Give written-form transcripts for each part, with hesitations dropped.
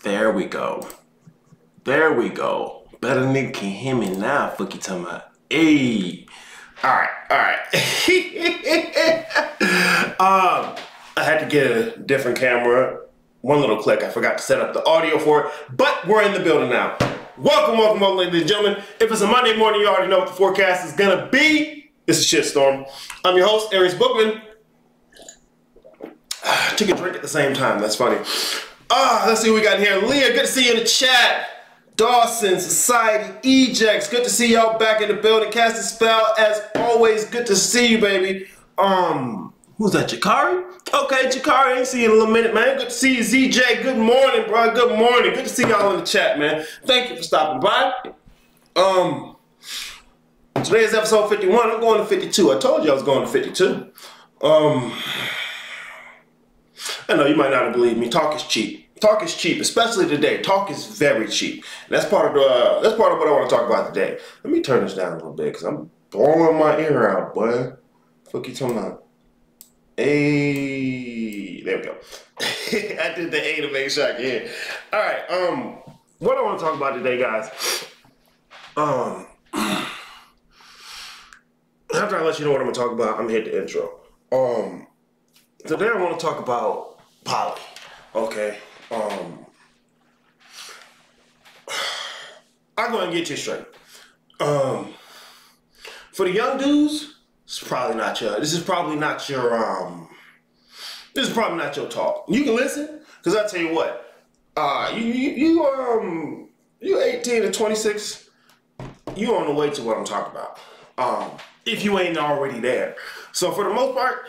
There we go. There we go. Better nigga can hear me now. Fuck you talking about. Hey. Alright. I had to get a different camera. One little click. I forgot to set up the audio for it. But we're in the building now. Welcome, ladies and gentlemen. If it's a Monday morning, you already know what the forecast is gonna be. It's a shitstorm. I'm your host, Aries Bookman. Took a drink at the same time. That's funny. Let's see what we got in here. Leah, good to see you in the chat. Dawson, Society, Ejects, good to see y'all back in the building. Cast a Spell, as always, good to see you, baby. Who's that, Jakari? Okay, Jakari, ain't seen you in a little minute, man. Good to see you, ZJ. Good morning, bro. Good morning. Good to see y'all in the chat, man. Thank you for stopping by. Today is episode 51. I'm going to 52. I told you I was going to 52. I know you might not believe me. Talk is cheap. Talk is cheap, especially today. Talk is very cheap. And that's part of what I want to talk about today. Let me turn this down a little bit because I'm blowing my ear out, boy. Fuck you talking about? Hey, there we go. I did the A to make sure I can hear. All right. What I want to talk about today, guys. After I let you know what I'm gonna talk about, I'm gonna hit the intro. Today I want to talk about poly. Okay. I'm going to get you straight. For the young dudes, this is probably not your talk. You can listen, because I tell you what, you 18 to 26, you on the way to what I'm talking about. If you ain't already there. So for the most part,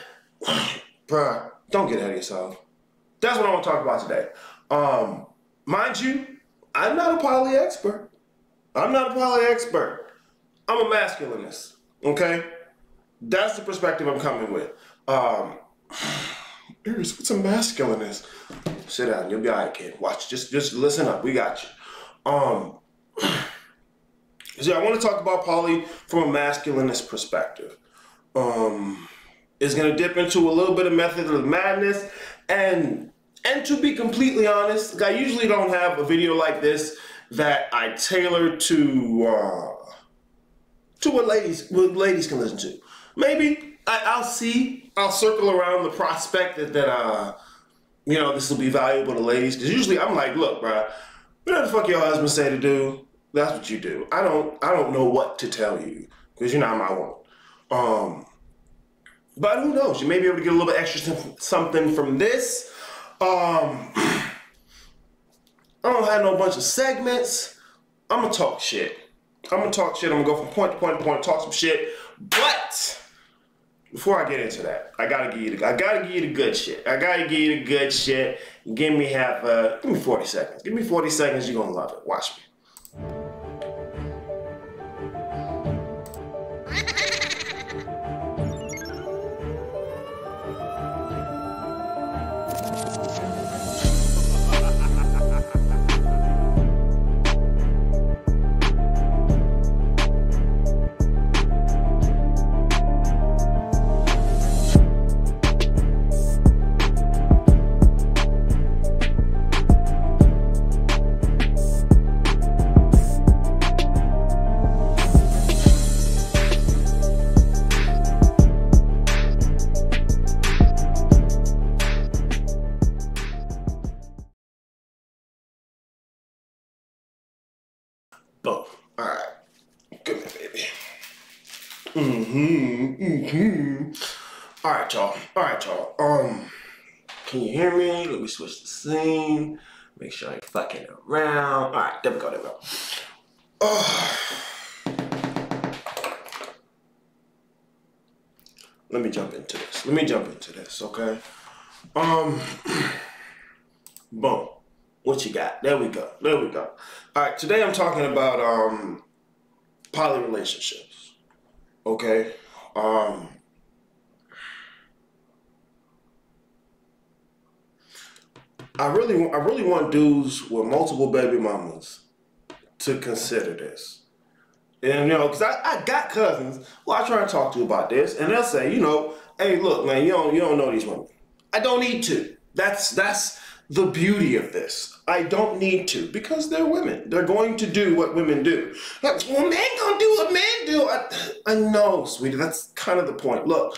bruh, don't get ahead of yourself. That's what I want to talk about today. Mind you, I'm not a poly expert. I'm a masculinist, okay? That's the perspective I'm coming with. What's a masculinist? Sit down, you'll be all right, kid. Watch, just listen up, we got you. So I want to talk about poly from a masculinist perspective. It's going to dip into a little bit of method of madness, and to be completely honest, I usually don't have a video like this that I tailor to what ladies can listen to. Maybe I'll circle around the prospect that you know, this will be valuable to ladies, because usually I'm like, look, bro, whatever the fuck your husband say to do, that's what you do. I don't know what to tell you, because you're not my woman. But who knows? You may be able to get a little bit extra something from this. I don't have no bunch of segments. I'm gonna talk shit. I'm gonna go from point to point to point, talk some shit. But before I get into that, I gotta give you the good shit. Give me 40 seconds. Give me 40 seconds. You're gonna love it. Watch me. Boom. All right. Good, baby. All right, y'all. Can you hear me? Let me switch the scene. Make sure I ain't fucking around. All right, there we go. Let me jump into this, okay? Boom. What you got? There we go. All right, today I'm talking about poly relationships. Okay? I really want dudes with multiple baby mamas to consider this. And you know, because I got cousins who I try to talk to about this, and they'll say, you know, hey, look, man, you don't know these women. I don't need to. That's the beauty of this. I don't need to, because they're women. They're going to do what women do. Like, well, men gonna do what men do. I know, sweetie. That's kind of the point. Look.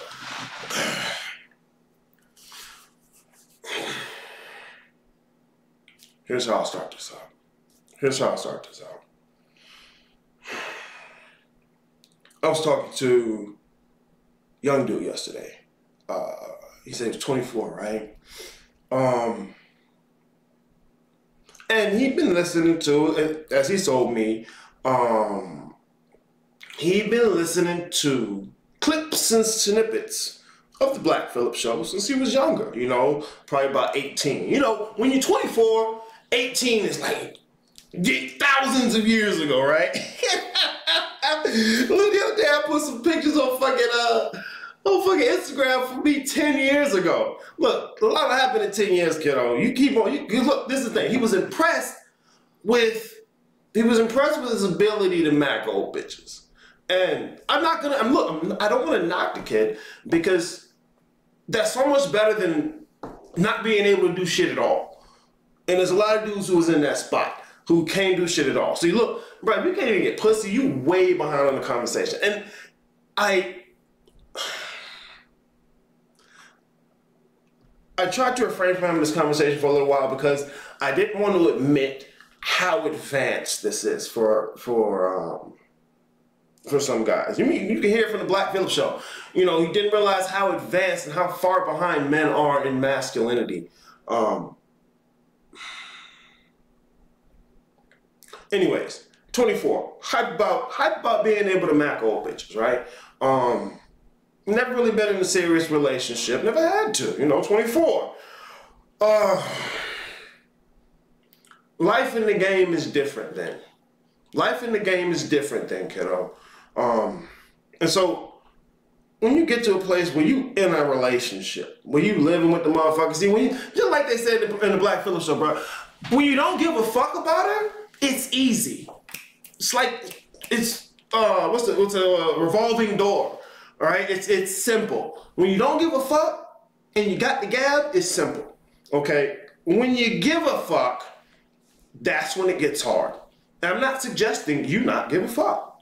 Here's how I'll start this out. I was talking to a young dude yesterday. He said he was 24, right? And he'd been listening to, as he told me, he'd been listening to clips and snippets of the Black Phillip show since he was younger, you know, probably about 18. You know, when you're 24, 18 is like thousands of years ago, right? Look, the other day I put some pictures on fucking Instagram for me 10 years ago. Look, a lot happened in 10 years, kiddo. You keep on, you look, this is the thing. He was impressed with his ability to mac old bitches. And I don't want to knock the kid, because that's so much better than not being able to do shit at all. And there's a lot of dudes who was in that spot who can't do shit at all. So you look, bro, if you can't even get pussy, you way behind on the conversation. And I tried to refrain from having this conversation for a little while because I didn't want to admit how advanced this is for some guys. You can hear it from the Black Phillip show. You know, he didn't realize how advanced and how far behind men are in masculinity. Anyways, 24. Hype about being able to mac old bitches, right? Never really been in a serious relationship. Never had to, you know, 24. Life in the game is different then. Life in the game is different then, kiddo. And so when you get to a place where you in a relationship, where you living with the motherfucker, see, when you, just like they said in the Black Phillip show, bro, when you don't give a fuck about her, it's easy. It's like, it's, what's a revolving door, all right? It's simple. When you don't give a fuck and you got the gab, it's simple, okay? When you give a fuck, that's when it gets hard. And I'm not suggesting you not give a fuck.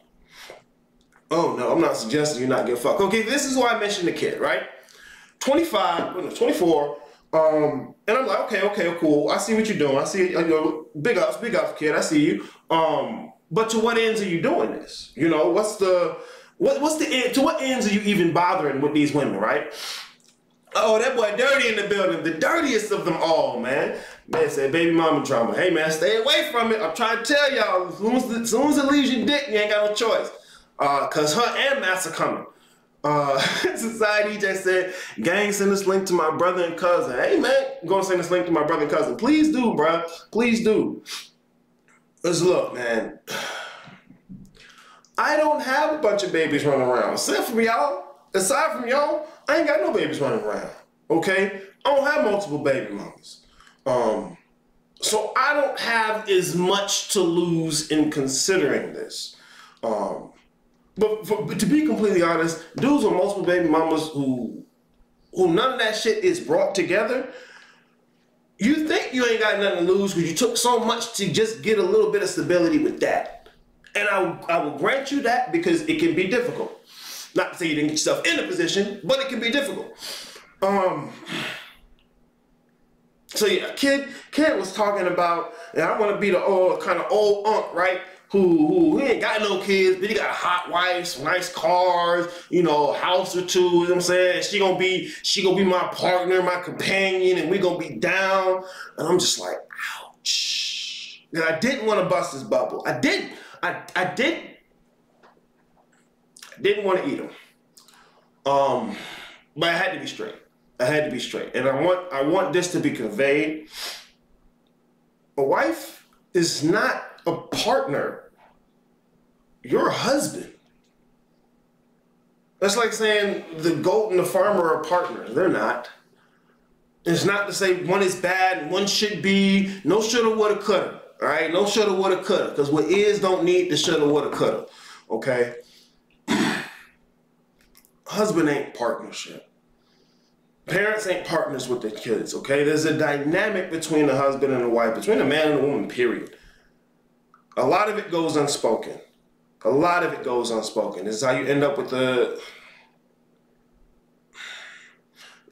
Oh no, I'm not suggesting you not give a fuck. Okay, this is why I mentioned the kid, right? 24, and I'm like, okay, cool. I see what you're doing. I see, you know, big ups, kid. I see you. But to what ends are you doing this? You know, what's the end? To what ends are you even bothering with these women, right? Oh, that boy Dirty in the building, the dirtiest of them all, man. Man said, baby mama drama. Hey man, stay away from it. I'm trying to tell y'all, as soon as it leaves your dick, you ain't got no choice. Cause her and Mass are coming. Society just said, gang, send this link to my brother and cousin. Hey man, I'm gonna send this link to my brother and cousin. Please do, bruh. Please do. Let's look, man. I don't have a bunch of babies running around. Aside from y'all, I ain't got no babies running around. Okay? I don't have multiple baby mamas. So I don't have as much to lose in considering this. But to be completely honest, dudes with multiple baby mamas who none of that shit is brought together, you think you ain't got nothing to lose because you took so much to just get a little bit of stability with that. And I will grant you that, because it can be difficult. Not to say you didn't get yourself in a position, but it can be difficult. So yeah, kid was talking about, and I want to be the kind of old unk, right? Who ain't got no kids, but he got a hot wife, some nice cars, you know, a house or two, you know what I'm saying? She gonna be my partner, my companion, and we gonna be down. And I'm just like, ouch. And I didn't want to bust his bubble. I didn't want to eat him. But I had to be straight. And I want this to be conveyed. A wife is not a partner. You're a husband. That's like saying the goat and the farmer are partners. They're not. It's not to say one is bad and one should be. No shoulda, woulda, coulda. All right? No shoulda, woulda, coulda. Because what is don't need the shoulda, woulda, coulda. Okay? Husband ain't partnership. Parents ain't partners with their kids, okay? There's a dynamic between the husband and the wife, between a man and a woman, period. A lot of it goes unspoken. A lot of it goes unspoken. This is how you end up with the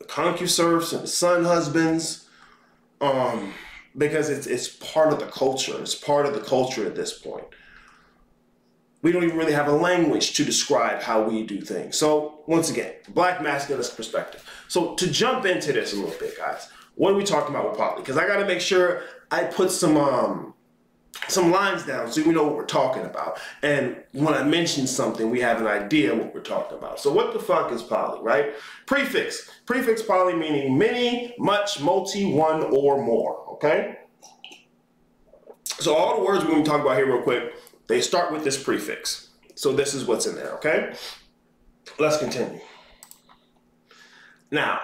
concuserves and the son husbands, because it's part of the culture. It's part of the culture at this point. We don't even really have a language to describe how we do things. So once again, Black masculinist perspective. So to jump into this a little bit, guys, what are we talking about with poly? Because I got to make sure I put some lines down so we know what we're talking about. And when I mention something, we have an idea what we're talking about. So what the fuck is poly, right? Prefix. Prefix poly meaning many, much, multi, one, or more, okay? So all the words we're going to talk about here real quick, they start with this prefix. So this is what's in there, okay? Let's continue. Now,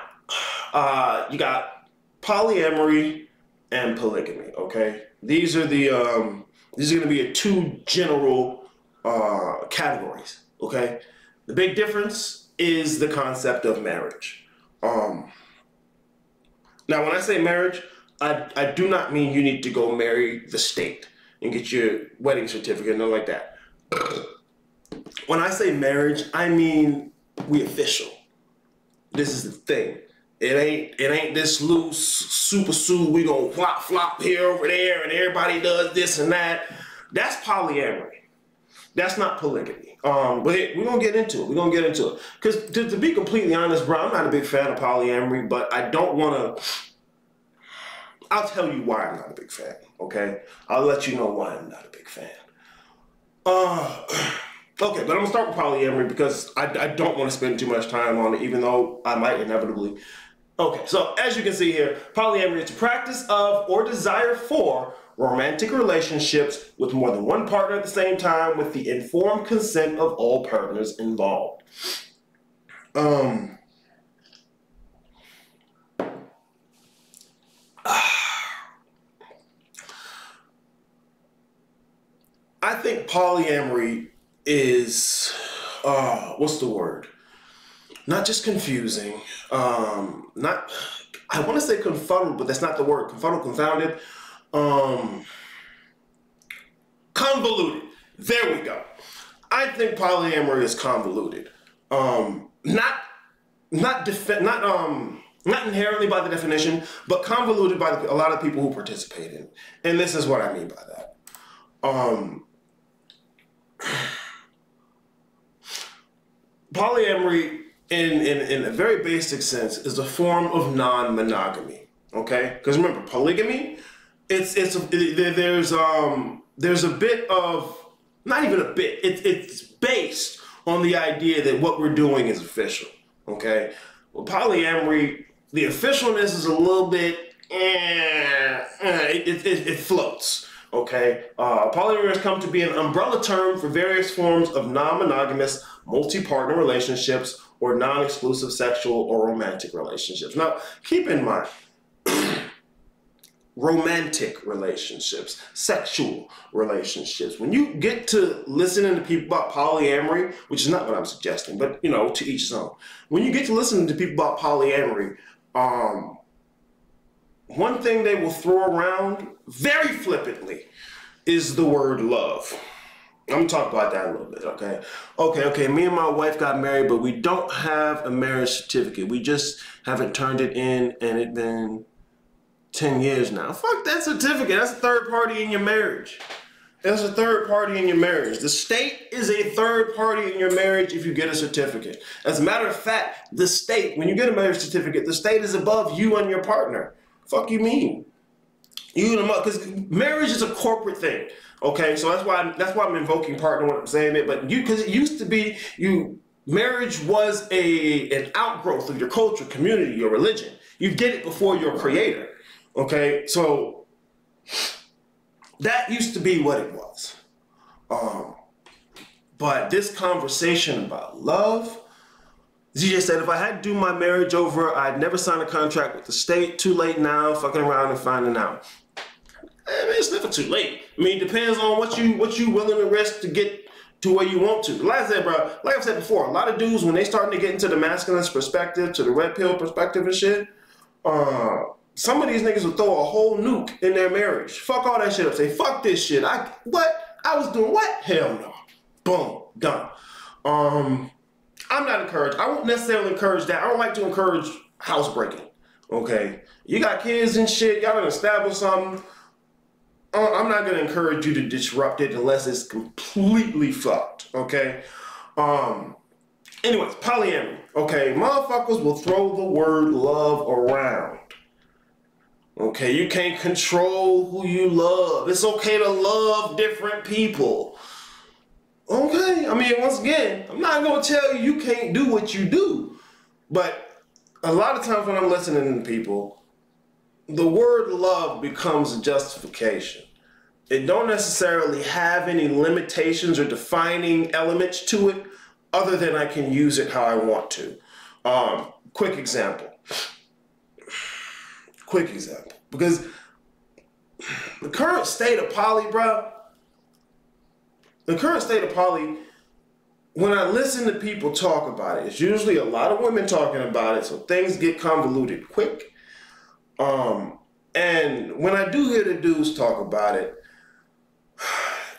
you got polyamory and polygamy, okay? These are going to be two general categories, okay? The big difference is the concept of marriage. Now, when I say marriage, I do not mean you need to go marry the state and get your wedding certificate, nothing like that. When I say marriage, I mean we official. This is the thing. It ain't this loose, super suit, we gonna flop flop here over there and everybody does this and that. That's polyamory. That's not polygamy. But we're gonna get into it. We're gonna get into it. Because to be completely honest, bro, I'm not a big fan of polyamory, but I don't wanna, I'll tell you why I'm not a big fan, okay? I'll let you know why I'm not a big fan. Okay, but I'm gonna start with polyamory because I don't want to spend too much time on it, even though I might inevitably. Okay, so as you can see here, polyamory is the practice of or desire for romantic relationships with more than one partner at the same time with the informed consent of all partners involved. I think polyamory is, what's the word? Not just confusing, not, I want to say confuddled, but that's not the word. Confuddled, confounded, convoluted. There we go. I think polyamory is convoluted. Not inherently by the definition, but convoluted by a lot of people who participate in it. And this is what I mean by that. Polyamory, in a very basic sense, is a form of non-monogamy. Okay, because remember, polygamy, there's a bit of, not even a bit. It's based on the idea that what we're doing is official. Okay, well, polyamory, the officialness is a little bit, it floats. Okay, polyamory has come to be an umbrella term for various forms of non-monogamous, multi-partner relationships or non-exclusive sexual or romantic relationships. Now, keep in mind, romantic relationships, sexual relationships. When you get to listening to people about polyamory, which is not what I'm suggesting, but you know, to each his own. When you get to listening to people about polyamory, one thing they will throw around very flippantly is the word love. I'm gonna talk about that a little bit, okay? Okay, me and my wife got married, but we don't have a marriage certificate. We just haven't turned it in, and it's been 10 years now. Fuck that certificate. That's a third party in your marriage. That's a third party in your marriage. The state is a third party in your marriage if you get a certificate. As a matter of fact, the state, when you get a marriage certificate, the state is above you and your partner. Fuck you mean? You know, because marriage is a corporate thing. Okay, so that's why I'm invoking partner when I'm saying it. But because it used to be marriage was an outgrowth of your culture, community, your religion. You get it before your creator. Okay, so that used to be what it was. But this conversation about love, ZJ said, if I had to do my marriage over, I'd never sign a contract with the state. Too late now, fucking around and finding out. I mean, it's never too late. I mean, it depends on what you willing to risk to get to where you want to. Like I said, bro, like I said before, a lot of dudes, when they starting to get into the masculinist perspective, to the red pill perspective and shit, some of these niggas will throw a whole nuke in their marriage. Fuck all that shit up. Say, fuck this shit. What? I was doing what? Hell no. Boom. Done. I'm not encouraged. I won't necessarily encourage that. I don't like to encourage housebreaking. Okay? You got kids and shit. Y'all done established something. I'm not going to encourage you to disrupt it unless it's completely fucked. Okay? Anyways, polyamory. Okay? Motherfuckers will throw the word love around. Okay, you can't control who you love. It's okay to love different people. Okay, I mean, once again, I'm not going to tell you you can't do what you do. But a lot of times when I'm listening to people, the word love becomes a justification. It don't necessarily have any limitations or defining elements to it other than I can use it how I want to. Quick example. Because the current state of poly, bro, when I listen to people talk about it, it's usually a lot of women talking about it, so things get convoluted quick. And when I do hear the dudes talk about it,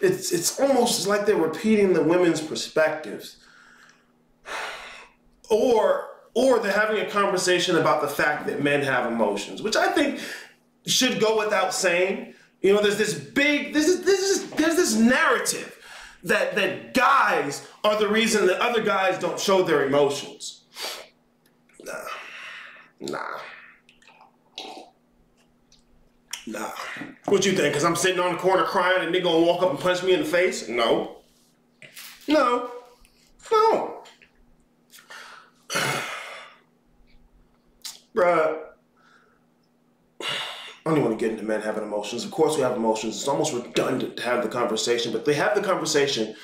it's almost like they're repeating the women's perspectives. Or they're having a conversation about the fact that men have emotions, which I think should go without saying. You know, there's this narrative that guys are the reason that other guys don't show their emotions. Nah. What you think? Because I'm sitting on the corner crying and they gonna walk up and punch me in the face? No. Bruh, I don't even want to get into men having emotions. Of course we have emotions. It's almost redundant to have the conversation, but they have the conversation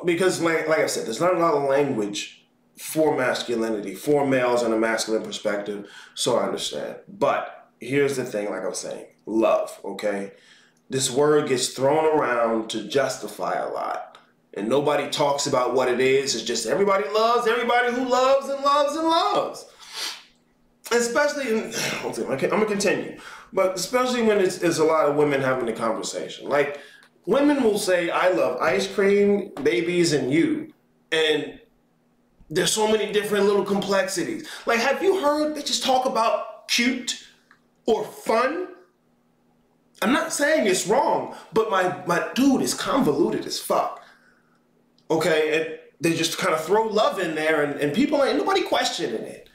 because, like I said, there's not a lot of language for masculinity, for males in a masculine perspective, so I understand. But here's the thing, like I was saying, love, okay? This word gets thrown around to justify a lot. And nobody talks about what it is. It's just everybody loves everybody who loves and loves and loves. Especially, I'm going to continue. But especially when it's a lot of women having the conversation. Like, women will say, I love ice cream, babies, and you. And there's so many different little complexities. Like, have you heard bitches talk about cute or fun? I'm not saying it's wrong, but my dude is convoluted as fuck. Okay, and they just kind of throw love in there, and people ain't nobody questioning it.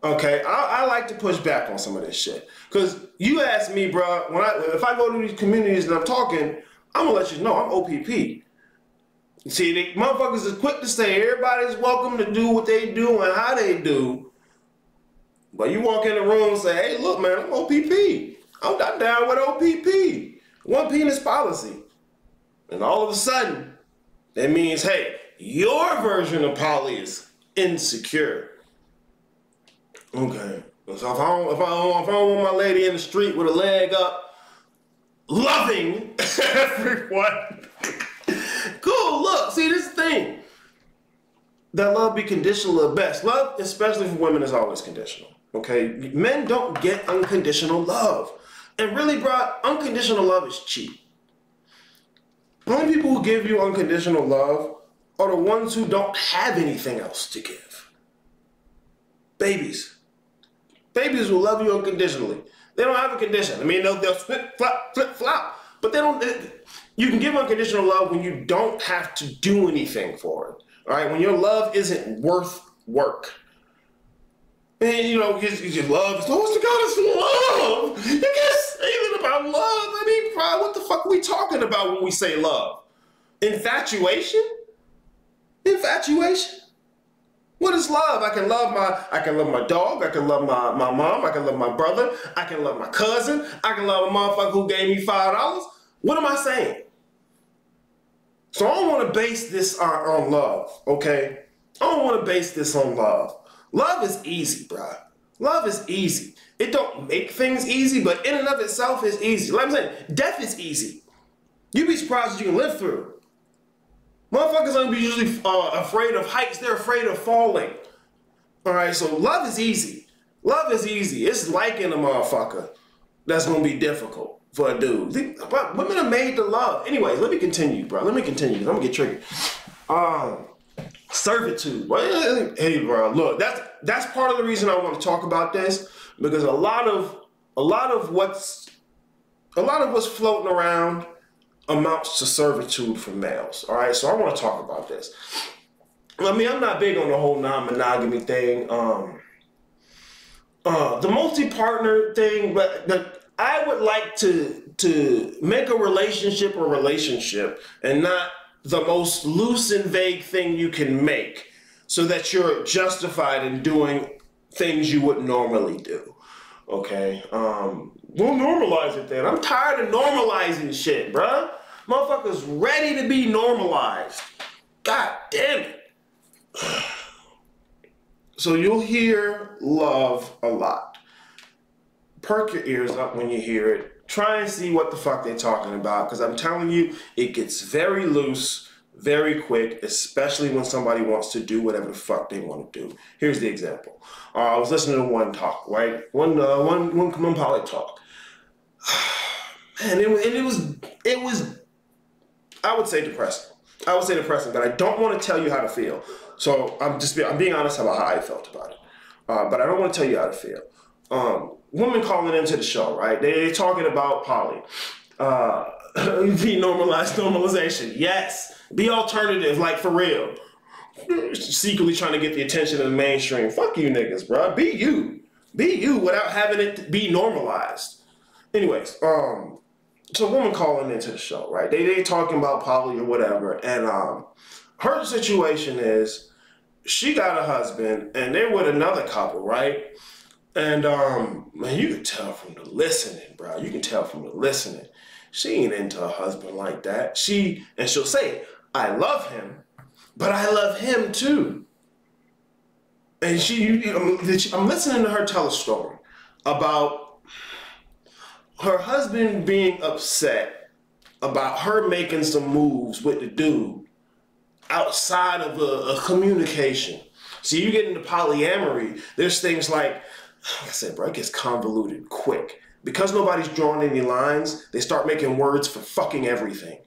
Okay, I like to push back on some of this shit. Because you ask me, bro, if I go to these communities and I'm talking, I'm going to let you know I'm OPP. See, the motherfuckers is quick to say everybody's welcome to do what they do and how they do. But you walk in the room and say, hey, look, man, I'm OPP. I'm down with OPP. One penis policy. And all of a sudden, that means, hey, your version of poly is insecure. Okay. So if I don't want my lady in the street with a leg up, loving everyone. Cool, look, see this thing. That love be conditional at best. Love, especially for women, is always conditional. Okay? Men don't get unconditional love. And really, bro, unconditional love is cheap. The only people who give you unconditional love are the ones who don't have anything else to give. Babies. Babies will love you unconditionally. They don't have a condition. I mean, they'll flip, flop. But they don't. You can give unconditional love when you don't have to do anything for it. All right? When your love isn't worth work. And, you know, your love is, oh, it's love. You can't say that about love. I mean, bro, what the fuck are we talking about when we say love? Infatuation? Infatuation? What is love? I can love my dog. I can love my mom. I can love my brother. I can love my cousin. I can love a motherfucker who gave me $5. What am I saying? So I don't want to base this on love, okay? I don't want to base this on love. Love is easy, bro. Love is easy. It don't make things easy, but in and of itself is easy. Like I'm saying, death is easy. You'd be surprised what you can live through. Motherfuckers don't be usually afraid of heights. They're afraid of falling. All right, so love is easy. Love is easy. It's liking a motherfucker that's going to be difficult for a dude. But women are made to love. Anyways, let me continue, bro. Let me continue. I'm going to get triggered. Servitude. Hey, bro, look, that's part of the reason I want to talk about this, because a lot of what's floating around amounts to servitude for males. All right, so I want to talk about this. I mean, I'm not big on the whole non-monogamy thing, the multi-partner thing, but I would like to make a relationship and not the most loose and vague thing you can make, so that you're justified in doing things you wouldn't normally do. Okay, we'll normalize it then. I'm tired of normalizing shit, bruh. Motherfuckers ready to be normalized. God damn it. So you'll hear love a lot. Perk your ears up when you hear it. Try and see what the fuck they're talking about, because I'm telling you, it gets very loose very quick, especially when somebody wants to do whatever the fuck they want to do. Here's the example. I was listening to one talk, right? One poly talk. And it was I would say depressing. But I don't want to tell you how to feel. So I'm being honest about how I felt about it. But I don't want to tell you how to feel. Women calling into the show, right? They're talking about poly. Be normalization. Yes. Be alternative, like for real. Secretly trying to get the attention of the mainstream. Fuck you niggas, bro. Be you. Be you without having it be normalized. Anyways, so a woman calling into the show, right? They talking about poly or whatever, and her situation is she got a husband and they're with another couple, right? And man, you can tell from the listening, bro. You can tell from the listening. She ain't into her husband like that. She'll say, I love him, but I love him too. And I'm listening to her tell a story about her husband being upset about her making some moves with the dude outside of a communication. See, you get into polyamory, there's things like I said, bro, it gets convoluted quick. Because nobody's drawing any lines, they start making words for fucking everything.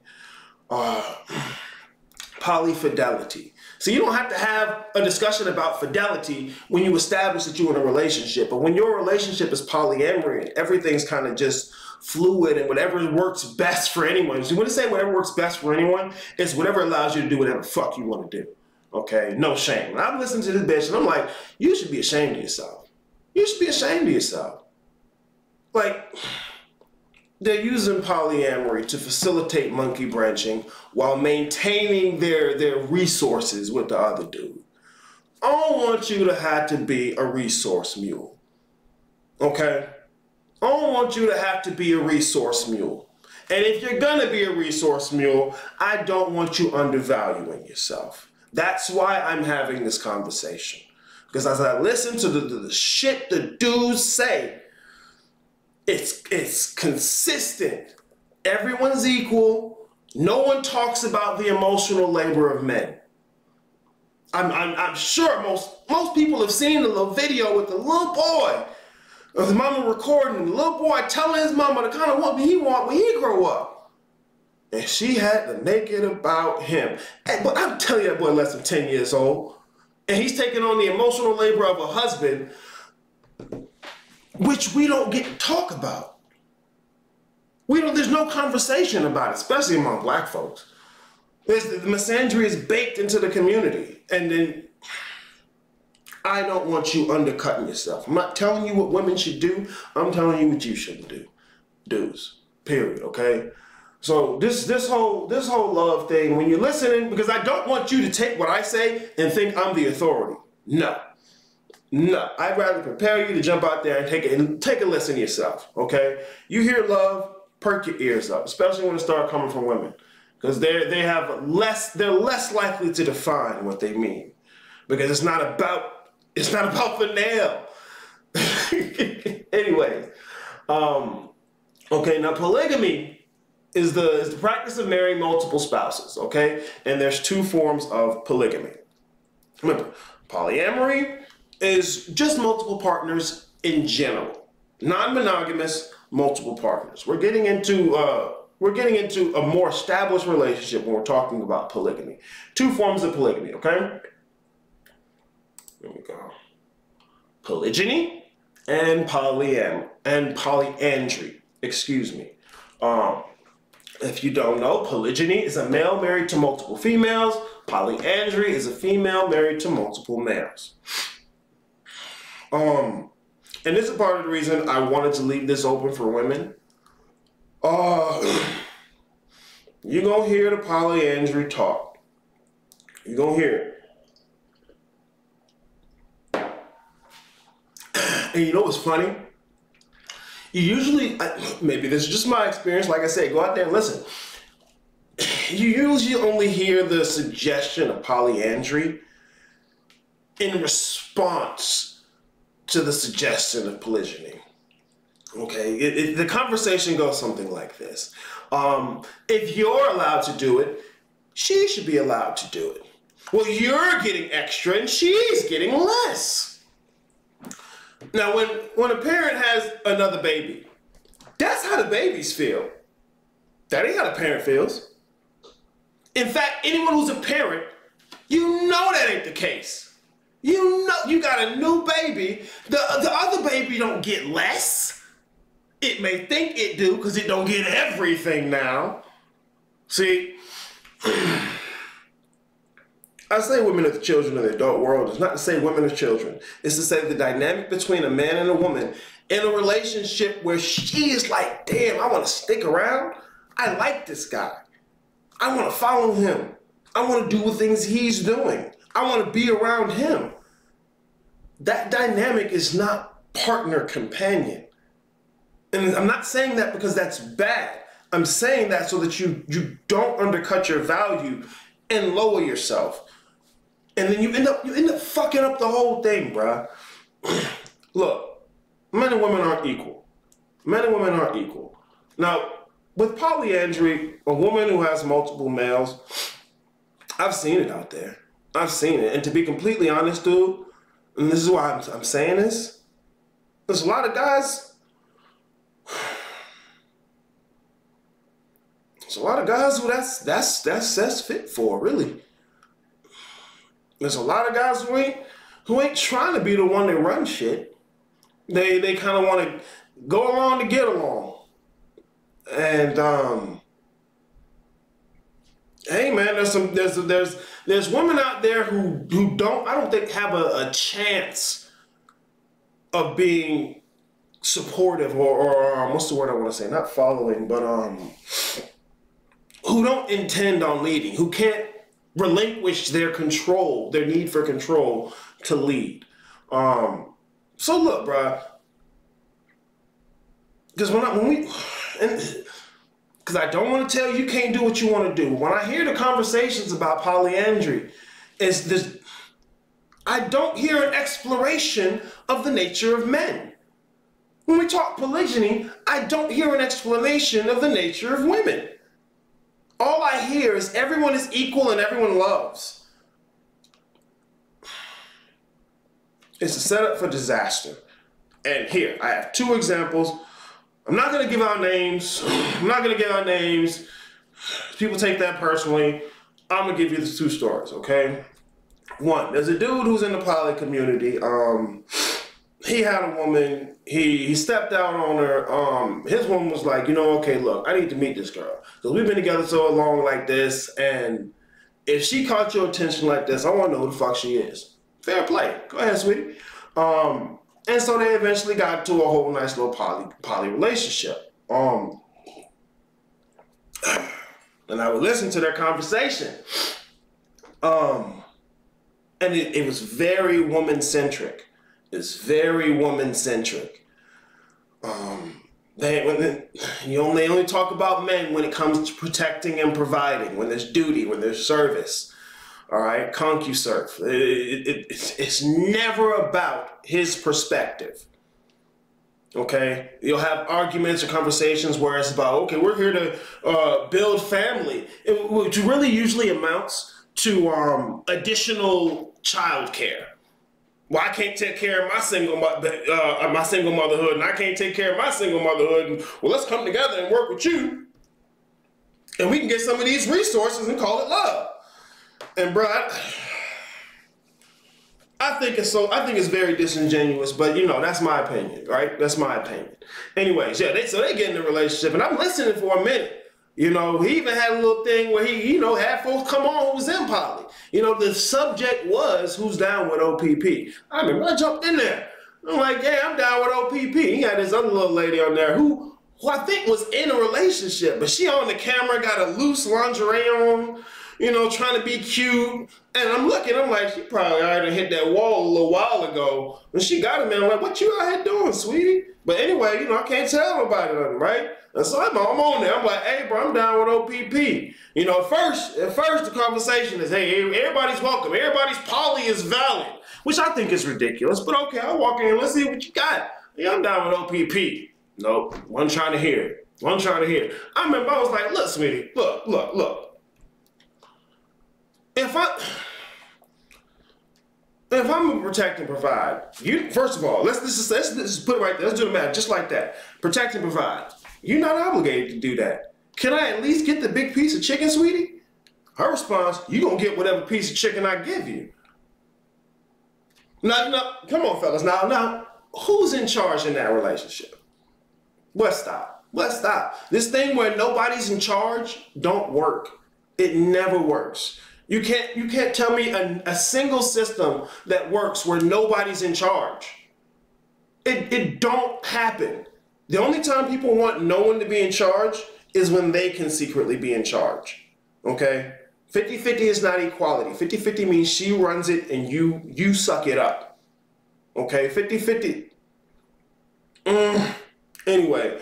Polyfidelity. So you don't have to have a discussion about fidelity when you establish that you're in a relationship. But when your relationship is polyamory and everything's kind of just fluid and whatever works best for anyone. So when I say whatever works best for anyone, it's whatever allows you to do whatever the fuck you want to do. Okay? No shame. And I'm listening to this bitch and I'm like, you should be ashamed of yourself. You should be ashamed of yourself. Like, they're using polyamory to facilitate monkey branching while maintaining their resources with the other dude. I don't want you to have to be a resource mule. Okay? I don't want you to have to be a resource mule. And if you're gonna be a resource mule, I don't want you undervaluing yourself. That's why I'm having this conversation. Because as I listen to the shit the dudes say, it's consistent. Everyone's equal. No one talks about the emotional labor of men. I'm sure most people have seen the little video with the little boy of the mama recording, the little boy telling his mama the kind of woman he want when he grow up. And she had to make it about him. But I'm telling you, that boy less than 10 years old. And he's taking on the emotional labor of a husband, which we don't get to talk about. There's no conversation about it, especially among black folks. The misandry is baked into the community. And then I don't want you undercutting yourself. I'm not telling you what women should do. I'm telling you what you shouldn't do. Dudes, period, okay? So this whole love thing, when you're listening, because I don't want you to take what I say and think I'm the authority. No. I'd rather prepare you to jump out there and take a listen yourself, okay? You hear love, perk your ears up, especially when it starts coming from women. Because they're less likely to define what they mean. Because it's not about the nail. Anyways. Okay, now polygamy is the practice of marrying multiple spouses, okay? And there's two forms of polygamy. Remember, polyamory is just multiple partners in general. Non-monogamous, multiple partners. We're getting into a more established relationship when we're talking about polygamy. Two forms of polygamy, okay? There we go. Polygyny and polyandry. Excuse me. If you don't know, polygyny is a male married to multiple females. Polyandry is a female married to multiple males. And this is part of the reason I wanted to leave this open for women. You're gonna hear the polyandry talk. You're gonna hear it. And you know what's funny? You usually, maybe this is just my experience, like I said, go out there and listen. You usually only hear the suggestion of polyandry in response to the suggestion of polygyny. Okay, the conversation goes something like this. If you're allowed to do it, she should be allowed to do it. Well, you're getting extra and she's getting less. Now, when a parent has another baby, that's how the babies feel. That ain't how the parent feels. In fact, anyone who's a parent, you know that ain't the case. You know you got a new baby. The other baby don't get less. It may think it do because it don't get everything now. See, I say women are the children of the adult world. It's not to say women are children. It's to say the dynamic between a man and a woman in a relationship where she is like, damn, I want to stick around. I like this guy. I want to follow him. I want to do the things he's doing. I want to be around him. That dynamic is not partner companion. And I'm not saying that because that's bad. I'm saying that so that you don't undercut your value and lower yourself. And then you end up fucking up the whole thing, bruh. Look, men and women aren't equal. Men and women aren't equal. Now, with polyandry, a woman who has multiple males, I've seen it out there. I've seen it. And to be completely honest, dude, and this is why I'm saying this, there's a lot of guys, who that's fit for, really. There's a lot of guys who ain't trying to be the one that runs shit. They kind of want to go along to get along. And hey man, there's women out there who I don't think have a chance of being supportive or what's the word I want to say? Not following, but who don't intend on leading, who can't relinquish their control, their need for control to lead. So look, bruh, because because I don't want to tell you can't do what you want to do. When I hear the conversations about polyandry, I don't hear an exploration of the nature of men. When we talk polygyny, I don't hear an explanation of the nature of women. All I hear is everyone is equal and everyone loves. It's a setup for disaster. And here, I have two examples. I'm not going to give out names. People take that personally. I'm going to give you the two stories, okay? One, there's a dude who's in the poly community. He had a woman. He stepped out on her. His woman was like, you know, okay, look, I need to meet this girl. Because we've been together so long like this, and if she caught your attention like this, I want to know who the fuck she is. Fair play. Go ahead, sweetie. And so they eventually got to a whole nice little poly relationship. And I would listen to their conversation. And it was very woman-centric. It's very woman-centric. They only talk about men when it comes to protecting and providing, when there's duty, when there's service. All right, ConcuServe. It's never about his perspective. Okay, you'll have arguments or conversations where it's about, okay, we're here to build family, which really usually amounts to additional child care. Well, I can't take care of my single motherhood, and I can't take care of my single motherhood. And, well, let's come together and work with you, and we can get some of these resources and call it love. And bro, I think it's very disingenuous, but you know, that's my opinion, right? That's my opinion. Anyways, yeah, so they get in a relationship, and I'm listening for a minute. You know, he even had a little thing where he, you know, had folks come on who was in poly. You know, the subject was who's down with OPP. I remember I jumped in there. I'm like, yeah, I'm down with OPP. He had this other little lady on there who I think was in a relationship, but she on the camera got a loose lingerie on, you know, trying to be cute. And I'm looking, I'm like, she probably already hit that wall a little while ago. When she got him in, I'm like, what you out here doing, sweetie? But anyway, you know, I can't tell nobody nothing, right? And so I'm on there. I'm like, hey, bro, I'm down with OPP. You know, at first the conversation is, hey, everybody's welcome. Everybody's poly is valid, which I think is ridiculous. But okay, I'll walk in. Let's see what you got. Yeah, I'm down with OPP. Nope, wasn't trying to hear it. Wasn't trying to hear it. I remember I was like, look, sweetie, look. If I'm gonna protect and provide, you first of all, let's just put it right there. Let's do the math just like that. Protect and provide. You're not obligated to do that. Can I at least get the big piece of chicken, sweetie? Her response, you gonna get whatever piece of chicken I give you. Now, come on, fellas. Now, who's in charge in that relationship? Let's stop. This thing where nobody's in charge don't work. It never works. You can't tell me a single system that works where nobody's in charge. It don't happen. The only time people want no one to be in charge is when they can secretly be in charge. Okay? 50-50 is not equality. 50-50 means she runs it and you suck it up. Okay? 50-50. Anyway,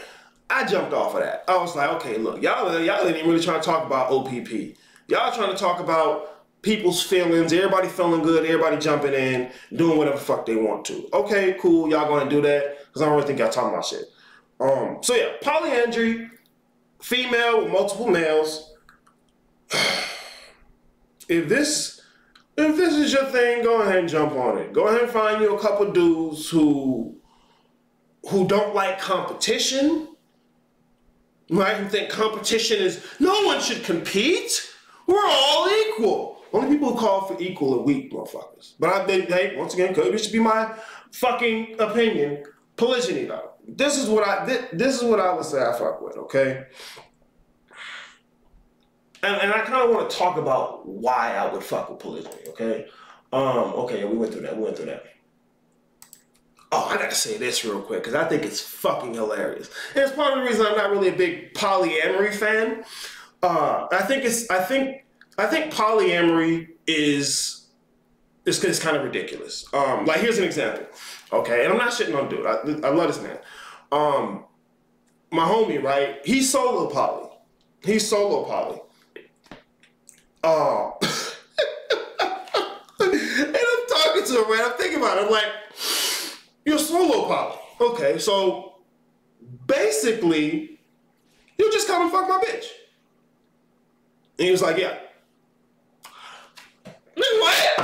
I jumped off of that. I was like, okay, look, y'all ain't even really trying to talk about OPP. Y'all trying to talk about people's feelings, everybody feeling good, everybody jumping in, doing whatever the fuck they want to. Okay, cool, y'all gonna do that, because I don't really think y'all talking about shit. So yeah, polyandry, female with multiple males. If this is your thing, go ahead and jump on it. Go ahead and find you a couple dudes who don't like competition, right? Who think competition is, no one should compete. We're all equal. Only people who call for equal are weak motherfuckers. But I think, hey, once again, this should be my fucking opinion. Polygyny, though. This is what I would say I fuck with, okay? And I kind of want to talk about why I would fuck with polygyny, okay? Okay, we went through that. Oh, I gotta say this real quick, because I think it's fucking hilarious. And it's part of the reason I'm not really a big polyamory fan. I think polyamory is kind of ridiculous. Like, here's an example, okay? And I'm not shitting on dude. I love this man. My homie, right? He's solo poly. And I'm talking to him, man. I'm thinking about it. I'm like, you're solo poly. Okay, so basically, you just come and fuck my bitch. And he was like, yeah. What?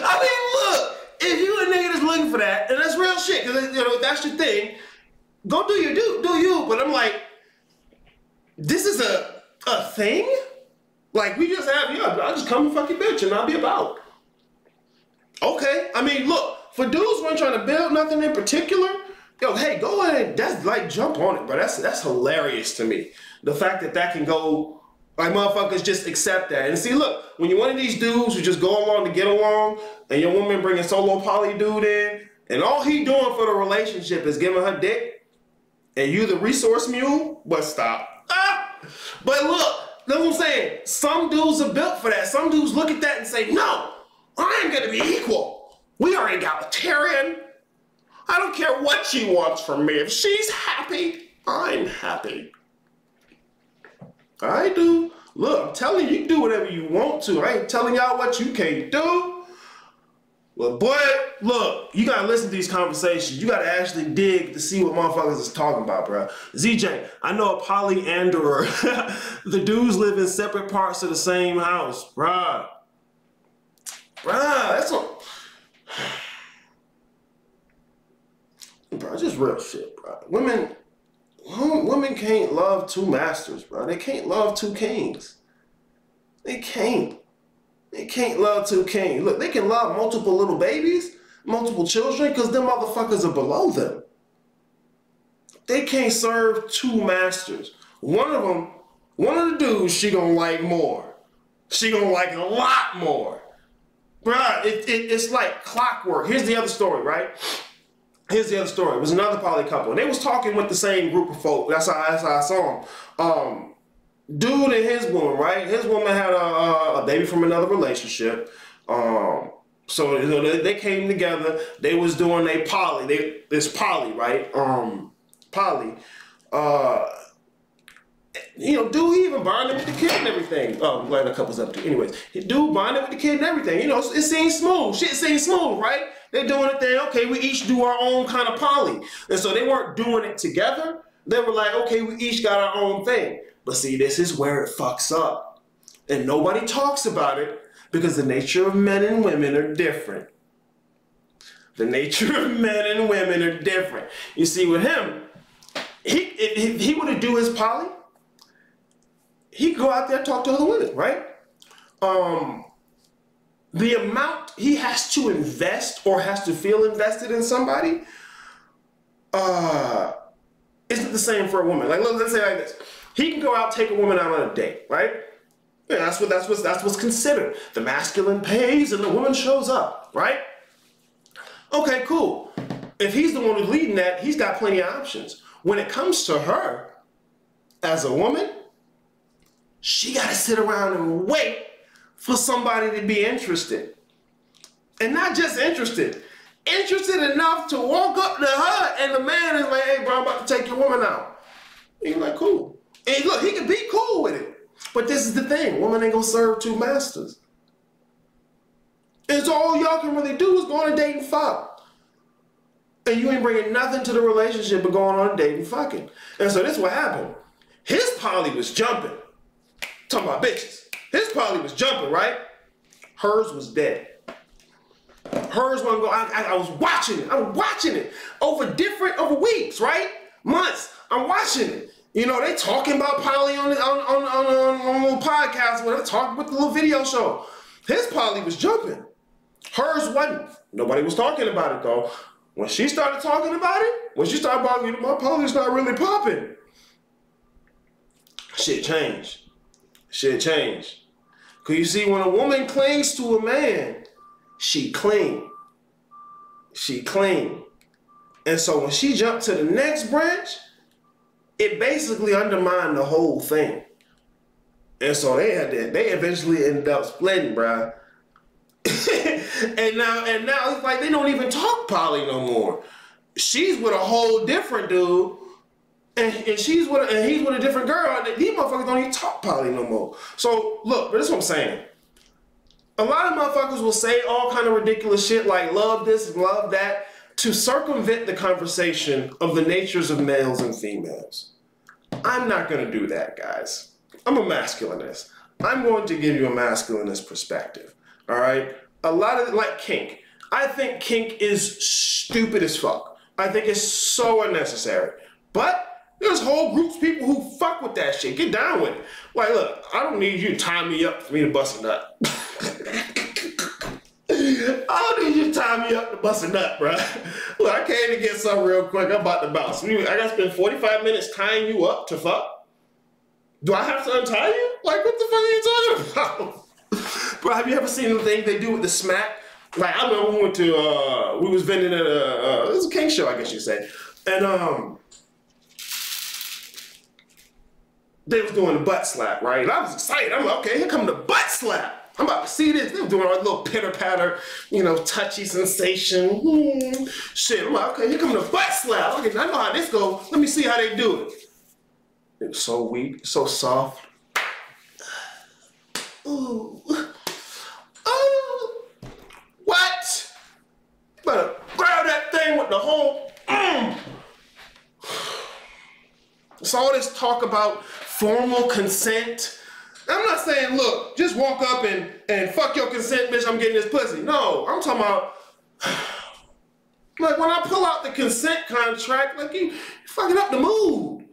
I mean, look, if you a nigga that's looking for that, and that's real shit, because, you know, that's your thing, go do you. But I'm like, this is a thing? Like, we just have, I'll just come and fuck your bitch and I'll be about. Okay, I mean, look, for dudes who ain't trying to build nothing in particular, yo, hey, go ahead, that's like, jump on it, bro. That's hilarious to me. The fact that can go, like, motherfuckers just accept that. And see, look, when you're one of these dudes who just go along to get along, and your woman bring a solo poly dude in, and all he doing for the relationship is giving her dick, and you the resource mule, but stop. But look, that's what I'm saying. Some dudes are built for that. Some dudes look at that and say, no, I ain't gonna be equal. We are egalitarian. I don't care what she wants from me. If she's happy, I'm happy. I do. Look, I'm telling you, you can do whatever you want to. I ain't telling y'all what you can't do. Well, boy, Look, you gotta listen to these conversations. You gotta actually dig to see what motherfuckers is talking about, bro. ZJ, I know a polyanderer. The dudes live in separate parts of the same house, bruh. Bruh, that's what... Bro, just real shit, bro. Women can't love two masters, bro. They can't love two kings. They can't. They can't love two kings. Look, they can love multiple little babies, multiple children, because them motherfuckers are below them. They can't serve two masters. One of the dudes she gonna like more. She gonna like a lot more. Bruh, it's like clockwork. Here's the other story, right? Here's the other story. It was another poly couple. And they was talking with the same group of folk. That's how I saw them. Dude and his woman, right? His woman had a baby from another relationship. So you know, they came together. They was doing a poly. It's poly, right? Poly. You know, dude even bonded with the kid and everything. Oh, I'm glad the couple's up to. Anyways, dude bonded with the kid and everything. You know, it seems smooth. Shit seems smooth, right? They're doing a thing. Okay, we each do our own kind of poly. And so they weren't doing it together. They were like, okay, we each got our own thing. But see, this is where it fucks up. And nobody talks about it because the nature of men and women are different. The nature of men and women are different. You see, with him, if he were to do his poly, he'd go out there and talk to other women, right? The amount he has to invest or has to feel invested in somebody isn't the same for a woman. Like, let's say like this. He can go out, take a woman out on a date, right? Yeah, that's what's considered. The masculine pays and the woman shows up, right? Okay, cool. If he's the one who's leading that, he's got plenty of options. When it comes to her, as a woman, she got to sit around and wait for somebody to be interested. And not just interested. Interested enough to walk up to her and the man is like, hey, bro, I'm about to take your woman out. And you're like, cool. And look, he can be cool with it. But this is the thing. Woman ain't going to serve two masters. And so all y'all can really do is go on a date and fuck. And you ain't bringing nothing to the relationship but going on a date and fucking. And so this is what happened. His poly was jumping. Talking about bitches. His poly was jumping, right? Hers was dead. Hers wasn't going. I was watching it. I'm watching it over weeks, right? Months. I'm watching it. You know, they talking about poly on a little podcast where they're talking with the little video show. His poly was jumping. Hers wasn't. Nobody was talking about it though. When she started talking about it, when she started bothering, my poly's not really popping. Shit changed. Shit changed. Because you see, when a woman clings to a man, she cling. She cling. And so when she jumped to the next branch, it basically undermined the whole thing. And so they eventually ended up splitting, bruh. and now it's like they don't even talk poly no more. She's with a whole different dude. And he's with a different girl. And these motherfuckers don't even talk poly no more. So look, this is what I'm saying. A lot of motherfuckers will say all kind of ridiculous shit like love this and love that to circumvent the conversation of the natures of males and females. I'm not going to do that, guys. I'm a masculinist. I'm going to give you a masculinist perspective. All right? A lot of it, like kink. I think kink is stupid as fuck. I think it's so unnecessary. But there's whole groups of people who fuck with that shit. Get down with it. Like, look, I don't need you to tie me up for me to bust a nut. I don't need you to tie me up to bust a nut, bro. Look, I came to get something real quick. I'm about to bounce. I got to spend 45 minutes tying you up to fuck? Do I have to untie you? Like, what the fuck are you talking about? Bro, have you ever seen the thing they do with the smack? Like, I remember we went to, we was vending at it was a kink show, I guess you'd say. And, they was doing the butt slap, right? And I was excited. I'm like, okay, here come the butt slap. I'm about to see this. They were doing a little pitter-patter, you know, touchy sensation. Shit, I'm like, okay, here come the butt slap. Okay, I know how this goes. Let me see how they do it. It was so weak, so soft. Ooh. Oh. What? the whole, it's all this talk about formal consent. I'm not saying, look, just walk up and fuck your consent, bitch, I'm getting this pussy. No, I'm talking about, like, when I pull out the consent contract, like, you fucking up the mood.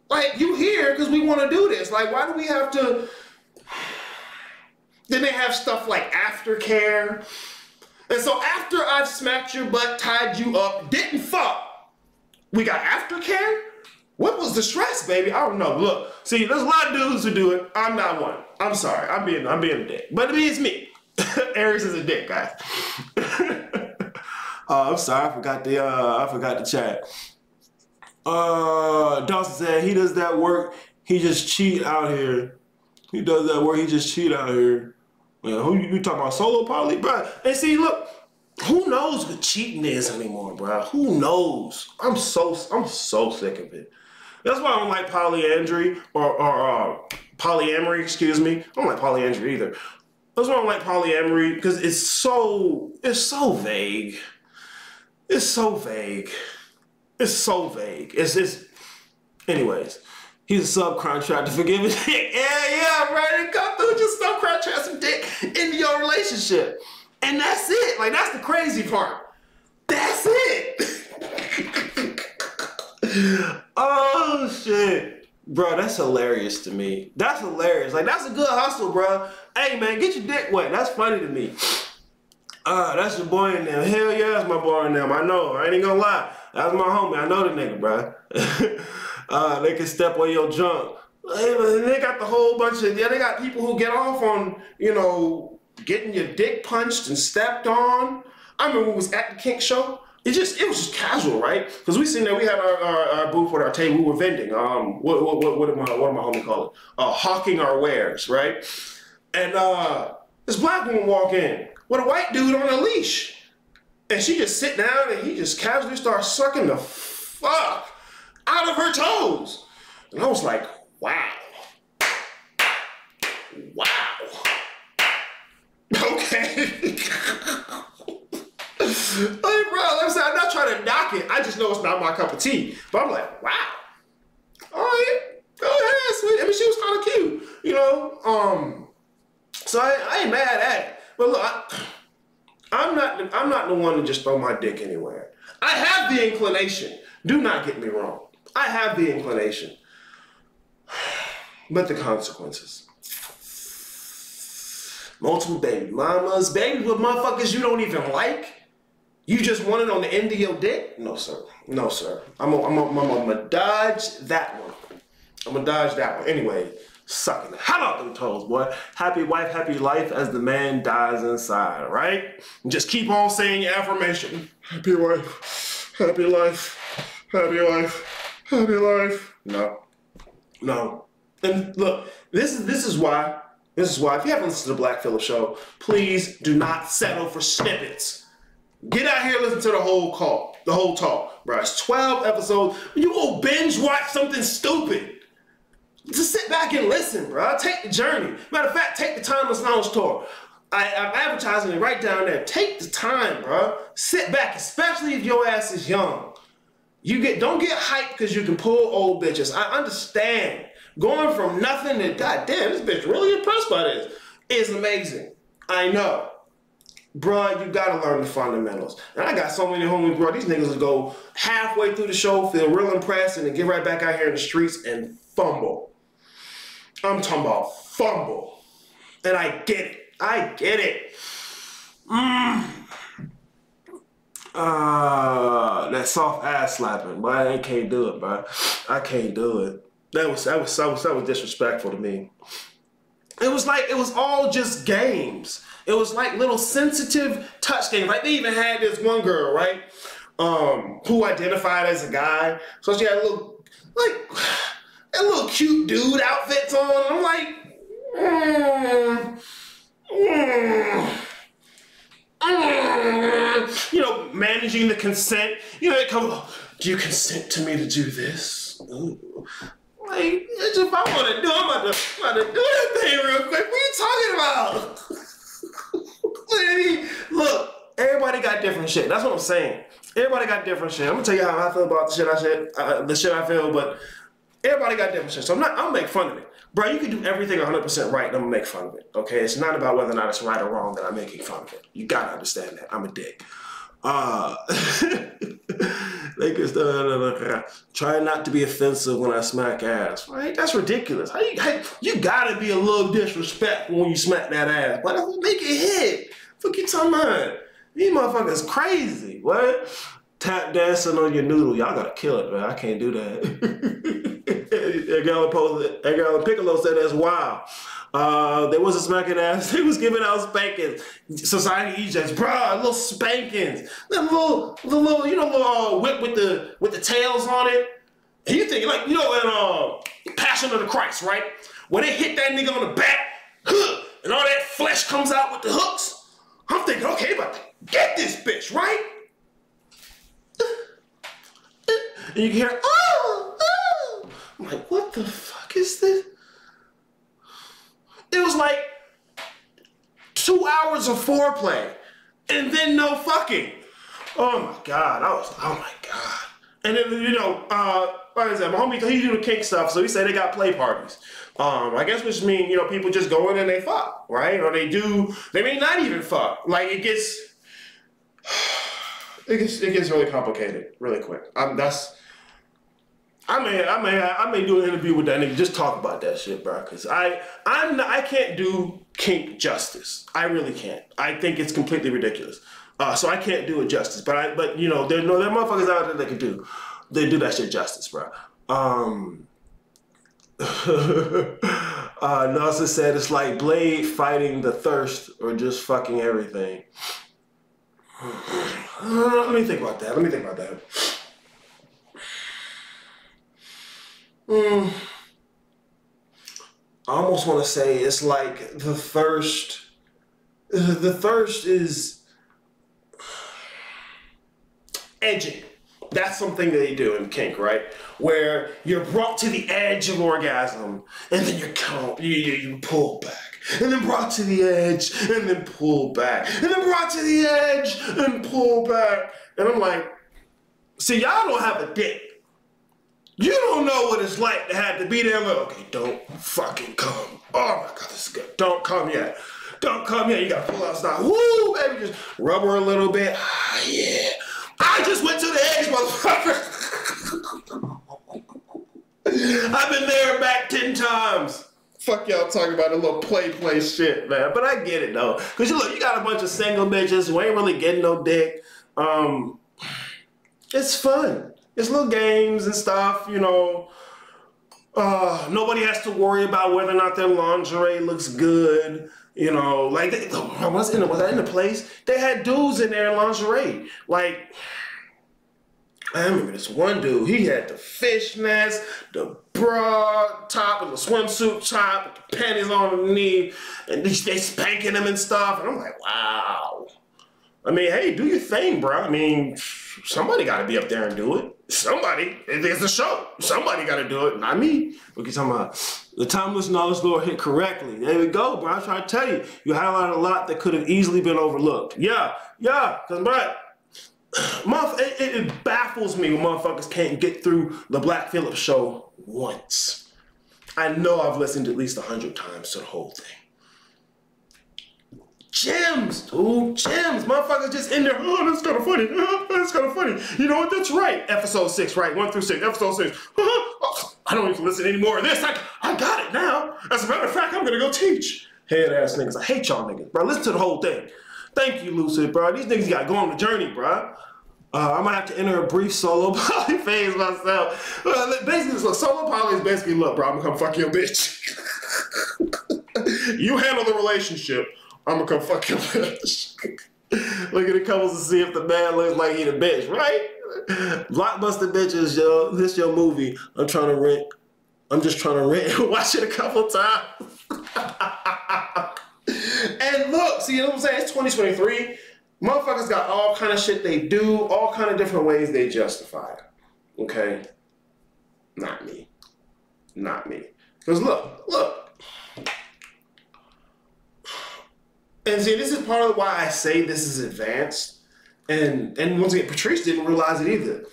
Like, you here because we want to do this. Like, why do we have to? Then they have stuff like aftercare. And so after I've smacked your butt, tied you up, didn't fuck, we got aftercare? What was the stress, baby? I don't know. Look, see, there's a lot of dudes who do it. I'm not one. I'm sorry. I'm being a dick. But it's me. Aries is a dick, guys. I'm sorry. I forgot the chat. Dawson said he does that work. He just cheat out here. He does that work. He just cheat out here. Well, who you talking about? Solo poly, bro? And see, look. Who knows what cheating is anymore, bro? Who knows? I'm so sick of it. That's why I don't like polyamory or polyamory, excuse me. I don't like polyandry either. That's why I don't like polyamory, because it's so vague. It's so vague. It's so vague. Anyways, he's a subcontractor for giving dick. Yeah, right. Come through, just subcontract some dick into your relationship. And that's it. Like, that's the crazy part. That's it. Oh, shit. Bro, that's hilarious to me. That's hilarious. Like, that's a good hustle, bro. Hey, man, get your dick wet. That's funny to me. That's your boy in there. Hell yeah, that's my boy in there. I know. I ain't gonna lie. That's my homie. I know the nigga, bro. They can step on your junk. They got the whole bunch of, they got people who get off on, you know, getting your dick punched and stepped on. I remember when we was at the kink show. It was just casual, right? Because we seen there, we had our booth with our table. We were vending. What did my homie call it? Hawking our wares, right? And this black woman walk in with a white dude on a leash, and she just sit down and he just casually starts sucking the fuck out of her toes. And I was like, wow. Okay. Like, bro, I'm not trying to knock it. I just know it's not my cup of tea. But I'm like, wow. All right. Go ahead, sweet. I mean, she was kind of cute, you know. So I ain't mad at it. But look, I'm not the one to just throw my dick anywhere. I have the inclination. Do not get me wrong. I have the inclination. But the consequences. Multiple baby mamas, babies with motherfuckers you don't even like. You just want it on the end of your dick? No, sir. No, sir. I'm gonna dodge that one. I'm gonna dodge that one. Anyway, sucking the hell out them toes, boy. Happy wife, happy life as the man dies inside, right? And just keep on saying your affirmation. Happy wife, happy life, happy life, happy life. No. No. And look, this is why. This is why, if you haven't listened to the Black Phillip Show, please do not settle for snippets. Get out here and listen to the whole talk, bro. It's 12 episodes. You go binge watch something stupid. Just sit back and listen, bro. Take the journey. Matter of fact, take the Timeless Lounge tour. I'm advertising it right down there. Take the time, bro. Sit back, especially if your ass is young. Don't get hyped because you can pull old bitches. I understand. Going from nothing to, goddamn, this bitch really impressed by this, is amazing. I know. Bruh, you gotta learn the fundamentals. And I got so many homies, bro. These niggas will go halfway through the show, feel real impressed, and then get right back out here in the streets and fumble. I'm talking about fumble. And I get it. I get it. That soft ass slapping, but I can't do it, bro. I can't do it. That was disrespectful to me. It was all just games. It was like little sensitive touch games. Like, they even had this one girl, right? Who identified as a guy. So she had a little cute dude outfits on. I'm like, you know, managing the consent. You know, it comes, do you consent to me to do this? Ooh. Like, if I want to do, I'm about to do that thing real quick. What are you talking about? Look, everybody got different shit. That's what I'm saying. Everybody got different shit. I'm gonna tell you how I feel about the shit I feel, but everybody got different shit. So I'll make fun of it. Bro, you can do everything 100% right and I'm gonna make fun of it. Okay? It's not about whether or not it's right or wrong that I'm making fun of it. You gotta understand that. I'm a dick. Try not to be offensive when I smack ass. Right? That's ridiculous. You gotta be a little disrespectful when you smack that ass. But make it hit. Fuck you talking about? These motherfuckers crazy. What? Tap dancing on your noodle. Y'all gotta kill it, man. I can't do that. That girl in Piccolo said that's wild. There was a smacking ass. They was giving out spankings. Society Ejects, bruh, little spankings. Little whip with the tails on it. And you think, like, in Passion of the Christ, right? When they hit that nigga on the back, and all that flesh comes out with the hooks. I'm thinking, okay, about to get this bitch, right? And you can hear, oh. I'm like, what the fuck is this? It was like 2 hours of foreplay and then no fucking. Oh my God. Oh my God. And then, what is that? My homie, he do the kink stuff, so he said they got play parties. I guess which mean, people just go in and they fuck, right? Or they may not even fuck. Like it gets really complicated really quick. I may do an interview with that nigga, just talk about that shit, bro. Cause I can't do kink justice. I really can't. I think it's completely ridiculous. So I can't do it justice. But there are motherfuckers out there that can do that shit justice, bro. Nelson said it's like Blade fighting the thirst or just fucking everything. Let me think about that. I almost want to say it's like the thirst. The thirst is edging. That's something that they do in kink, right? Where you're brought to the edge of orgasm, and then you pull back, and then brought to the edge, and then pull back, and then brought to the edge, and pull back. And I'm like, see, y'all don't have a dick. You don't know what it's like to have to be there. Like, okay, don't fucking come. Oh my God, this is good. Don't come yet. Don't come yet. You gotta pull out stuff. Woo, baby, just rub her a little bit. Ah, yeah. I just went to the edge, motherfucker. I've been there back 10 times. Fuck y'all talking about a little play shit, man. But I get it though. Cause you got a bunch of single bitches who ain't really getting no dick. It's fun. It's little games and stuff, Nobody has to worry about whether or not their lingerie looks good. Like, was that in the place? They had dudes in there in lingerie. Like, I remember this one dude, he had the fishnets, the bra top, and the swimsuit top, the panties on the knee, and they spanking them and stuff. And I'm like, wow. I mean, hey, do your thing, bro. I mean, somebody got to be up there and do it. Somebody. It's a show. Somebody got to do it. Not me. We're talking about the timeless knowledge lore hit correctly. There we go, bro. I'm trying to tell you. You highlighted a lot that could have easily been overlooked. Yeah. Because, bro, it baffles me when motherfuckers can't get through the Black Phillip show once. I know I've listened at least 100 times to the whole thing. Gems, dude, gems. Motherfuckers just in there. Oh, that's kind of funny. That's kind of funny. You know what? That's right. Episode 6, right? 1 through 6. Episode 6. I don't need to listen anymore of this. I got it now. As a matter of fact, I'm going to go teach. Head ass niggas. I hate y'all niggas, bro. Listen to the whole thing. Thank you, Lucid, bro. These niggas got to go on the journey, bro. I'm going to have to enter a brief solo poly phase myself. Basically, so solo poly is basically, look, bro, I'm going to come fuck your bitch. You handle the relationship. I'm gonna come fuck your bitch. Look at the couples to see if the man looks like he the bitch, right? Blockbuster bitches, yo. This your movie. I'm just trying to rent. Watch it a couple times. And look, see what I'm saying? It's 2023. Motherfuckers got all kind of shit they do, all kind of different ways they justify it. Okay? Not me. Because look. And see, this is part of why I say this is advanced. And once again, Patrice didn't realize it either.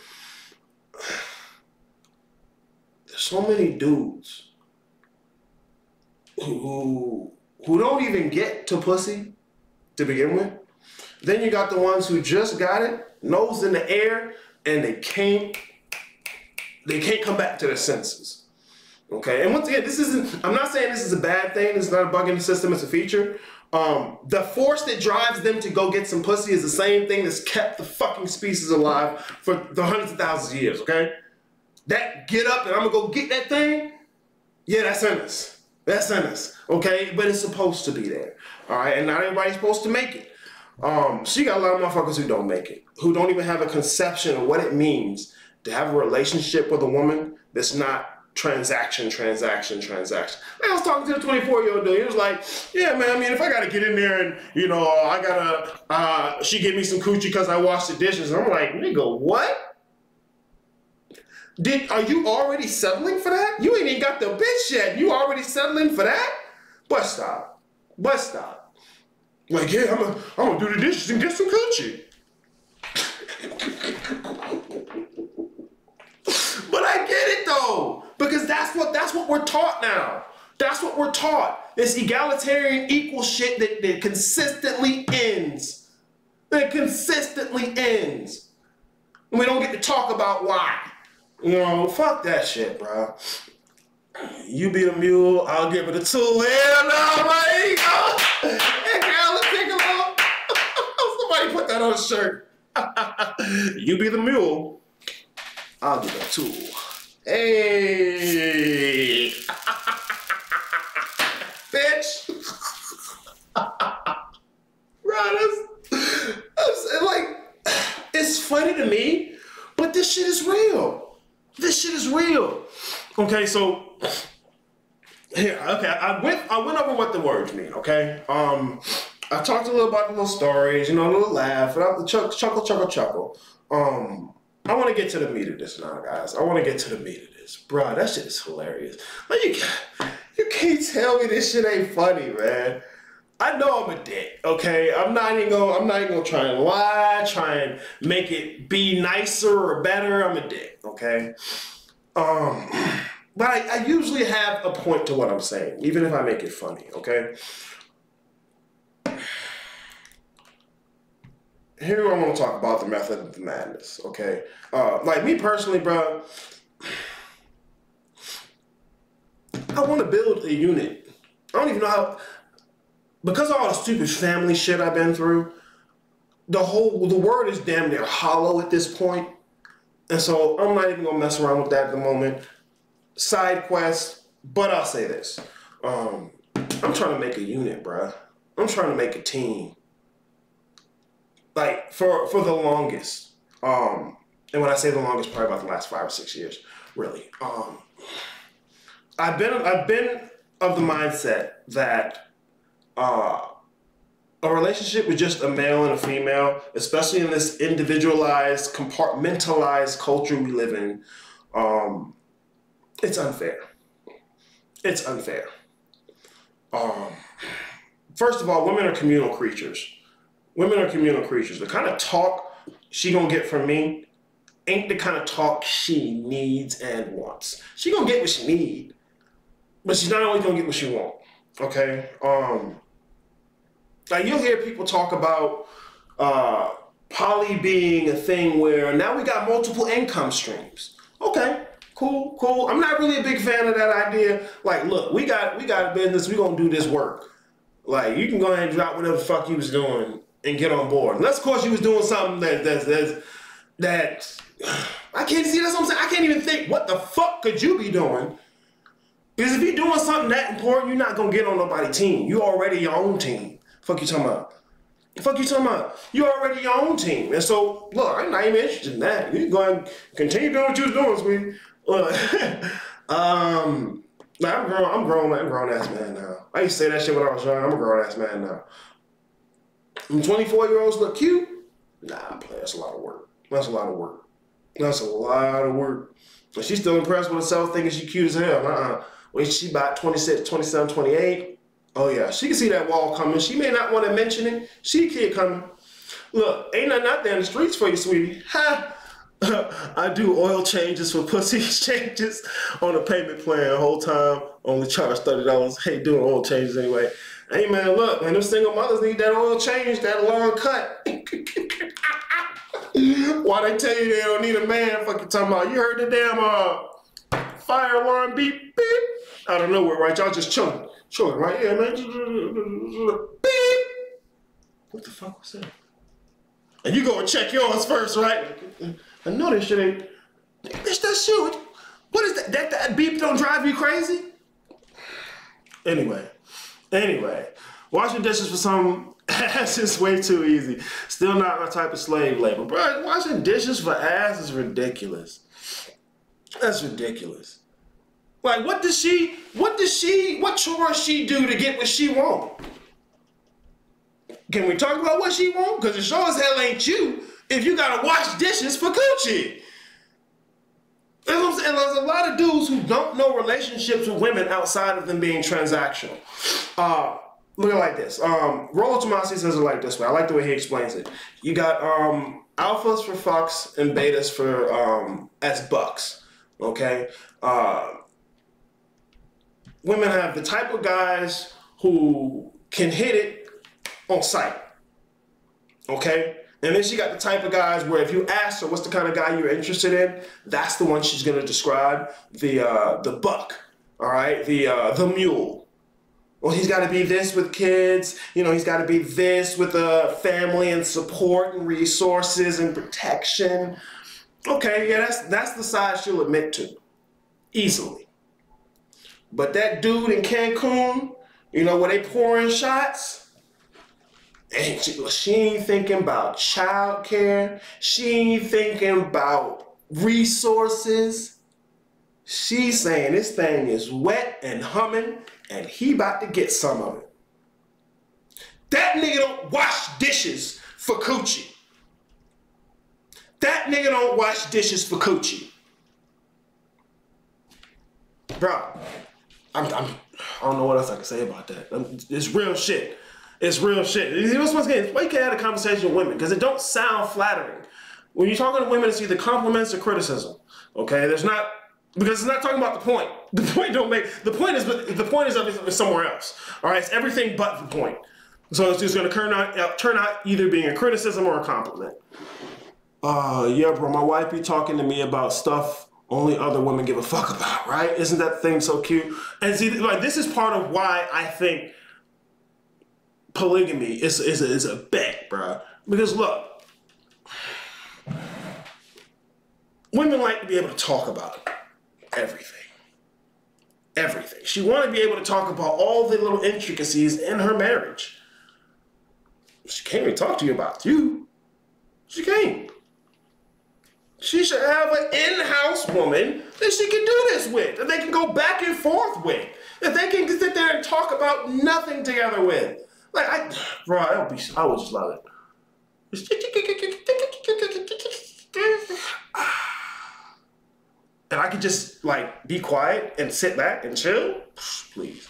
There's so many dudes who don't even get to pussy to begin with. Then you got the ones who just got it, nose in the air, and they can't come back to their senses. Okay, and once again, I'm not saying this is a bad thing. It's not a bug in the system, it's a feature. The force that drives them to go get some pussy is the same thing that's kept the fucking species alive for the hundreds of thousands of years, okay? That get up and I'm gonna go get that thing, yeah, that's in us. That's in us, okay? But it's supposed to be there, all right? And not everybody's supposed to make it. So you got a lot of motherfuckers who don't make it, who don't even have a conception of what it means to have a relationship with a woman that's not transaction. Like I was talking to the 24-year-old dude. He was like, yeah, man, I mean, if I got to get in there and, you know, I got to, she gave me some coochie because I washed the dishes. And I'm like, nigga, what? Are you already settling for that? You ain't even got the bitch yet. You already settling for that? But stop. Like, yeah, I'm gonna do the dishes and get some coochie. But I get it though, because that's what we're taught now. That's what we're taught. This egalitarian equal shit that consistently ends. That consistently ends. And we don't get to talk about why. You know, fuck that shit, bro. You be the mule, I'll give it a 2. Hell no, my ego. Hey, girl, let's take a look. Somebody put that on a shirt. You be the mule, I'll give it a 2. Hey. Bitch. Bro, that's like, it's funny to me, but this shit is real. This shit is real. Okay, so here, okay, I went over what the words mean, okay? I talked a little about the little stories, you know, a little laugh, and chuckle. I want to get to the meat of this now, guys. I want to get to the meat of this. Bro, that shit is hilarious. Like, you can't tell me this shit ain't funny, man. I know I'm a dick, okay? I'm not even gonna try and lie, try and make it be nicer or better. I'm a dick, okay? But I usually have a point to what I'm saying, even if I make it funny, okay? Here I want to talk about the method of the madness, okay? Like me personally, bro, I want to build a unit. I don't even know how, because of all the stupid family shit I've been through, the word is damn near hollow at this point. And so I'm not even gonna mess around with that at the moment. Side quest, but I'll say this. I'm trying to make a unit, bruh. I'm trying to make a team. Like for the longest. And when I say the longest, probably about the last 5 or 6 years, really. I've been of the mindset that a relationship with just a male and a female, especially in this individualized, compartmentalized culture we live in, it's unfair. It's unfair. First of all, women are communal creatures. Women are communal creatures. The kind of talk she gonna get from me ain't the kind of talk she needs and wants. She gonna get what she need, but she's not always gonna get what she want. Okay? Like you'll hear people talk about poly being a thing where now we got multiple income streams. Okay, cool. I'm not really a big fan of that idea. Like, look, we got a business, we gonna do this work. Like, you can go ahead and drop whatever the fuck you was doing and get on board. Unless, of course, you was doing something that I can't see. That's what I'm saying. I can't even think. What the fuck could you be doing? Because if you're doing something that important, you're not gonna get on nobody's team. You already your own team. Fuck you talking about? You already your own team. And so, look, I'm not even interested in that. You can go and continue doing what you was doing, sweetie. Like I'm grown ass man now. I used to say that shit when I was young. I'm a grown ass man now. When 24-year-olds look cute, nah, play. That's a lot of work. That's a lot of work. But she's still impressed with herself, thinking she cute as hell. When she about 26, 27, 28, oh yeah, she can see that wall coming. She may not want to mention it. She a kid coming. Look, ain't nothing out there in the streets for you, sweetie. Ha! I do oil changes for pussy exchanges on a payment plan the whole time. Only charge $30. Hey, doing oil changes anyway. Hey, man, look, man, them single mothers need that oil change, that long cut. Why they tell you they don't need a man? Fucking talking about, you heard the damn fire alarm beep, beep. Out of nowhere, right? Y'all just chilling, right? Yeah, man. Beep. What the fuck was that? And you go and check yours first, right? I know this shit ain't. Bitch, that shit. What is that? That beep don't drive you crazy? Anyway. Washing dishes for some ass is way too easy. Still not my type of slave labor. Bro, washing dishes for ass is ridiculous. That's ridiculous. Like, what chores she do to get what she want? Can we talk about what she want? Because it sure as hell ain't you if you gotta wash dishes for coochie. That's what I'm saying. There's a lot of dudes who don't know relationships with women outside of them being transactional. Look at it like this. Rollo Tomasi says it like this way. I like the way he explains it. You got alphas for fucks and betas for as bucks. Okay? Women have the type of guys who can hit it on sight. Okay? And then she got the type of guys where if you ask her what's the kind of guy you're interested in, that's the one she's gonna describe. The buck, all right? The mule. Well, he's gotta be this with kids, you know, he's gotta be this with a family and support and resources and protection. Okay, yeah, that's the side she'll admit to. Easily. But that dude in Cancun, you know, where they pouring shots, and she ain't thinking about child care. She ain't thinking about resources. She's saying this thing is wet and humming, and he about to get some of it. That nigga don't wash dishes for coochie. That nigga don't wash dishes for coochie. Bro, I don't know what else I can say about that. It's real shit. It's real shit. Once again, why you can't have a conversation with women? Because it don't sound flattering. When you're talking to women, it's either compliments or criticism. Okay, because it's not talking about the point. The point don't make the point is somewhere else. All right, it's everything but the point. So it's just going to turn out either being a criticism or a compliment. Yeah, bro, my wife be talking to me about stuff only other women give a fuck about, right? Isn't that thing so cute? And see, like, this is part of why I think polygamy is a bet, bro. Because look, women like to be able to talk about everything. Everything. She want to be able to talk about all the little intricacies in her marriage. She can't even talk to you about you. She can't. She should have an in-house woman that she can do this with, that they can go back and forth with, that they can sit there and talk about nothing together with. Like, I would just love it. And I could just, like, be quiet and sit back and chill. Please.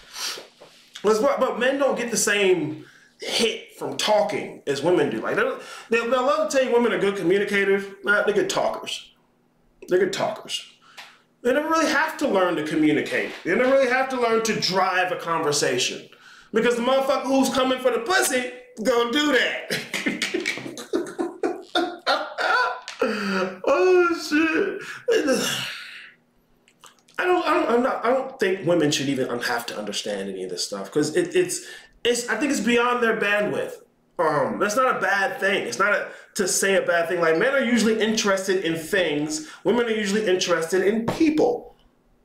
But men don't get the same hit from talking as women do. Like, they'll love to tell you women are good communicators. Nah, they're good talkers. They're good talkers. They don't really have to learn to communicate. They don't really have to learn to drive a conversation. Because the motherfucker who's coming for the pussy gonna do that. Oh shit. I don't think women should even have to understand any of this stuff, because I think it's beyond their bandwidth. That's not a bad thing. It's not to say a bad thing. Like, men are usually interested in things. Women are usually interested in people.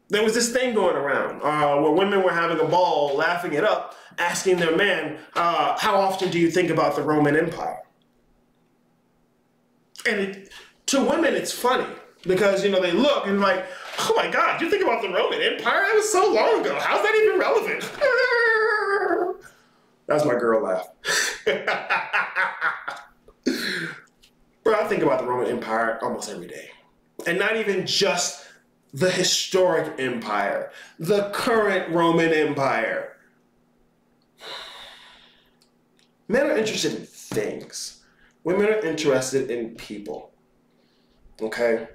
There was this thing going around where women were having a ball, laughing it up, asking their man, how often do you think about the Roman Empire? And to women, it's funny because, you know, they look and like, oh my God, you think about the Roman Empire? That was so long ago. How's that even relevant? That's my girl laugh. Bro, I think about the Roman Empire almost every day. And not even just the historic empire, the current Roman Empire. Men are interested in things. Women are interested in people. Okay?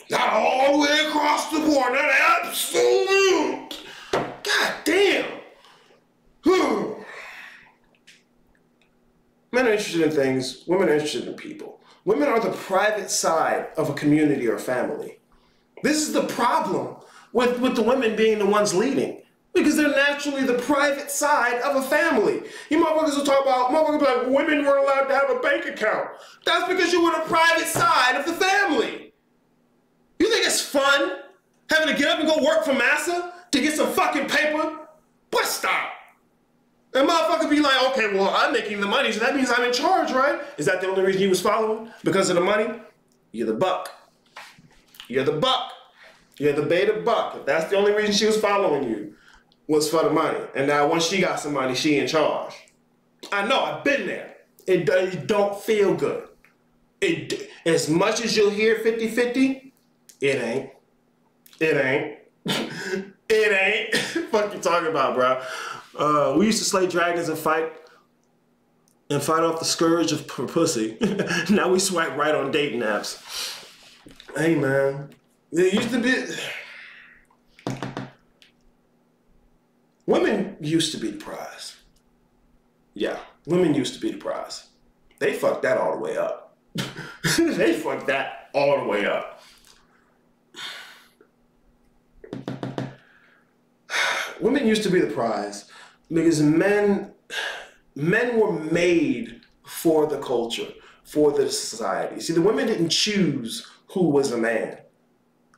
Not all the way across the board. Not absolute. God damn. Men are interested in things. Women are interested in people. Women are the private side of a community or family. This is the problem with the women being the ones leading. Because they're naturally the private side of a family. You motherfuckers will talk about, motherfuckers be like, women weren't allowed to have a bank account. That's because you were the private side of the family. You think it's fun having to get up and go work for massa to get some fucking paper? But stop. And motherfucker be like, okay, well, I'm making the money, so that means I'm in charge, right? Is that the only reason you was following? Because of the money? You're the buck. You're the buck. You're the beta buck. If that's the only reason she was following you, was for the money. And now once she got some money, she in charge. I know, I've been there. It don't feel good. As much as you'll hear 50-50, it ain't. It ain't. It ain't. Fuck you talking about, bro? We used to slay dragons and fight off the scourge of pussy. Now we swipe right on dating apps. Hey, man. It used to be... Women used to be the prize. Yeah, women used to be the prize. They fucked that all the way up. They fucked that all the way up. Women used to be the prize because men were made for the culture, for the society. See, the women didn't choose who was a man.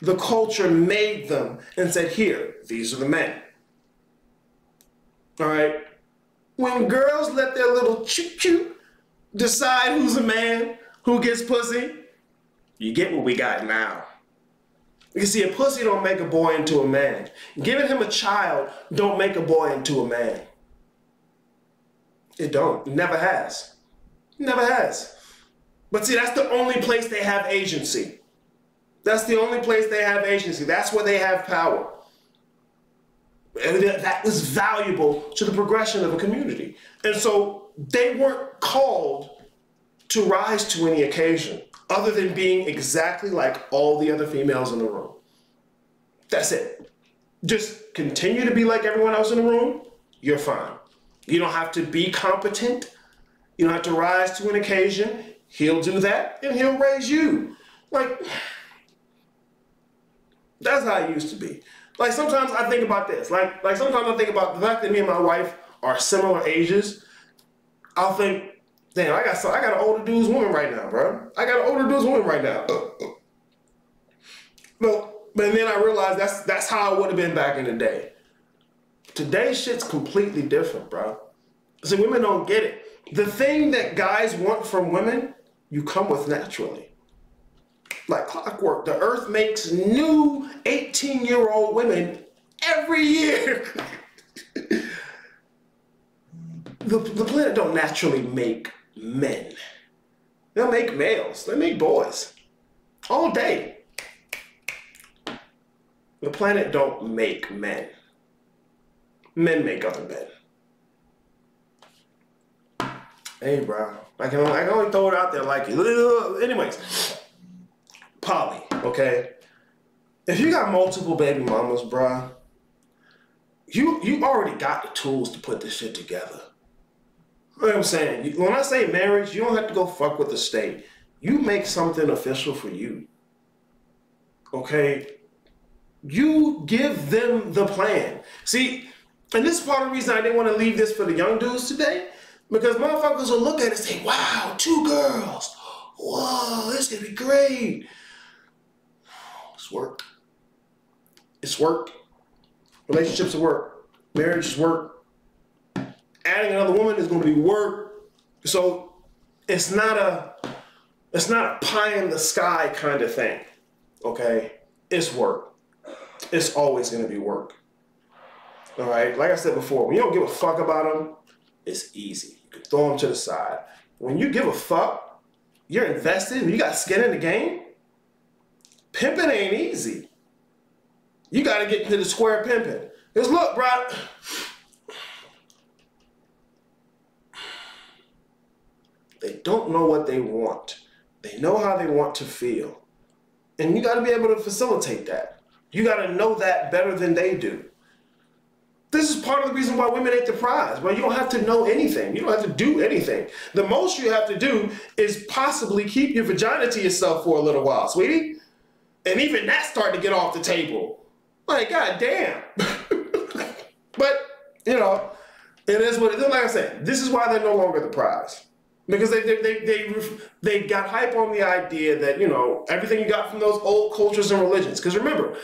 The culture made them and said, here, these are the men. All right? When girls let their little choo-choo decide who's a man, who gets pussy, you get what we got now. You see, a pussy don't make a boy into a man. Giving him a child don't make a boy into a man. It don't. It never has. Never has. But see, that's the only place they have agency. That's the only place they have agency. That's where they have power. And that was valuable to the progression of a community. And so they weren't called to rise to any occasion other than being exactly like all the other females in the room. That's it. Just continue to be like everyone else in the room, you're fine. You don't have to be competent. You don't have to rise to an occasion. He'll do that and he'll raise you. Like, that's how it used to be. Like, sometimes I think about this. Like sometimes I think about the fact that me and my wife are similar ages. I'll think, damn, I got an older dude's woman right now, bro. I got an older dude's woman right now. But then I realized that's how it would have been back in the day. Today's shit's completely different, bro. See, women don't get it. The thing that guys want from women, you come with naturally. Like clockwork, the earth makes new 18-year-old women every year. The planet don't naturally make men. They'll make males. They make boys. All day. The planet don't make men. Men make other men. Hey, bro. I can only throw it out there like it. Anyways. Poly, okay? If you got multiple baby mamas, bruh, you already got the tools to put this shit together. You know what I'm saying? When I say marriage, you don't have to go fuck with the state. You make something official for you. Okay? You give them the plan. See, and this is part of the reason I didn't want to leave this for the young dudes today, because motherfuckers will look at it and say, wow, 2 girls. Whoa, this is gonna be great. It's work. It's work. Relationships are work. Marriage is work. Adding another woman is going to be work. So it's not a pie in the sky kind of thing. Okay? It's work. It's always going to be work. All right? Like I said before, when you don't give a fuck about them, it's easy. You can throw them to the side. When you give a fuck, you're invested and you got skin in the game, pimping ain't easy. You got to get into the square pimping. Because look, bro. They don't know what they want. They know how they want to feel. And you got to be able to facilitate that. You got to know that better than they do. This is part of the reason why women ain't the prize. Well, you don't have to know anything. You don't have to do anything. The most you have to do is possibly keep your vagina to yourself for a little while, sweetie. And even that's starting to get off the table. Like, God damn. But, you know, it is what it is. Like I said, this is why they're no longer the prize. Because they got hype on the idea that, you know, everything you got from those old cultures and religions. Because remember,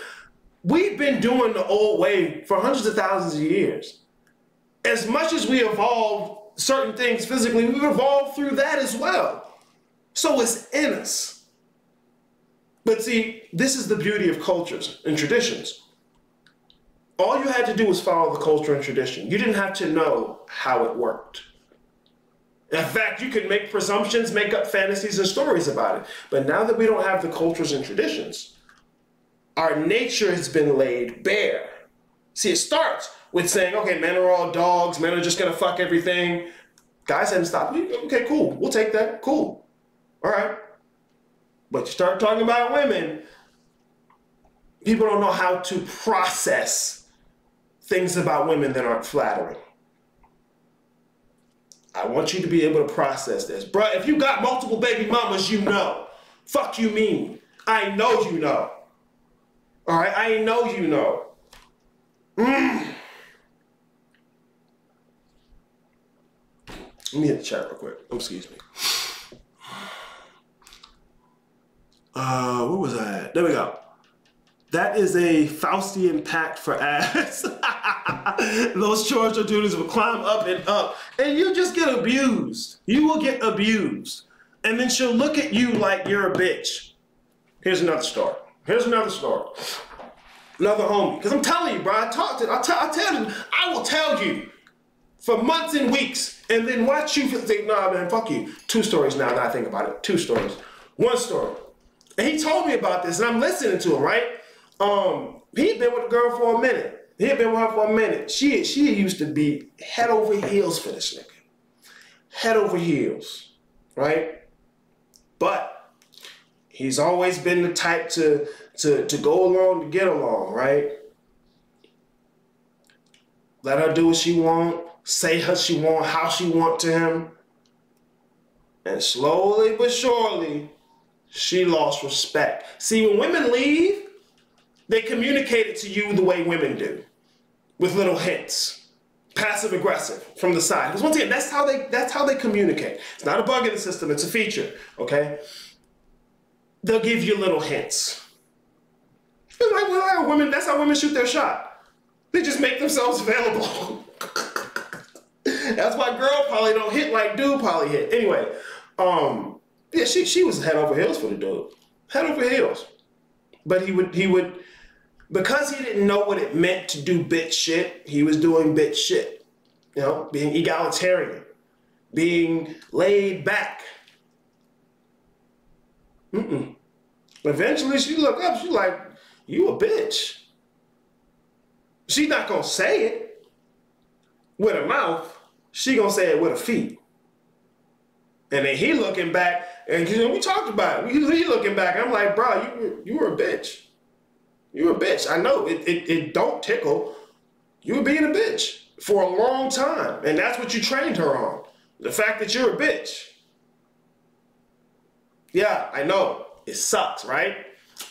we've been doing the old way for hundreds of thousands of years. As much as we evolved certain things physically, we've evolved through that as well. So it's in us. But see, this is the beauty of cultures and traditions. All you had to do was follow the culture and tradition. You didn't have to know how it worked. In fact, you could make presumptions, make up fantasies and stories about it. But now that we don't have the cultures and traditions, our nature has been laid bare. See, it starts with saying, okay, men are all dogs, men are just gonna fuck everything. Guys hadn't stopped. Okay, cool, we'll take that, cool. All right. But you start talking about women, people don't know how to process things about women that aren't flattering. I want you to be able to process this. Bruh, if you got multiple baby mamas, you know. Fuck you mean. I know you know. All right, I know you know. Let me hit the chat real quick. Excuse me. Where was I at? There we go. That is a Faustian pact for ass. Those chores or duties will climb up, and you just get abused. You will get abused. And then she'll look at you like you're a bitch. Here's another story. Here's another story. Another homie. Because I'm telling you, bro, I will tell you for months and weeks, and then watch you think, nah, man, fuck you. 2 stories now that I think about it. 2 stories. 1 story. And he told me about this, and I'm listening to him, right? He'd been with a girl for a minute. She used to be head over heels for this nigga. Head over heels, right? But he's always been the type to go along to get along, right? Let her do what she want, say what she want, how she want to him. And slowly but surely, she lost respect. See, when women leave, they communicate it to you the way women do, with little hints, passive aggressive from the side. Because once again, that's how they communicate. It's not a bug in the system; it's a feature. Okay, they'll give you little hints. It's like, well, women. That's how women shoot their shot. They just make themselves available. That's why girl probably don't hit like dude probably hit. Anyway, yeah, she was head over heels for the dude, head over heels. But he would. Because he didn't know what it meant to do bitch shit, he was doing bitch shit. You know, being egalitarian, being laid back. Eventually she looked up, she's like, you a bitch. She's not gonna say it with her mouth, she gonna say it with her feet. And then he looking back, and you know, we talked about it. He looking back, I'm like, bro, you were a bitch. You're a bitch. I know it don't tickle. You were being a bitch for a long time. And that's what you trained her on. The fact that you're a bitch. Yeah, I know. It sucks, right?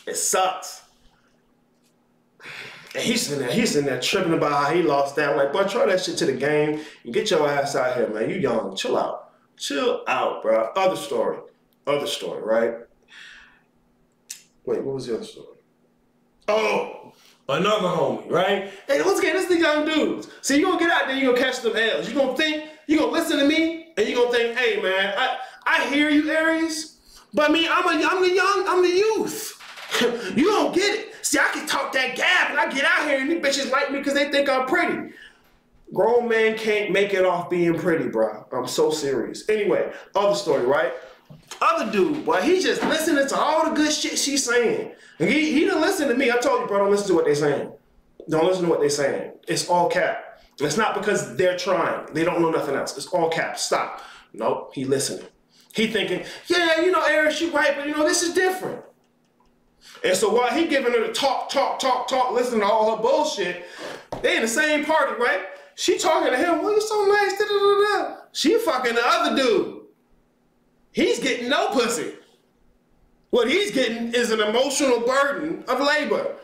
It sucks. And he's sitting there tripping about how he lost that. I'm like, boy, try that shit to the game and get your ass out here, man. You young. Chill out. Chill out, bro. Other story, right? Wait, what was the other story? Oh, another homie, right? Hey, once again, this is the young dudes. So you're going to get out there, you're going to catch them L's. You're going to think, you're going to listen to me, and you're going to think, hey, man, I hear you, Aries, but I mean, I'm the youth. You don't get it. See, I can talk that gap, and I get out here, and these bitches like me because they think I'm pretty. Grown man can't make it off being pretty, bro. I'm so serious. Anyway, other story, right? Other dude, boy, he just listening to all the good shit she's saying. And he didn't listen to me. I told you, bro, don't listen to what they're saying. Don't listen to what they're saying. It's all cap. It's not because they're trying. They don't know nothing else. It's all cap. Stop. Nope, he listening. He thinking, yeah, you know, Aaron, she right, but you know, this is different. And so while he giving her the talk, listening to all her bullshit, they in the same party, right? She talking to him, well, you're so nice, da, da, da, da. She fucking the other dude. He's getting no pussy. What he's getting is an emotional burden of labor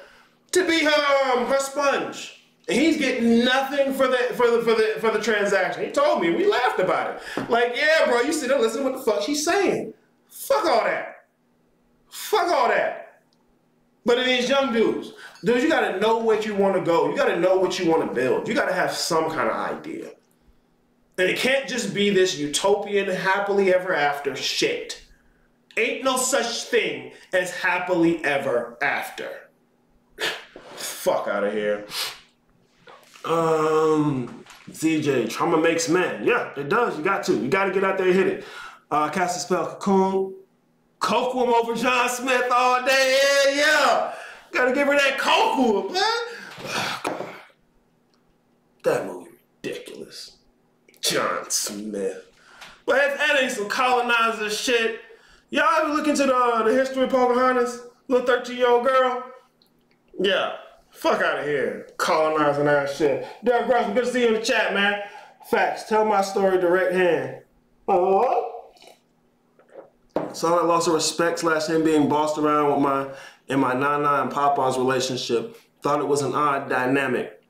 to be her sponge. And he's getting nothing for the transaction. He told me, we laughed about it. Like, yeah, bro, you sit there listening to what the fuck she's saying. Fuck all that. Fuck all that. But it is young dudes. Dudes, you gotta know where you wanna go. You gotta know what you wanna build. You gotta have some kind of idea. And it can't just be this utopian, happily ever after shit. Ain't no such thing as happily ever after. Fuck out of here. ZJ, trauma makes men. Yeah, it does. You got to. You got to get out there and hit it. Cast a spell, cocoon. Cocoon over John Smith all day. Yeah. Got to give her that cocoon, man. Oh, God. That movie ridiculous. John Smith. But that ain't some colonizer shit. Y'all ever look into the history of Pocahontas? Little 13-year-old girl? Yeah. Fuck out of here. Colonizing ass shit. Derek Gross, good to see you in the chat, man. Facts. Tell my story direct hand. Oh. Saw that loss of respect / him being bossed around with in my Nana and Papa's relationship. Thought it was an odd dynamic.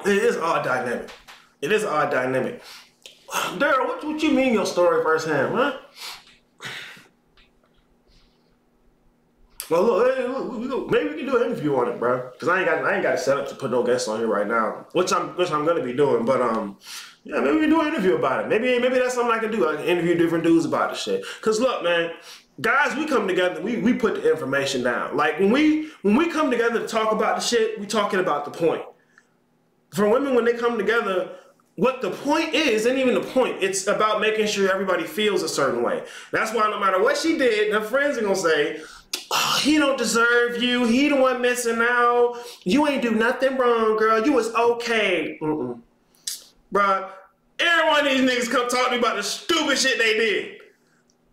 It is odd dynamic. It is odd dynamic. Daryl, what you mean your story firsthand, huh? Well, look, maybe we can do an interview on it, bro. Cause I ain't got it set up to put no guests on here right now, which I'm gonna be doing. But yeah, maybe we can do an interview about it. Maybe that's something I can do. I can interview different dudes about the shit. Cause look, man, guys, we come together, we put the information down. Like when we come together to talk about the shit, we talking about the point. For women, when they come together, what the point is isn't even the point. It's about making sure everybody feels a certain way. That's why no matter what she did, her friends are gonna say, oh, he don't deserve you. He the one missing out. You ain't do nothing wrong, girl. You was okay. Bruh, every one of these niggas come talk to me about the stupid shit they did.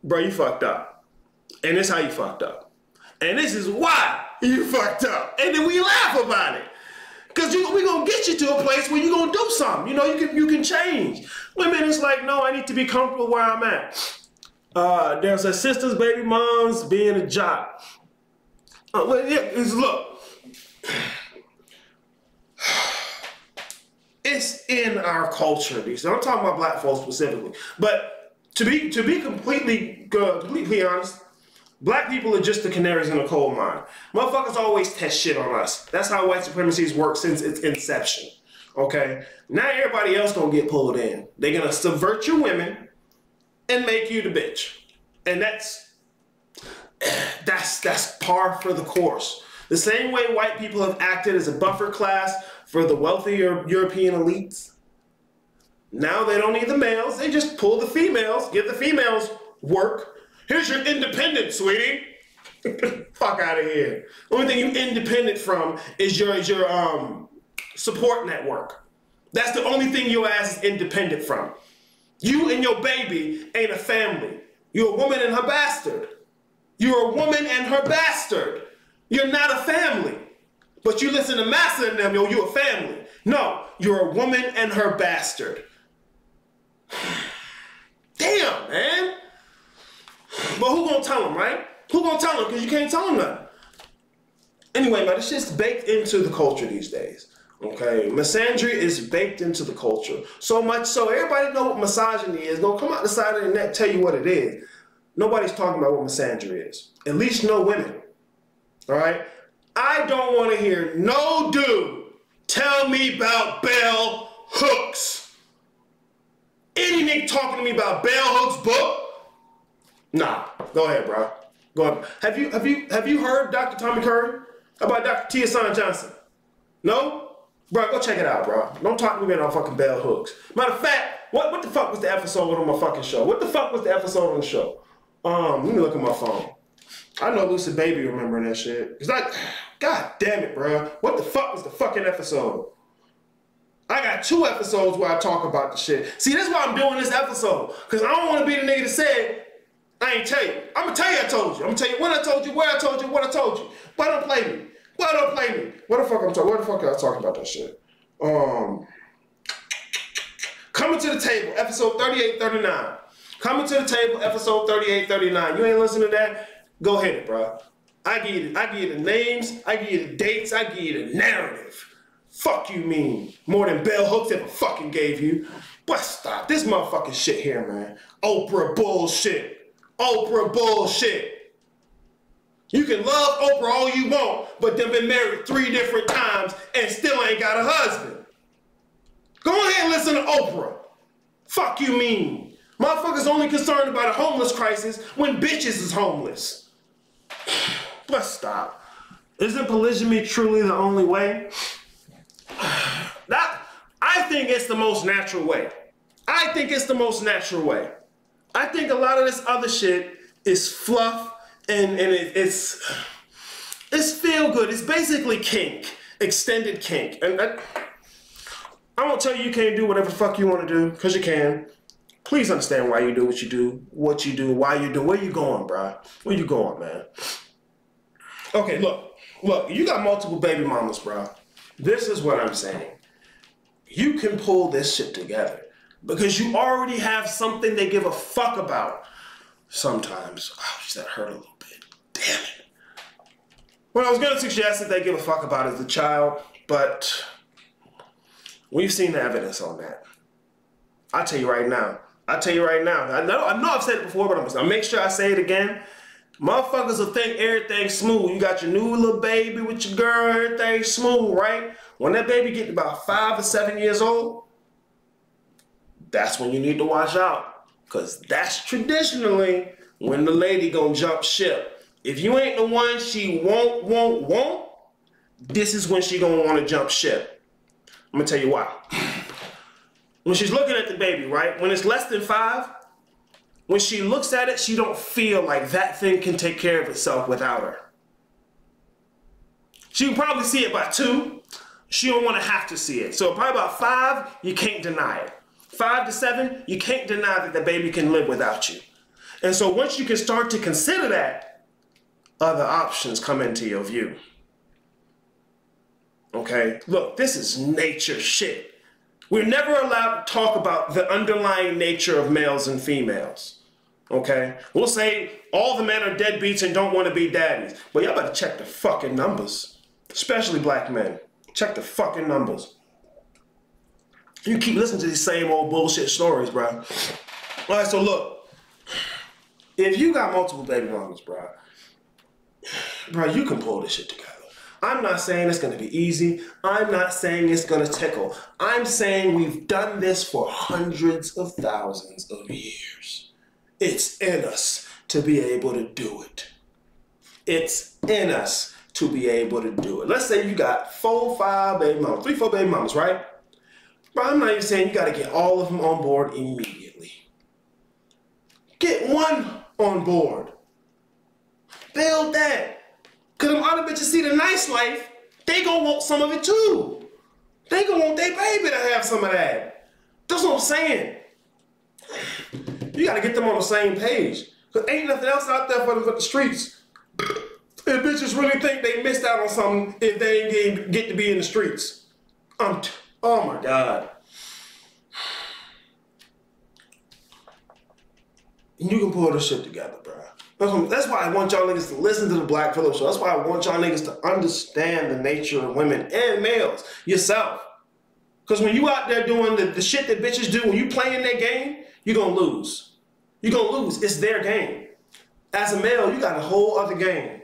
Bruh, you fucked up. And this how you fucked up. And this is why you fucked up. And then we laugh about it. Because we gonna get you to a place where you gonna do something. You know, you can change. Women, it's like, no, I need to be comfortable where I'm at. There's a sisters, baby moms being a job. Well, yeah, look. It's in our culture. So I'm talking about black folks specifically. But to be completely honest, black people are just the canaries in a coal mine. Motherfuckers always test shit on us. That's how white supremacy's worked since its inception. Okay? Now everybody else gonna get pulled in. They're gonna subvert your women and make you the bitch. And that's par for the course. The same way white people have acted as a buffer class for the wealthier European elites. Now they don't need the males. They just pull the females, give the females work. Here's your independence, sweetie. Fuck out of here. The only thing you're independent from is your support network. That's the only thing your ass is independent from. You and your baby ain't a family. You're a woman and her bastard. You're a woman and her bastard. You're not a family. But you listen to Massa and them, yo, you're a family. No, you're a woman and her bastard. Damn, man. But who gonna tell them, right? Who gonna tell them? Because you can't tell them nothing. Anyway, man, this shit's baked into the culture these days. Okay, misandry is baked into the culture. So much so, everybody know what misogyny is. Don't come out the side of the neck tell you what it is. Nobody's talking about what misandry is. At least no women. All right? I don't want to hear no dude tell me about bell hooks. Any nigga talking to me about bell hooks book? Nah, go ahead, bro. Go ahead. Have you heard Dr. Tommy Curry about Dr. Tia Son Johnson? No? Bro, go check it out, bro. Don't talk to me about fucking bell hooks. Matter of fact, what the fuck was the episode on my fucking show? What the fuck was the episode on the show? Let me look at my phone. I know Lucid Baby remembering that shit. Cause God damn it, bro. What the fuck was the fucking episode? I got 2 episodes where I talk about the shit. See, that's why I'm doing this episode. Because I don't want to be the nigga that said, I ain't tell you. I'm going to tell you I told you. I'm going to tell you when I told you, where I told you, what I told you. Why don't play me? Why don't play me? What the fuck am I talking about that shit? Coming to the table, episode 38, 39. Coming to the table, episode 38, 39. You ain't listening to that? Go ahead, bro. I give you the names, I give you the dates, I give you the narrative. Fuck you mean more than bell hooks ever fucking gave you. But stop this motherfucking shit here, man. Oprah bullshit. Oprah bullshit. You can love Oprah all you want, but them been married 3 different times and still ain't got a husband. Go ahead and listen to Oprah. Fuck you mean. Motherfuckers only concerned about a homeless crisis when bitches is homeless. But stop. Isn't polygamy truly the only way? I think it's the most natural way. I think it's the most natural way. I think a lot of this other shit is fluff and it's feel good. It's basically kink, extended kink. And I won't tell you can't do whatever the fuck you want to do, because you can. Please understand why you do, why you do, where you going, bro? Where you going, man? Okay, look, you got multiple baby mamas, bro. This is what I'm saying. You can pull this shit together because you already have something they give a fuck about. Sometimes, ouch, that hurt a little bit. Damn it. What I was going to suggest that they give a fuck about is the child, but we've seen the evidence on that. I'll tell you right now. I know I've said it before, but I'm going to make sure I say it again. Motherfuckers will think everything's smooth. You got your new little baby with your girl, everything's smooth, right? When that baby gets about 5 or 7 years old, that's when you need to watch out. Because that's traditionally when the lady gonna jump ship. If you ain't the one she won't, this is when she gonna want to jump ship. I'm gonna tell you why. When she's looking at the baby, right? When it's less than 5, when she looks at it, she don't feel like that thing can take care of itself without her. She can probably see it by 2. She don't want to have to see it. So probably about 5, you can't deny it. 5 to 7, you can't deny that the baby can live without you. And so once you can start to consider that, other options come into your view. Okay? Look, this is nature shit. We're never allowed to talk about the underlying nature of males and females. Okay? We'll say all the men are deadbeats and don't want to be daddies. But y'all better check the fucking numbers. Especially black men. Check the fucking numbers. You keep listening to these same old bullshit stories, bro. All right, so look. If you got multiple baby mamas, bro, you can pull this shit together. I'm not saying it's going to be easy. I'm not saying it's going to tickle. I'm saying we've done this for hundreds of thousands of years. It's in us to be able to do it. It's in us to be able to do it. Let's say you got 4, 5 baby mamas, 3, 4 baby mamas, right? Bro, I'm not even saying you got to get all of them on board immediately. Get one on board. Build that. Because them other bitches see the nice life, they gonna want some of it too. They gonna want their baby to have some of that. That's what I'm saying. You gotta get them on the same page. Because ain't nothing else out there for them but the streets. And bitches really think they missed out on something if they ain't get to be in the streets. Oh my God. You can pull this shit together, bro. That's why I want y'all niggas to listen to the Black Phillip Show. That's why I want y'all niggas to understand the nature of women and males yourself. Because when you out there doing the shit that bitches do, when you playing their game, you're going to lose. You're going to lose. It's their game. As a male, you got a whole other game.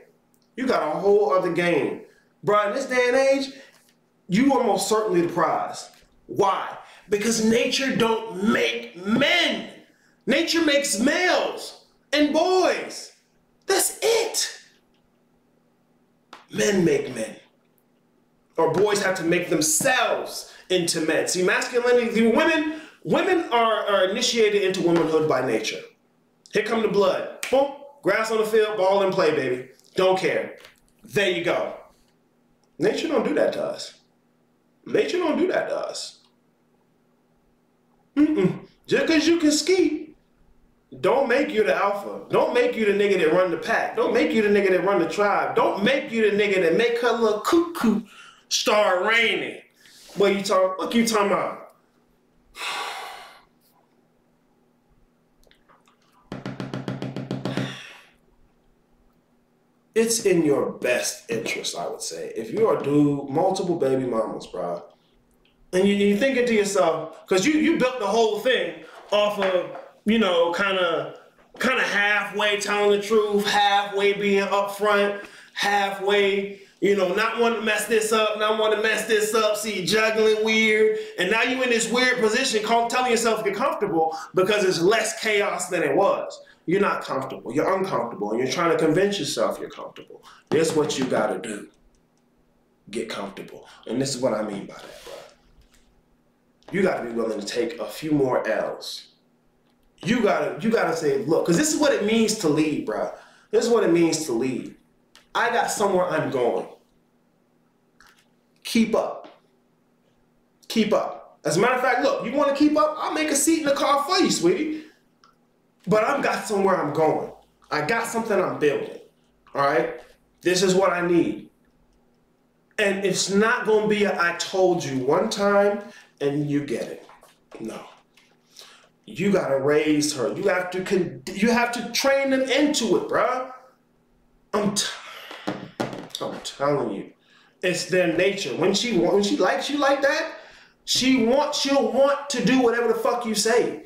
You got a whole other game. Bro, in this day and age, you are most certainly the prize. Why? Because nature don't make men. Nature makes males and boys. That's it. Men make men. Or boys have to make themselves into men. See, masculinity, women are initiated into womanhood by nature. Here come the blood. Boom, grass on the field, ball and play, baby. Don't care. There you go. Nature don't do that to us. Nature don't do that to us. Just because you can ski, don't make you the alpha. Don't make you the nigga that run the pack. Don't make you the nigga that run the tribe. Don't make you the nigga that make her little cuckoo start raining. What you talking about? It's in your best interest, I would say. If you are due multiple baby mamas, bro, and you're thinking to yourself, because you built the whole thing off of, you know, kind of halfway telling the truth, halfway being upfront, halfway, you know, not wanting to mess this up, see you juggling weird, and now you're in this weird position telling yourself you're comfortable because it's less chaos than it was. You're not comfortable, you're uncomfortable, and you're trying to convince yourself you're comfortable. This is what you gotta do. Get comfortable. And this is what I mean by that, bro. You gotta be willing to take a few more L's. You gotta say, look, because this is what it means to lead, bro. This is what it means to lead. I got somewhere I'm going. Keep up. Keep up. As a matter of fact, look, you want to keep up? I'll make a seat in the car for you, sweetie. But I've got somewhere I'm going. I got something I'm building. All right? This is what I need. And it's not going to be a I told you one time and you get it. No. You got to raise her. You have to train them into it, bro. I'm telling you. It's their nature. When she likes you like that, she'll want to do whatever the fuck you say.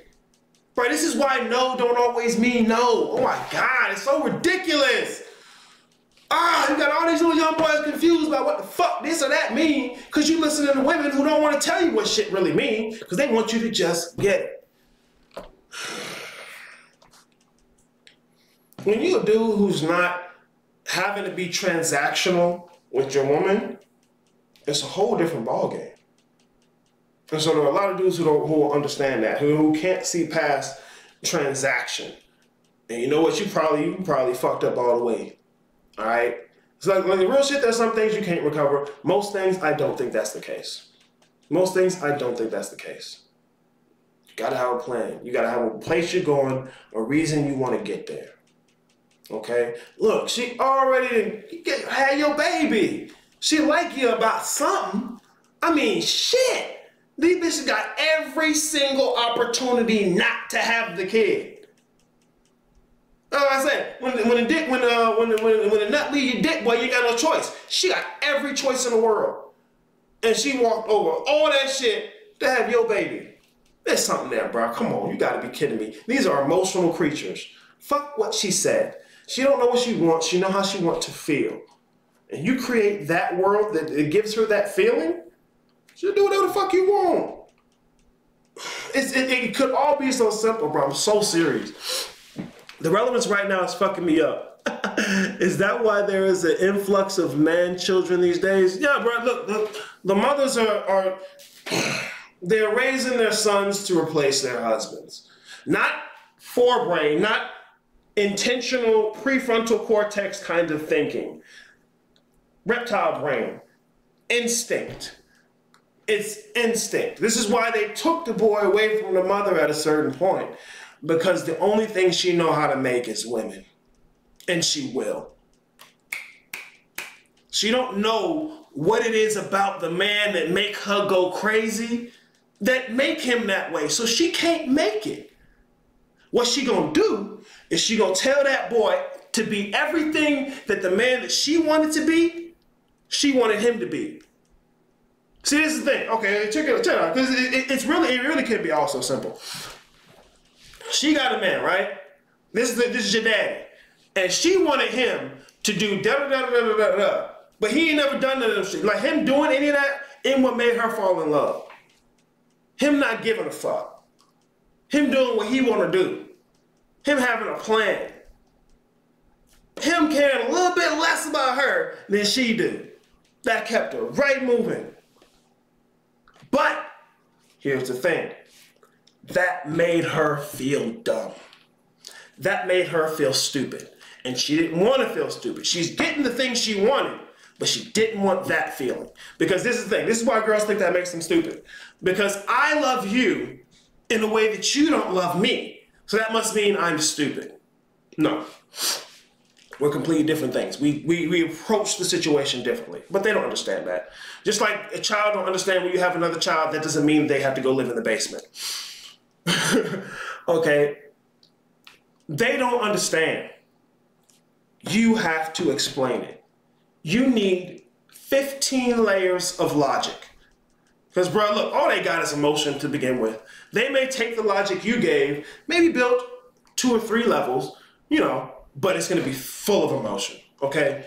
Right, this is why no don't always mean no. Oh my God, it's so ridiculous. You got all these little young boys confused about what the fuck this or that mean because you listen to women who don't want to tell you what shit really mean because they want you to just get it. When you're a dude who's not having to be transactional with your woman, it's a whole different ballgame. And so there are a lot of dudes who will understand that, who can't see past transaction. And you know what? You probably fucked up all the way. All right? It's like when the real shit, there's some things you can't recover. Most things, I don't think that's the case. Most things, I don't think that's the case. You gotta have a plan. You gotta have a place you're going, a reason you want to get there. Okay? Look, she already had your baby. She like you about something. I mean, shit. These bitches got every single opportunity not to have the kid. Like I said, when the nut leave your dick, boy, you ain't got no choice. She got every choice in the world. And she walked over all that shit to have your baby. There's something there, bro. Come on, you gotta be kidding me. These are emotional creatures. Fuck what she said. She don't know what she wants. She know how she wants to feel. And you create that world that it gives her that feeling, she'll do whatever the fuck you want. It could all be so simple, bro. I'm so serious. The relevance right now is fucking me up. Is that why there is an influx of man children these days? Yeah, bro. Look, the mothers they're raising their sons to replace their husbands. Not forebrain, not intentional prefrontal cortex kind of thinking. Reptile brain. Instinct. It's instinct. This is why they took the boy away from the mother at a certain point. Because the only thing she know how to make is women. And she will. She don't know what it is about the man that make her go crazy, that make him that way. So she can't make it. What she gonna do is she gonna tell that boy to be everything that the man that she wanted to be, she wanted him to be. See, this is the thing. Okay, check it out. Because it really could be all so simple. She got a man, right? This is your daddy. And she wanted him to do da-da-da-da-da-da-da. But he ain't never done none of them shit. Like him doing any of that ain't what made her fall in love. Him not giving a fuck. Him doing what he want to do. Him having a plan. Him caring a little bit less about her than she do. That kept her right moving. But here's the thing. That made her feel dumb. That made her feel stupid. And she didn't want to feel stupid. She's getting the thing she wanted, but she didn't want that feeling. Because this is the thing. This is why girls think that makes them stupid. Because I love you in a way that you don't love me. So that must mean I'm stupid. No. We're completely different things. We approach the situation differently, but they don't understand that. Just like a child don't understand when you have another child, that doesn't mean they have to go live in the basement. Okay? They don't understand. You have to explain it. You need 15 layers of logic. Because, bro, look, all they got is emotion to begin with. They may take the logic you gave, maybe build 2 or 3 levels, you know, but it's going to be full of emotion, okay?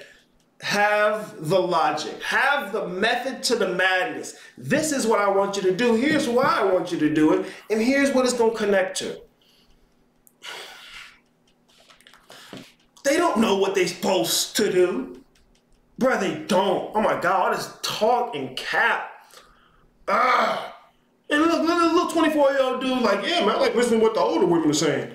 Have the logic. Have the method to the madness. This is what I want you to do. Here's why I want you to do it. And here's what it's going to connect to. They don't know what they're supposed to do. Bruh, they don't. Oh my God, all this talk and cap. And look, little 24-year-old dude like, yeah, man, I like listening to what the older women are saying.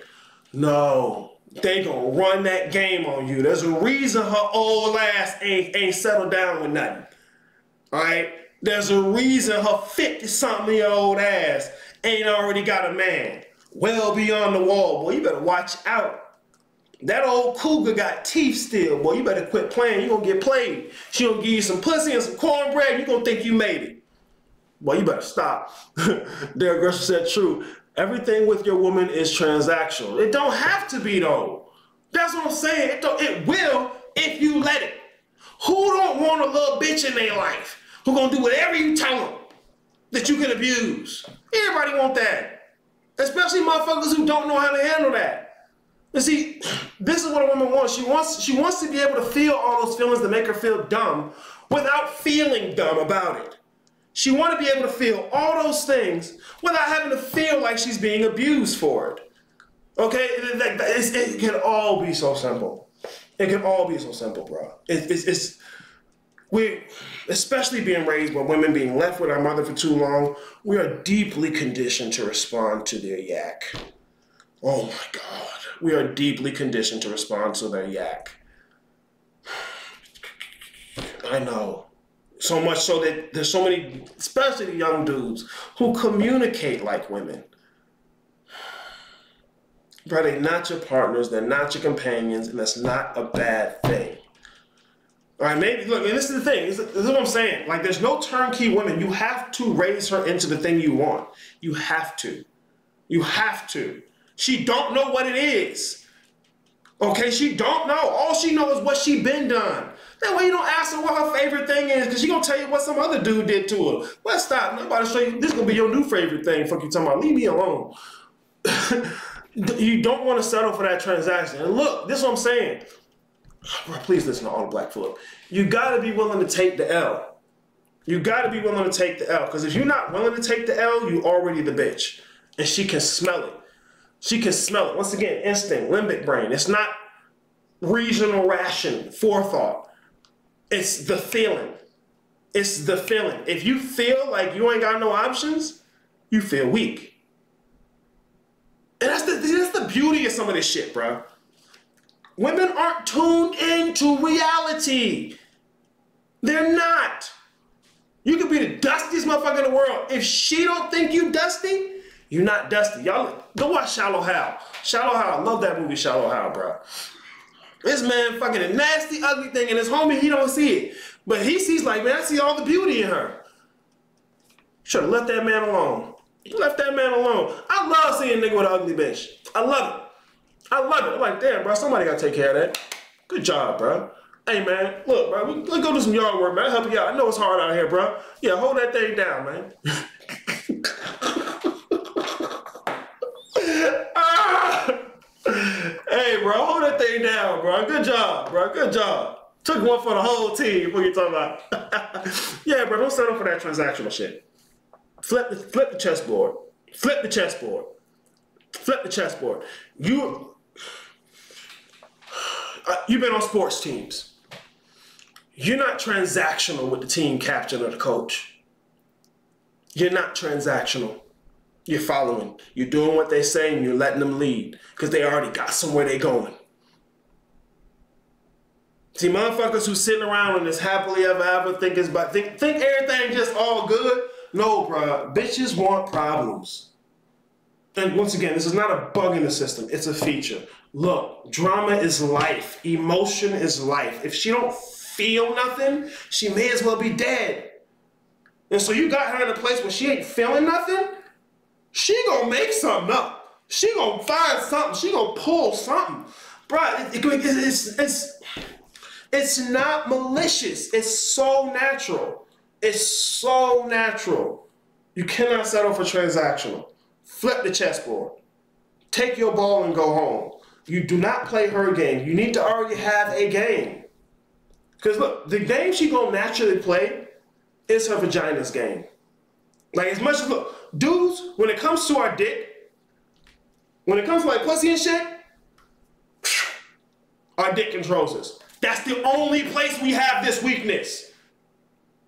No. They gonna run that game on you. There's a reason her old ass ain't settled down with nothing. Alright? There's a reason her 50-something-year-old ass ain't already got a man. Well beyond the wall, boy. You better watch out. That old cougar got teeth still, boy. You better quit playing. You gonna get played. She gonna give you some pussy and some cornbread, and you gonna think you made it. Boy, you better stop. Derek Gresham said true. Everything with your woman is transactional. It don't have to be, though. That's what I'm saying. It will if you let it. Who don't want a little bitch in their life who gonna do whatever you tell them that you can abuse? Everybody want that. Especially motherfuckers who don't know how to handle that. And see, this is what a woman wants. She wants to be able to feel all those feelings that make her feel dumb without feeling dumb about it. She wants to be able to feel all those things without having to feel like she's being abused for it. Okay? It can all be so simple. It can all be so simple, bro. We, especially being raised by women, being left with our mother for too long, we are deeply conditioned to respond to their yak. Oh my God. We are deeply conditioned to respond to their yak. I know. So much so that there's so many, especially the young dudes, who communicate like women. Bro, they're not your partners, they're not your companions, and that's not a bad thing. All right, maybe, look, and this is the thing, this is what I'm saying. Like, there's no turnkey women. You have to raise her into the thing you want. You have to. You have to. She don't know what it is. Okay, she don't know. All she knows is what she been done. That way you don't ask her what her favorite thing is, because she gonna tell you what some other dude did to her. Well, stop. I'm about to show you. This is gonna be your new favorite thing. Fuck you talking about. Leave me alone. You don't want to settle for that transaction. And look, this is what I'm saying. Bro, please listen to all the Black Phillip. You gotta be willing to take the L. You gotta be willing to take the L. Because if you're not willing to take the L, you already the bitch. And she can smell it. She can smell it. Once again, instinct, limbic brain. It's not reasonable ration, forethought. It's the feeling. It's the feeling. If you feel like you ain't got no options, you feel weak. And that's the beauty of some of this shit, bro. Women aren't tuned into reality. They're not. You could be the dustiest motherfucker in the world. If she don't think you dusty, you're not dusty. Y'all go watch Shallow Hal. Shallow Hal. I love that movie, Shallow Hal, bro. This man fucking a nasty, ugly thing, and his homie, he don't see it. But he sees like, man, I see all the beauty in her. Should have left that man alone. Left that man alone. I love seeing a nigga with an ugly bitch. I love it. I love it. I'm like, damn, bro, somebody gotta take care of that. Good job, bro. Hey, man, look, bro, let's go do some yard work, man. I'll help you out. I know it's hard out here, bro. Yeah, hold that thing down, man. Hey, bro, hold that thing down, bro. Good job, bro. Good job. Took one for the whole team. What you talking about? Yeah, bro, don't settle for that transactional shit. Flip the chessboard. Flip the chessboard. Flip the chessboard. You've been on sports teams. You're not transactional with the team captain or the coach. You're not transactional. You're following. You're doing what they say and you're letting them lead because they already got somewhere they going. See, motherfuckers who sitting around in this happily ever after think everything just all good. No, bro. Bitches want problems. and once again, this is not a bug in the system. It's a feature. Look, drama is life. Emotion is life. If she don't feel nothing, she may as well be dead. And so you got her in a place where she ain't feeling nothing, she gonna make something up. She gonna find something. She gonna pull something. Bruh, it's not malicious. It's so natural. It's so natural. You cannot settle for transactional. Flip the chessboard. Take your ball and go home. You do not play her game. You need to already have a game. Because look, the game she gonna naturally play is her vagina's game. Like as much as, look, dudes, when it comes to our dick, when it comes to like pussy and shit, our dick controls us. That's the only place we have this weakness.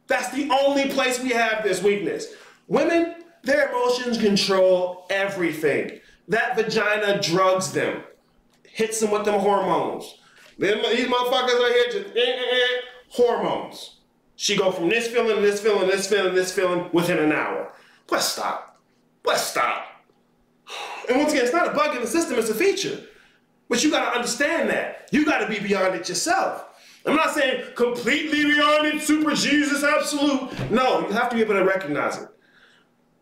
That's the only place we have this weakness. Women, their emotions control everything. That vagina drugs them. Hits them with them hormones. These motherfuckers right here just hormones. She go from this feeling to this feeling, this feeling, this feeling within an hour. Let's stop. Let's stop. And once again, it's not a bug in the system, it's a feature. But you gotta understand that. You gotta be beyond it yourself. I'm not saying completely beyond it, super Jesus, absolute. No, you have to be able to recognize it.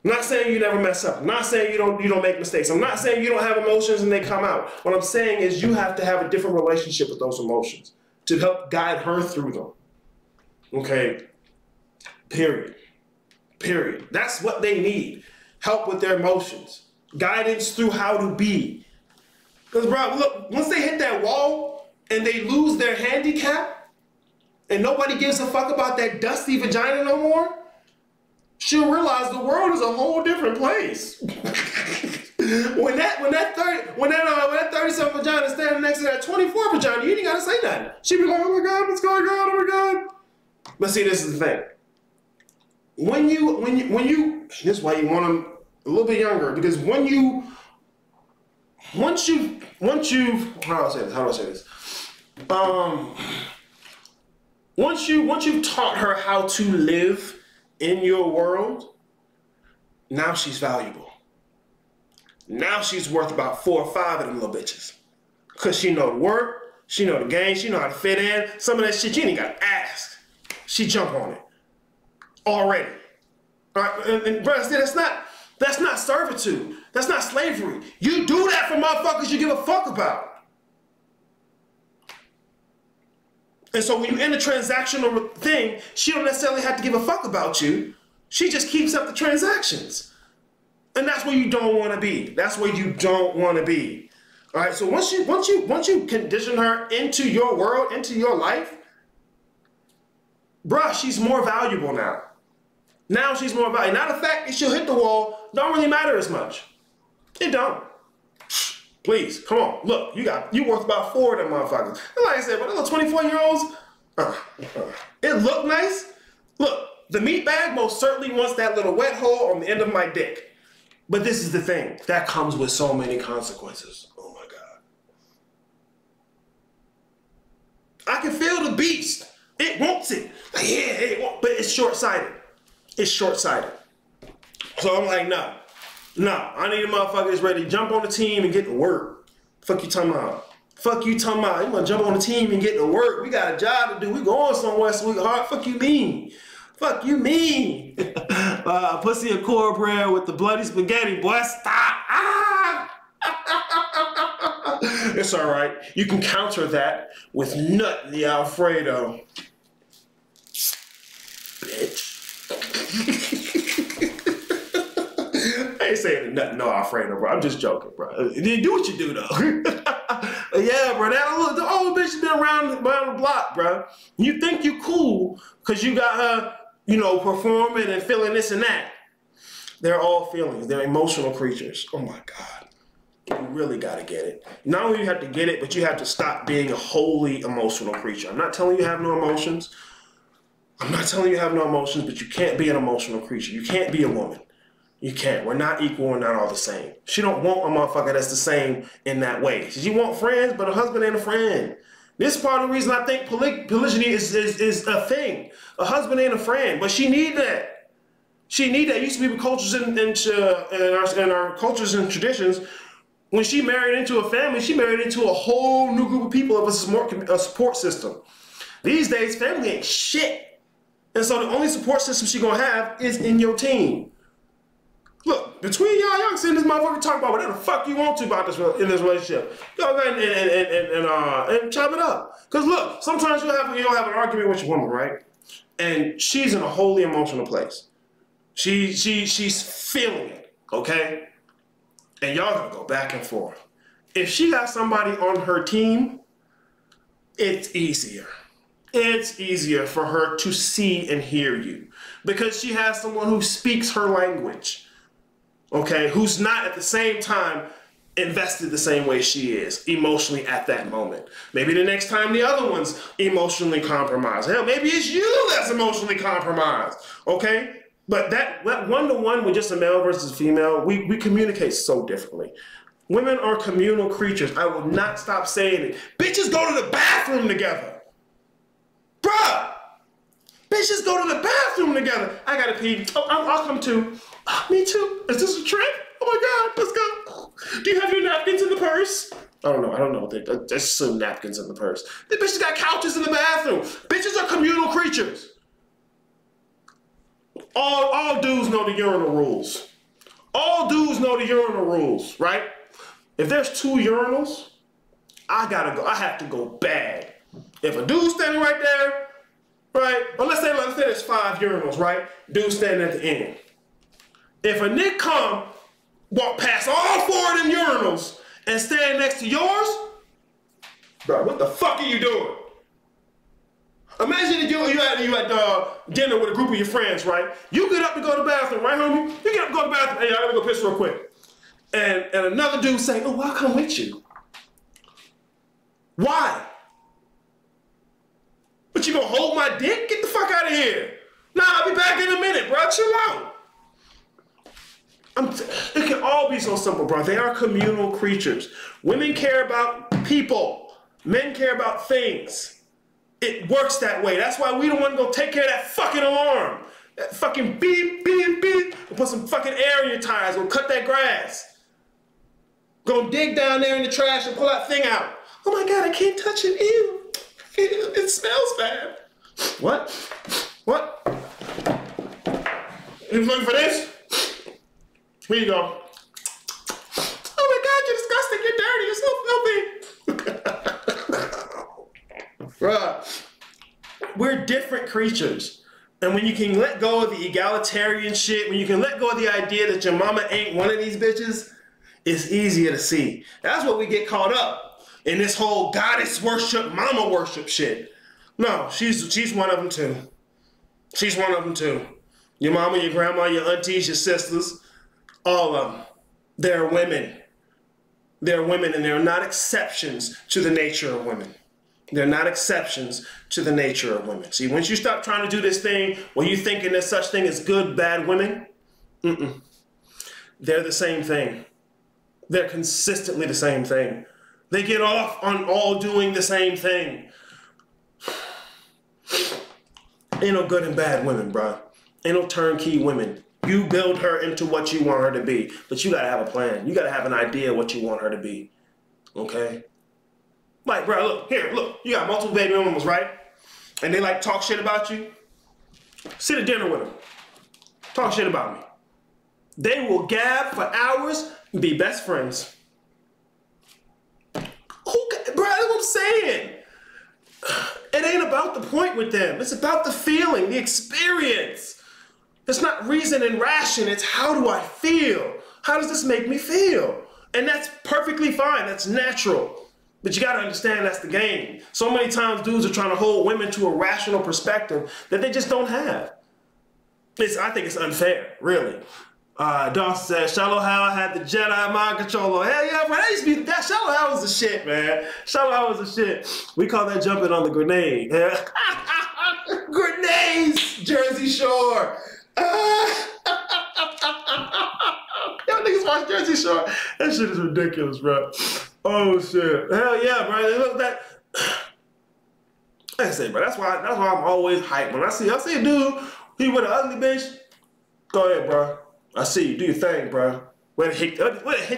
I'm not saying you never mess up. I'm not saying you don't make mistakes. I'm not saying you don't have emotions and they come out. What I'm saying is you have to have a different relationship with those emotions to help guide her through them. Okay? Period. Period. That's what they need. Help with their emotions. Guidance through how to be. Because, bro, look, once they hit that wall and they lose their handicap and nobody gives a fuck about that dusty vagina no more, she'll realize the world is a whole different place. when that 37 vagina standing next to that 24 vagina, you ain't gotta say nothing. She'll be like, oh my God, what's going on? Oh my God. But see, this is the thing. When you, this is why you want them a little bit younger, because once you've, how do I say this? Once you've taught her how to live in your world, now she's valuable. Now she's worth about 4 or 5 of them little bitches. Cause she know the work, she know the game, she know how to fit in. Some of that shit you ain't got to ask. She jump on it already. All right, and bro, that's not servitude. That's not slavery. You do that for motherfuckers you give a fuck about. And so when you're in a transactional thing, she don't necessarily have to give a fuck about you. She just keeps up the transactions. And that's where you don't want to be. That's where you don't want to be. All right, so once you condition her into your world, into your life, bruh, she's more valuable now. Now she's more valuable. Now the fact that she'll hit the wall don't really matter as much. It don't. Please, come on. Look, you worth about 4 of them motherfuckers. And like I said, but the little 24-year-olds, it look nice. Look, the meat bag most certainly wants that little wet hole on the end of my dick. But this is the thing. That comes with so many consequences. Oh my God. I can feel the beast. It wants it. Like, yeah, it wants, but it's short-sighted. It's short-sighted. So I'm like, no, I need a motherfucker that's ready to jump on the team and get to work. Fuck you talking about? Fuck you talking about? You want to jump on the team and get to work? We got a job to do. We going somewhere, sweetheart. Fuck you mean? Fuck you mean? Pussy and cornbread with the bloody spaghetti, boy. Stop. Ah! It's all right. You can counter that with nut the Alfredo. Bitch. I ain't saying nothing, no Alfredo, bro. I'm just joking, bro. You do what you do, though. Yeah, bro. The old bitch has been around the block, bro. You think you cool because you got her, performing and feeling this and that. They're all feelings. They're emotional creatures. Oh, my God. You really got to get it. Not only you have to get it, but you have to stop being a wholly emotional creature. I'm not telling you have no emotions. I'm not telling you have no emotions, but you can't be an emotional creature. You can't be a woman. You can't. We're not equal. We're not all the same. She don't want a motherfucker that's the same in that way. She want friends, but a husband ain't a friend. This is part of the reason I think polygyny is a thing. A husband ain't a friend, but she need that. She need that. It used to be with cultures in our cultures and traditions. When she married into a family, she married into a whole new group of people of a support system. These days, family ain't shit. And so the only support system she gonna have is in your team. Look, between y'all can sit in this motherfucker talk about whatever the fuck you want to about this in this relationship. Go ahead and chop it up. Because look, sometimes you'll have an argument with your woman, right? And she's in a wholly emotional place. She's feeling it, okay? And y'all gonna go back and forth. If she got somebody on her team, it's easier. It's easier for her to see and hear you because she has someone who speaks her language, okay? Who's not at the same time invested the same way she is emotionally at that moment. Maybe the next time the other one's emotionally compromised. Hell, maybe it's you that's emotionally compromised, okay? But that one-to-one with just a male versus a female, we communicate so differently. Women are communal creatures. I will not stop saying it. Bitches go to the bathroom together. Bruh! Bitches go to the bathroom together. I gotta pee. Oh, I'll come too. Oh, me too. Is this a trip? Oh my God, let's go. Do you have your napkins in the purse? I don't know. There's some napkins in the purse. The bitches got couches in the bathroom. Bitches are communal creatures. All dudes know the urinal rules. All dudes know the urinal rules, right? If there's 2 urinals, I have to go bad. If a dude's standing right there, right? Well, let's say there's 5 urinals, right? Dude standing at the end. If a nigga come, walk past all 4 of them urinals and stand next to yours, bro, what the fuck are you doing? Imagine if you at dinner with a group of your friends, right? You get up to go to the bathroom, right, homie? You get up to go to the bathroom. Hey, I gotta go piss real quick. And another dude say, oh, I'll come with you. Why? But you gonna hold my dick? Get the fuck out of here. Nah, I'll be back in a minute, bro. Chill out. It can all be so simple, bro. They are communal creatures. Women care about people. Men care about things. It works that way. That's why we don't want to go take care of that fucking alarm. That fucking beep, beep, beep. We'll put some fucking air in your tires. We'll cut that grass. Go dig down there in the trash and pull that thing out. Oh my God, I can't touch it. Ew. It smells bad. What? You looking for this? Here you go. Oh my God, you're disgusting. You're dirty. You're so filthy. Bruh, we're different creatures. And when you can let go of the egalitarian shit, when you can let go of the idea that your mama ain't one of these bitches, it's easier to see. That's what we get caught up in, this whole goddess worship, mama worship shit. No, she's one of them too. She's one of them too. Your mama, your grandma, your aunties, your sisters, all of them. They're women. They're women, and they're not exceptions to the nature of women. They're not exceptions to the nature of women. See, once you stop trying to do this thing where you thinking there's such thing as good, bad women, they're the same thing. They're consistently the same thing. They get off on all doing the same thing. Ain't no good and bad women, bro. Ain't no turnkey women. You build her into what you want her to be, but you gotta have a plan. You gotta have an idea of what you want her to be, okay? Like, bro, look, you got multiple baby mamas, right? And they like talk shit about you. Sit at dinner with them. Talk shit about me. They will gab for hours and be best friends. Bro, that's what I'm saying. It ain't about the point with them. It's about the feeling, the experience. It's not reason and ration. It's how do I feel? How does this make me feel? And that's perfectly fine. That's natural. But you got to understand that's the game. So many times dudes are trying to hold women to a rational perspective that they just don't have. I think it's unfair, really. Dawson said, Shallow Hal had the Jedi mind controller. Hell yeah, bro. That used to be, that Shallow Hal was the shit, man. Shallow Hal was the shit. We call that jumping on the grenade. Grenades, Jersey Shore. Y'all niggas watch Jersey Shore. That shit is ridiculous, bro. Oh shit. Hell yeah, bro. Look, that. Like I said, bro, that's why I'm always hyped. When I see a dude, he with an ugly bitch, Go ahead, bro. I see you. Do your thing, bro. Way to hit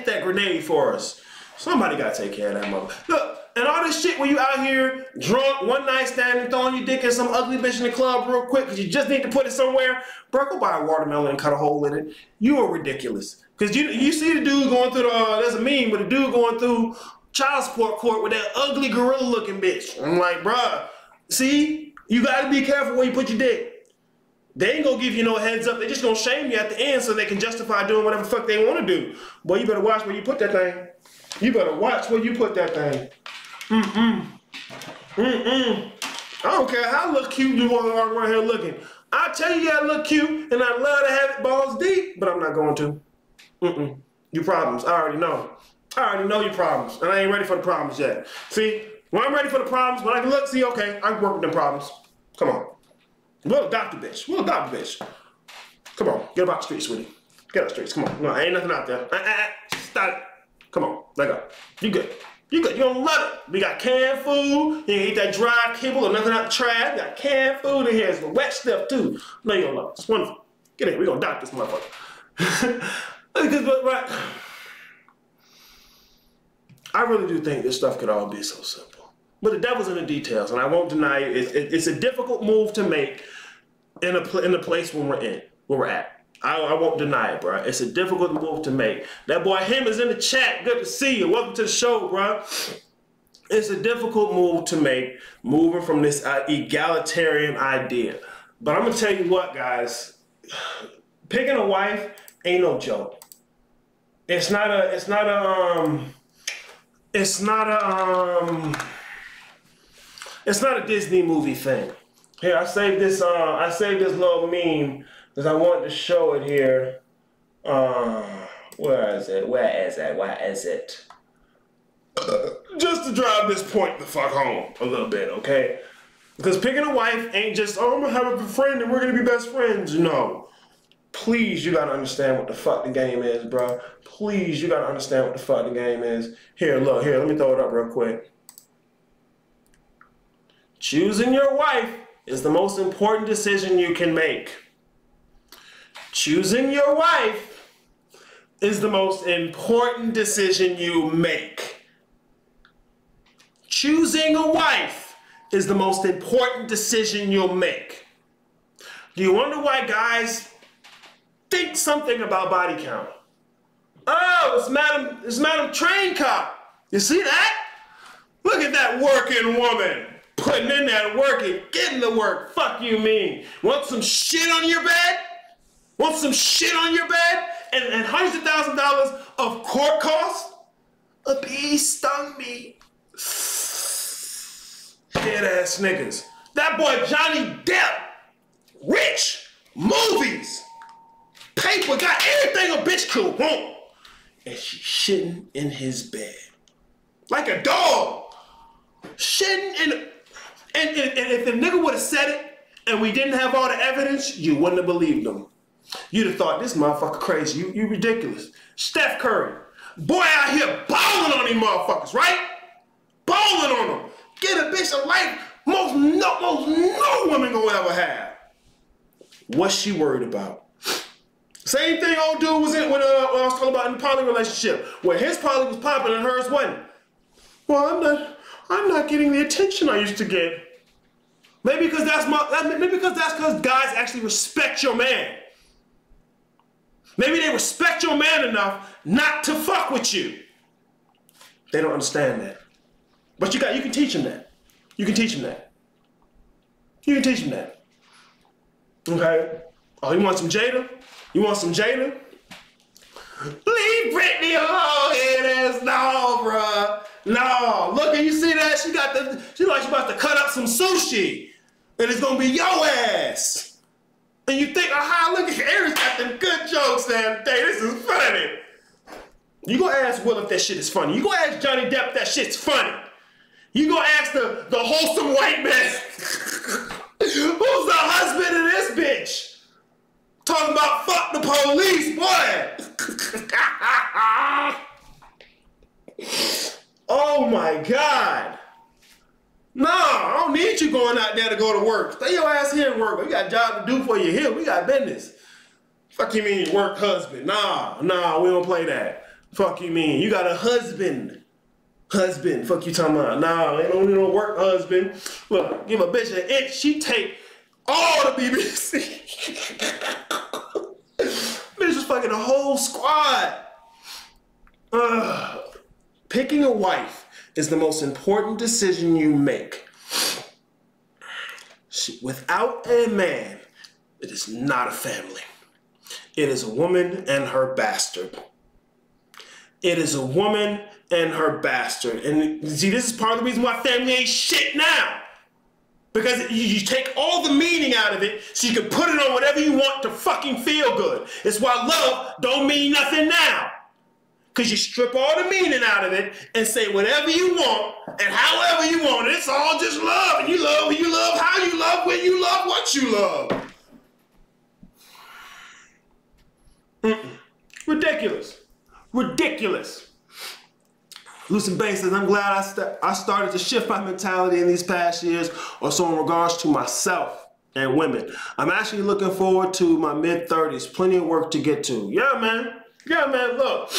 that grenade for us. Somebody got to take care of that mother. Look, and all this shit when you out here drunk, one night standing, throwing your dick in some ugly bitch in the club real quick because you just need to put it somewhere. Bro, go buy a watermelon and cut a hole in it. You are ridiculous. Because you see the dude going through there's a meme, but the dude going through child support court with that ugly gorilla looking bitch. I'm like, bruh, see? You got to be careful where you put your dick. They ain't gonna give you no heads up. They just gonna shame you at the end so they can justify doing whatever the fuck they want to do. Boy, you better watch where you put that thing. You better watch where you put that thing. I don't care how look cute you want to walk around here looking. I tell you gotta look cute, and I'd love to have it balls deep, but I'm not going to. Your problems, I already know. I already know your problems, and I ain't ready for the problems yet. See, when I'm ready for the problems, when I can look, see, okay, I can work with them problems. Come on. We'll adopt the bitch. We'll adopt the bitch. Come on. Get about the streets, sweetie. Get out the streets. Come on. No, ain't nothing out there. Stop it. Come on. Let go. You good. You good. You gonna love it. We got canned food. You can eat that dry kibble or nothing out the trash. We got canned food in here. It's the wet stuff, too. No, you gonna love it. It's wonderful. Get in. We're gonna adopt this motherfucker. Right. I really do think this stuff could all be so simple. But the devil's in the details, and I won't deny it. It's a difficult move to make in the place where we're at. I won't deny it, bro. It's a difficult move to make. That boy him is in the chat. Good to see you. Welcome to the show, bro. It's a difficult move to make, moving from this egalitarian idea. But I'm gonna tell you what, guys. Picking a wife ain't no joke. It's not a Disney movie thing. Here, I saved this little meme because I wanted to show it here. Where is it? Just to drive this point the fuck home a little bit, okay? Because picking a wife ain't just, oh, I'm gonna have a friend and we're gonna be best friends. No. Please, you gotta understand what the fuck the game is, bro. Please, you gotta understand what the fuck the game is. Here, look, here, let me throw it up real quick. Choosing your wife is the most important decision you can make. Choosing your wife is the most important decision you make. Choosing a wife is the most important decision you'll make. Do you wonder why guys think something about body count? Oh, it's Madam Train Cop. You see that? Look at that working woman. Putting in that work and getting the work. Fuck you mean? Want some shit on your bed? Want some shit on your bed? And hundreds of $1,000s of court costs? A bee stung me. Head ass niggas. That boy Johnny Depp. Rich. Movies. Paper. Got everything a bitch could want. And she's shitting in his bed. Like a dog. Shitting in... And if the nigga would have said it and we didn't have all the evidence, you wouldn't have believed him. You'd have thought, this motherfucker crazy. You ridiculous. Steph Curry. Boy out here balling on these motherfuckers, right? Balling on them. Get a bitch a life most no woman gonna ever have. What's she worried about? Same thing old dude was in when I was talking about in the poly relationship, where his poly was popping and hers wasn't. Well, I'm not getting the attention I used to get. Maybe because that's because guys actually respect your man. Maybe they respect your man enough not to fuck with you. They don't understand that. But you can teach them that. You can teach them that. You can teach them that. Okay? Oh, you want some Jada? You want some Jada? Leave Britney alone, head ass. No, bruh. No. Look, and you see that? She like she about to cut up some sushi. And it's gonna be your ass. And you think, aha, look at Eric's got them good jokes there today. This is funny. You gonna ask Will if that shit is funny. You gonna ask Johnny Depp if that shit's funny. You gonna ask the wholesome white man who's the husband of this bitch. Talking about fuck the police, boy. Oh my God. No, I don't need you going out there to go to work. Stay your ass here and work. We got a job to do for you here. We got business. Fuck you mean work husband? Nah, we don't play that. Fuck you mean you got a husband? Fuck you talking about? Nah, ain't no work husband. Look, give a bitch an inch, she take all the BBC. Bitch was fucking the whole squad. Picking a wife is the most important decision you make. Without a man, it is not a family. It is a woman and her bastard. It is a woman and her bastard. And see, this is part of the reason why family ain't shit now. Because you take all the meaning out of it so you can put it on whatever you want to fucking feel good. It's why love don't mean nothing now. Because you strip all the meaning out of it and say whatever you want and however you want. It's all just love. And you love when you love, how you love, when you love, what you love. Ridiculous. Ridiculous. Lucid Banks says, I'm glad I started to shift my mentality in these past years or so in regards to myself and women. I'm actually looking forward to my mid-30s. Plenty of work to get to. Yeah, man. Yeah, man. Look.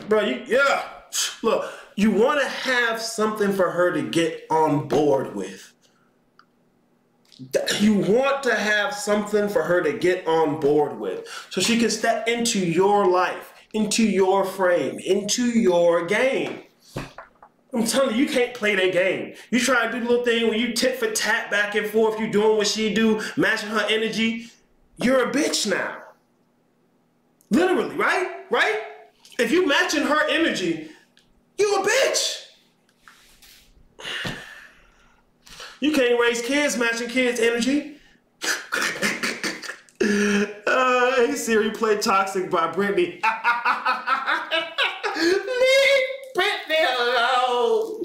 Bro, look, you want to have something for her to get on board with. You want to have something for her to get on board with so she can step into your life, into your frame, into your game. I'm telling you, you can't play that game. You try to do the little thing where you tit for tat back and forth, you doing what she do, matching her energy. You're a bitch now. Literally, right? Right? If you matching her energy, you a bitch. You can't raise kids matching kids' energy. Hey Siri, play Toxic by Britney. Leave Britney alone.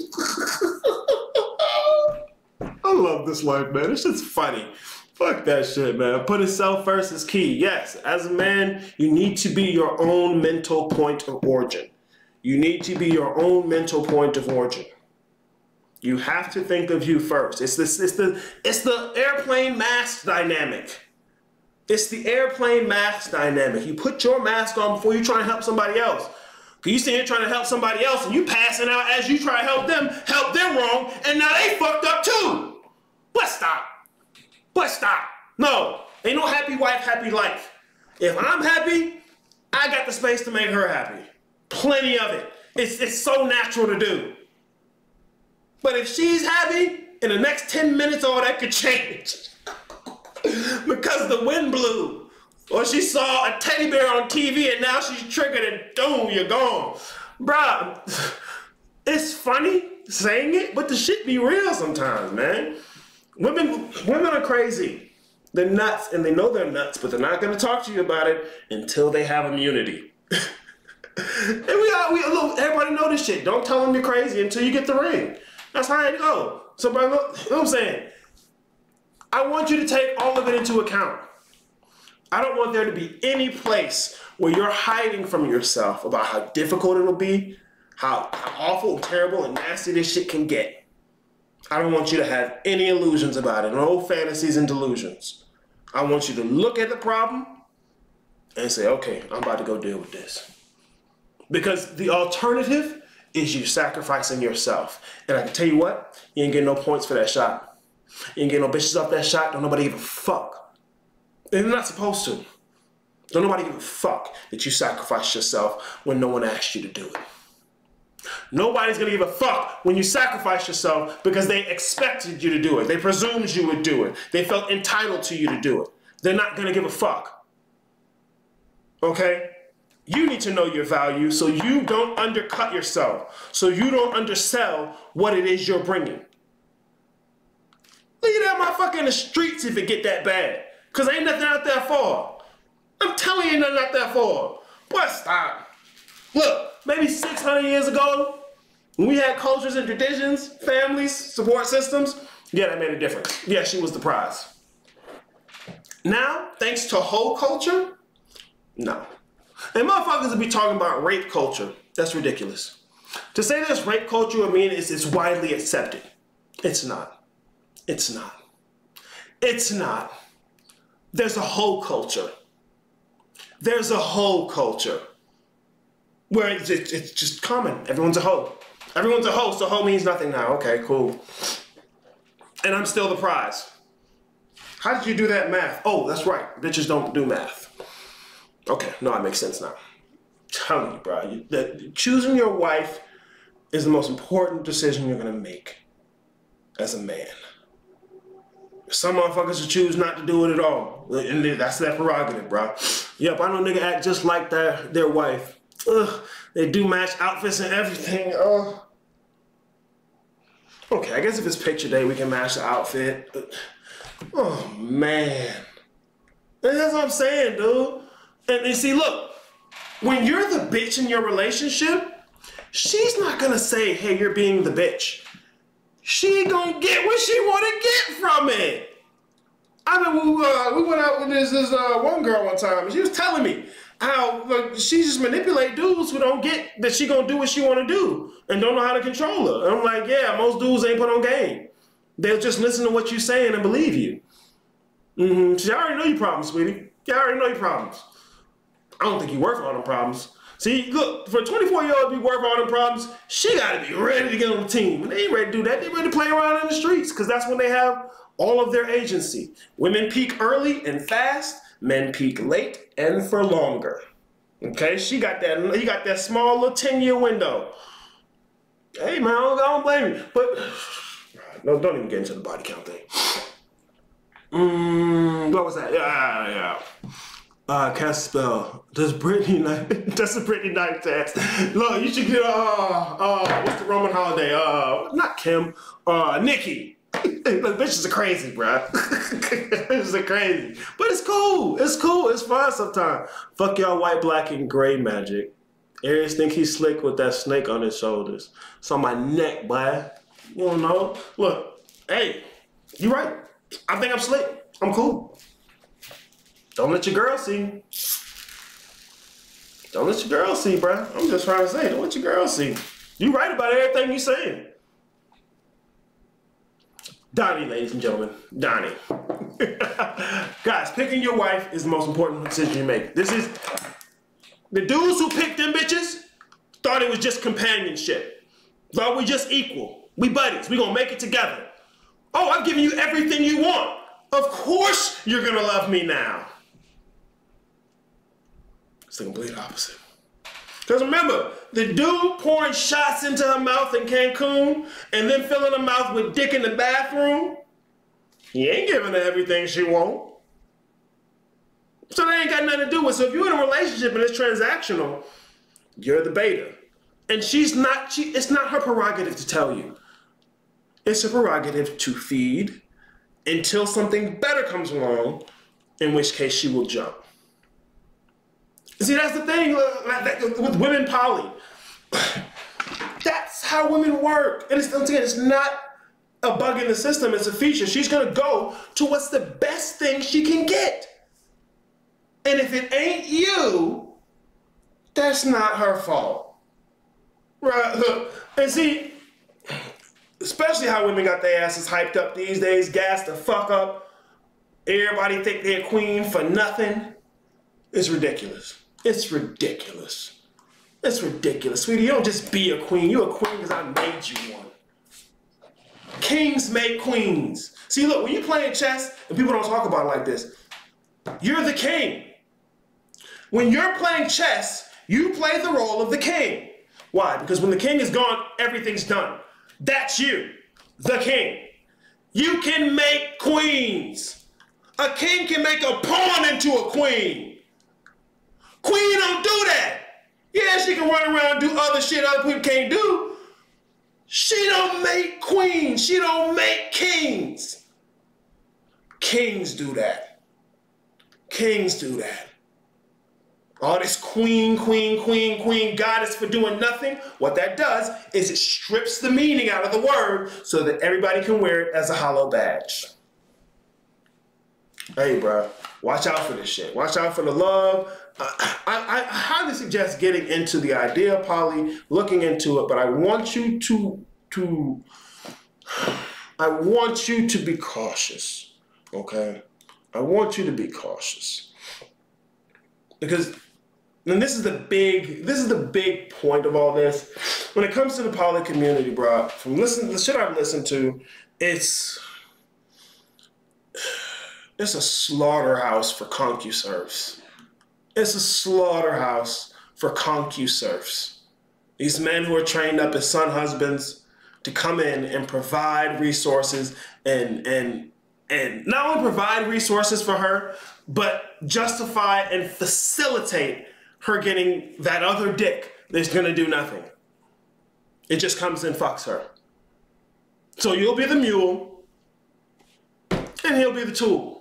I love this life, man. It's just funny. Fuck that shit, man. Putting self first is key. Yes, as a man, you need to be your own mental point of origin. You need to be your own mental point of origin. You have to think of you first. It's the airplane mask dynamic. It's the airplane mask dynamic. You put your mask on before you try and help somebody else. Because you sit here trying to help somebody else and you passing out as you try to help them wrong, and now they fucked up too. Let's stop. Let's stop. No, ain't no happy wife, happy life. If I'm happy, I got the space to make her happy. Plenty of it. It's so natural to do. But if she's happy, in the next 10 minutes, all that could change. Because the wind blew. Or she saw a teddy bear on TV and now she's triggered and boom, you're gone. Bruh, it's funny saying it, but the shit be real sometimes, man. Women are crazy. They're nuts, and they know they're nuts, but they're not going to talk to you about it until they have immunity. And everybody know this shit. Don't tell them you're crazy until you get the ring. That's how it go. So, bro, you know what I'm saying? I want you to take all of it into account. I don't want there to be any place where you're hiding from yourself about how difficult it'll be, how awful and terrible and nasty this shit can get. I don't want you to have any illusions about it, no fantasies and delusions. I want you to look at the problem and say, okay, I'm about to go deal with this. Because the alternative is you sacrificing yourself. And I can tell you what, you ain't getting no points for that shot. You ain't getting no bitches off that shot, don't nobody give a fuck. And they're not supposed to. Don't nobody give a fuck that you sacrifice yourself when no one asked you to do it. Nobody's gonna give a fuck when you sacrifice yourself because they expected you to do it. They presumed you would do it. They felt entitled to you to do it. They're not gonna give a fuck. Okay? You need to know your value so you don't undercut yourself, so you don't undersell what it is you're bringing. Leave that motherfucker in the streets if it get that bad, because ain't nothing out there for. I'm telling you, nothing out there for. Boy, stop. Look, maybe 600 years ago, when we had cultures and traditions, families, support systems, yeah, that made a difference. Yeah, she was the prize. Now, thanks to whole culture, no. And motherfuckers will be talking about rape culture. That's ridiculous. To say this rape culture would mean it's widely accepted. It's not. It's not. It's not. there's a whole culture. There's a whole culture where it's just common. Everyone's a hoe. Everyone's a hoe, so hoe means nothing now. Okay, cool. And I'm still the prize. How did you do that math? Oh, that's right. Bitches don't do math. Okay, no, it makes sense now. I'm telling you, bro, that choosing your wife is the most important decision you're gonna make as a man. Some motherfuckers will choose not to do it at all. And that's their prerogative, bro. Yep, I know nigga act just like their wife. Ugh, they do match outfits and everything. Okay, I guess if it's picture day, we can match the outfit. Oh, man. That's what I'm saying, dude. And see, look, when you're the bitch in your relationship, she's not gonna say, hey, you're being the bitch. She gonna get what she wanna get from it. I mean, we went out with this one girl one time, and she was telling me how she just manipulate dudes who don't get that she gonna do what she wanna do and don't know how to control her. And I'm like, yeah, most dudes ain't put on game. They'll just listen to what you're saying and believe you. She already know your problems, sweetie. You already know your problems. I don't think you work on them problems. See, look, for a 24-year-old to be working on them problems, she gotta be ready to get on the team. When they ain't ready to do that, they ready to play around in the streets, because that's when they have all of their agency. Women peak early and fast, men peak late and for longer. Okay, he got that small little 10-year window. Hey man, I don't blame you. But no, don't even get into the body count thing. What was that? Yeah. Cast a spell. That's a Britney Knight test. Look, you should get what's the Roman holiday? Not Kim. Nikki. Look, bitches are crazy, bro. Bitches are crazy. But it's cool. It's cool. It's fun sometimes. Fuck y'all white, black, and gray magic. Aries think he's slick with that snake on his shoulders. It's on my neck, boy. You don't know? Look, hey, you right. I think I'm slick. I'm cool. Don't let your girl see. Don't let your girl see, bro. I'm just trying to say, don't let your girl see. You right about everything you saying. Donnie, ladies and gentlemen. Donnie. Guys, picking your wife is the most important decision you make. This is... The dudes who picked them bitches thought it was just companionship. Thought we just equal. We buddies. We gonna make it together. Oh, I've given you everything you want. Of course you're gonna love me now. It's the complete opposite. Because remember, the dude pouring shots into her mouth in Cancun and then filling her mouth with dick in the bathroom, he ain't giving her everything she wants. So that ain't got nothing to do with it. So if you're in a relationship and it's transactional, you're the beta. And it's not her prerogative to tell you. It's her prerogative to feed until something better comes along, in which case she will jump. See, that's the thing with women poly. That's how women work. And it's not a bug in the system, it's a feature. She's gonna go to what's the best thing she can get. And if it ain't you, that's not her fault. Right? Look, and see, especially how women got their asses hyped up these days, gassed the fuck up. Everybody think they're a queen for nothing. It's ridiculous. It's ridiculous. It's ridiculous. Sweetie, you don't just be a queen. You're a queen because I made you one. Kings make queens. See, look, when you're playing chess, and people don't talk about it like this, you're the king. When you're playing chess, you play the role of the king. Why? Because when the king is gone, everything's done. That's you, the king. You can make queens. A king can make a pawn into a queen. Queen don't do that. Yeah, she can run around and do other shit other people can't do. She don't make queens. She don't make kings. Kings do that. Kings do that. All this queen, goddess for doing nothing. What that does is it strips the meaning out of the word so that everybody can wear it as a hollow badge. Hey, bro, watch out for this shit. Watch out for the love. I highly suggest getting into the idea of poly, looking into it, but I want you to be cautious, okay? I want you to be cautious. Because, and this is the big point of all this. When it comes to the poly community, bro, from listening to the shit I've listened to, it's a slaughterhouse for concuserves. It's a slaughterhouse for concuserves. These men who are trained up as son husbands to come in and provide resources and not only provide resources for her, but justify and facilitate her getting that other dick that's gonna do nothing. It just comes and fucks her. So you'll be the mule and he'll be the tool.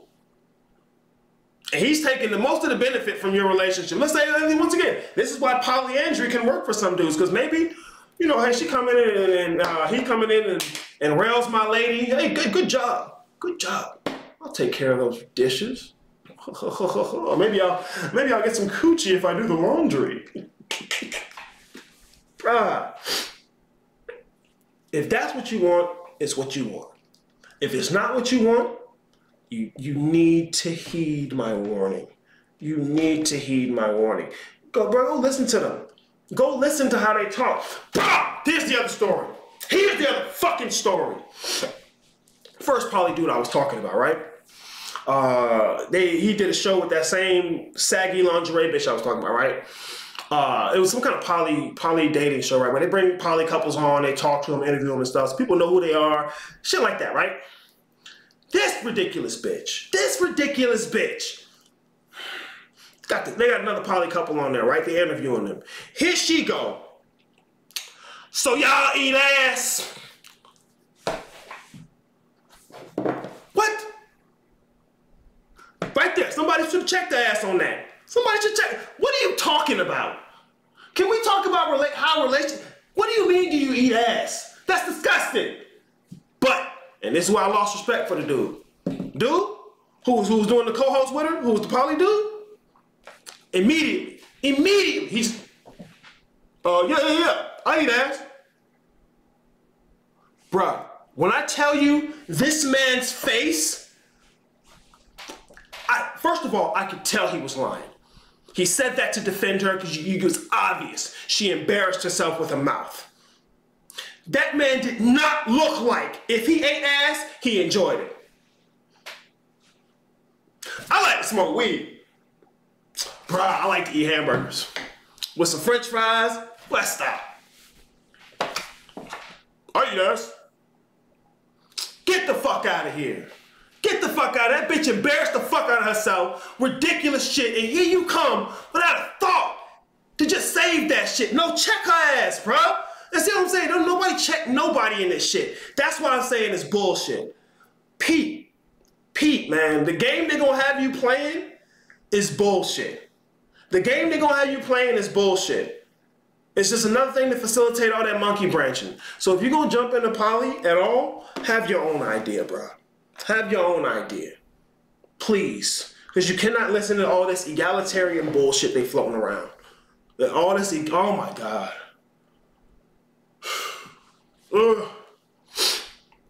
And he's taking the most of the benefit from your relationship. Let's say, once again, this is why polyandry can work for some dudes, because maybe, you know, hey, she coming in and he coming in and rails my lady. Hey, good job. Good job. I'll take care of those dishes. maybe I'll get some coochie if I do the laundry. If that's what you want, it's what you want. If it's not what you want, you need to heed my warning. You need to heed my warning. Go listen to them. Go listen to how they talk. Here's the other story. Here's the other fucking story. First poly dude I was talking about, right? He did a show with that same saggy lingerie bitch I was talking about, right? It was some kind of poly dating show, right? Where they bring poly couples on, they talk to them, interview them and stuff, so people know who they are, shit like that, right? This ridiculous bitch, they got another poly couple on there, right? They're interviewing them. Here she go. So y'all eat ass. What? Right there. Somebody should check the ass on that. Somebody should check. What are you talking about? Can we talk about how relations? What do you mean do you eat ass? That's disgusting. But, and this is why I lost respect for the dude. Dude, who was doing the co-host with her, who was the poly dude, immediately, he's, yeah, I eat ass. Bruh, when I tell you this man's face, first of all, I could tell he was lying. He said that to defend her because it was obvious. She embarrassed herself with her mouth. That man did not look like, if he ate ass, he enjoyed it. I like to smoke weed. Bruh, I like to eat hamburgers. With some french fries, let's stop. I eat ass. Get the fuck out of here. Get the fuck out of that bitch, embarrassed the fuck out of herself. Ridiculous shit, and here you come without a thought to just save that shit. No, check her ass, bro. You see what I'm saying? Don't nobody check nobody in this shit. That's why I'm saying it's bullshit. Pete, man, the game they're gonna have you playing is bullshit. The game they're gonna have you playing is bullshit. It's just another thing to facilitate all that monkey branching. So if you're gonna jump into poly at all, have your own idea, bro. Have your own idea. Please. Because you cannot listen to all this egalitarian bullshit they floating around. All this, oh my God.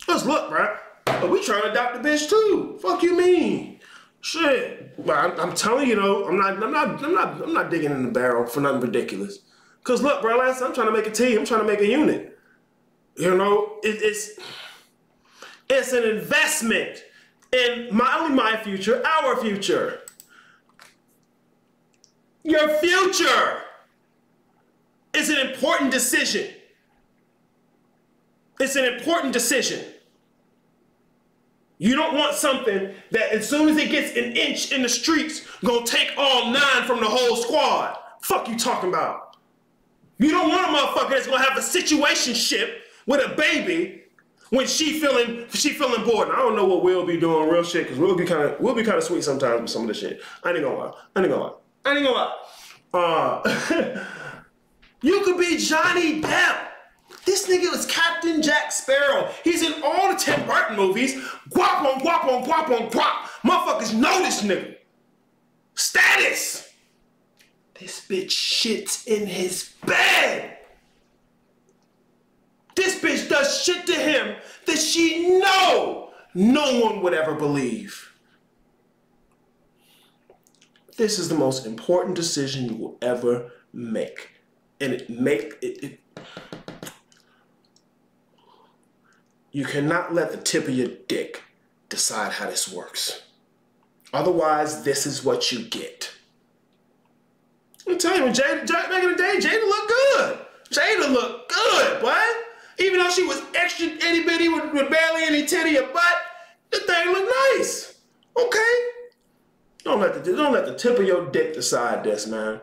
Let's look, bro. But we trying to adopt a bitch too. Fuck you mean? Shit. But I'm telling you though, I'm not digging in the barrel for nothing ridiculous. Cause look, bro, I'm trying to make a team. I'm trying to make a unit. You know, it's an investment in not only my future, our future. Your future is an important decision. It's an important decision. You don't want something that as soon as it gets an inch in the streets, gonna take all 9 from the whole squad. Fuck you talking about? You don't want a motherfucker that's gonna have a situationship with a baby when she feeling bored. And I don't know what we'll be doing real shit, because we'll be kind of sweet sometimes with some of this shit. I ain't gonna lie. You could be Johnny Depp. This nigga was Captain Jack Sparrow. He's in all the Tim Burton movies. Guap on guap on guap on guap. Motherfuckers know this nigga. Status. This bitch shits in his bed. This bitch does shit to him that she know no one would ever believe. this is the most important decision you will ever make. And you cannot let the tip of your dick decide how this works. Otherwise, this is what you get. I'm telling you, back in the day, Jada looked good. Jada looked good, boy. Even though she was extra itty bitty with barely any titty or butt, the thing looked nice. Okay? Don't let the tip of your dick decide this, man.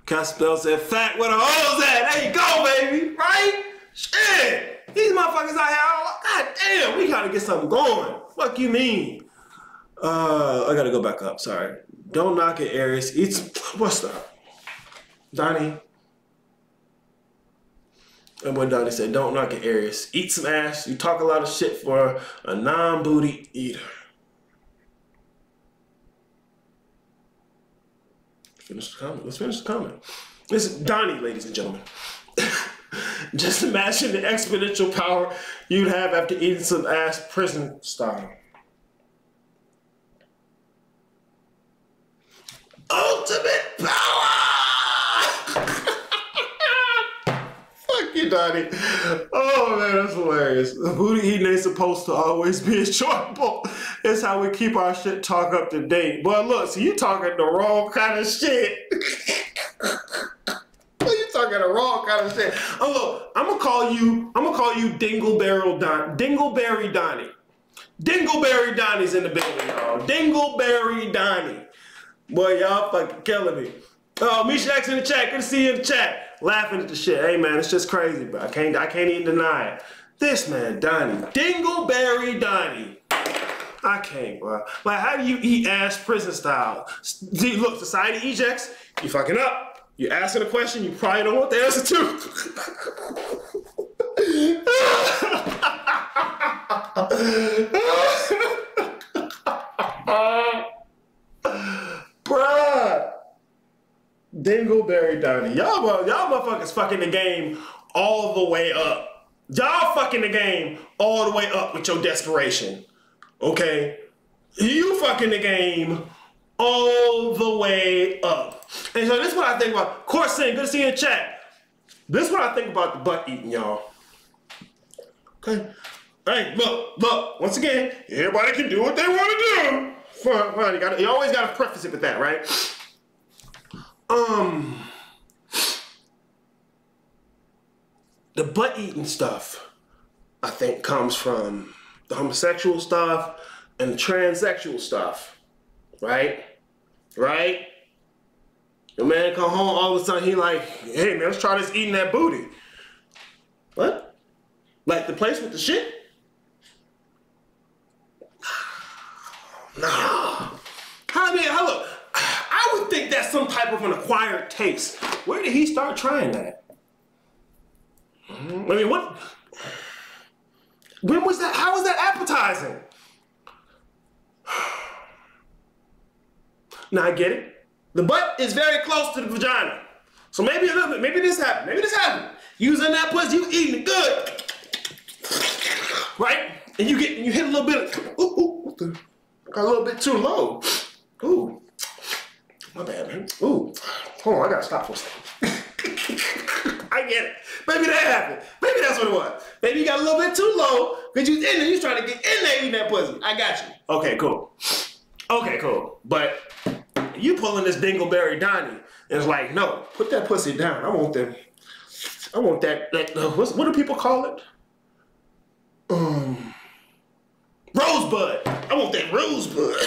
Caspell said, "Fat where the hoes at?" There you go, baby. Right? Shit. These motherfuckers out here, god damn, we gotta get something going. Fuck you mean? I gotta go back up, sorry. Don't knock it, Aries. Eat some, what's that? Donnie. And when Donnie said, don't knock it, Aries. Eat some ass. You talk a lot of shit for a non-booty eater. Finish the comment. Let's finish the comment. This is Donnie, ladies and gentlemen. Just imagine the exponential power you'd have after eating some ass prison style. Ultimate power! Fuck you, Donnie. Oh man, that's hilarious. The booty eating ain't supposed to always be enjoyable. It's how we keep our shit talk up to date. But look, so you talking the wrong kind of shit. You talking the wrong kind of shit. Oh look, I'm gonna call you Dingleberry Donnie. Dingleberry Donnie's in the building, y'all. Dingleberry Donnie. Boy, y'all fucking killing me. Oh, Misha X in the chat. Good to see you in the chat. Laughing at the shit. Hey man, it's just crazy, bro. I can't even deny it. This man, Donnie. Dingleberry Donnie. I can't, bro. Like, how do you eat ass prison style? See, look, society ejects. You fucking up. You asking a question you probably don't want the answer to. Bruh. Dingleberry Donnie. Y'all motherfuckers fucking the game all the way up. Y'all fucking the game all the way up with your desperation. Okay? You fucking the game all the way up. And so this is what I think about. Corsin, good to see you in the chat. This is what I think about the butt eating, y'all. Okay? Hey, look, once again, everybody can do what they want to do. Fine, you always got to preface it with that, right? The butt eating stuff, I think, comes from the homosexual stuff and the transsexual stuff, right? Right? Your man come home, all of a sudden he like, hey man, let's try this eating that booty. What? Like the place with the shit? Nah. Look, I would think that's some type of an acquired taste. Where did he start trying that? I mean, what? When was that? How was that appetizing? Now I get it. The butt is very close to the vagina. So maybe a little bit, maybe this happened. Maybe this happened. Using that pussy, you eating it good. Right? And you hit a little bit of, ooh, got a little bit too low. Ooh. My bad, man. Ooh. Hold on, I gotta stop for a second. I get it. Maybe that happened. Maybe that's what it was. Maybe you got a little bit too low because you was in there, you was trying to get in there eating that pussy. I got you. Okay, cool. Okay, cool. But you pulling this Dingleberry Donnie, and it's like, no, put that pussy down. I want that, what do people call it? Rosebud. I want that rosebud.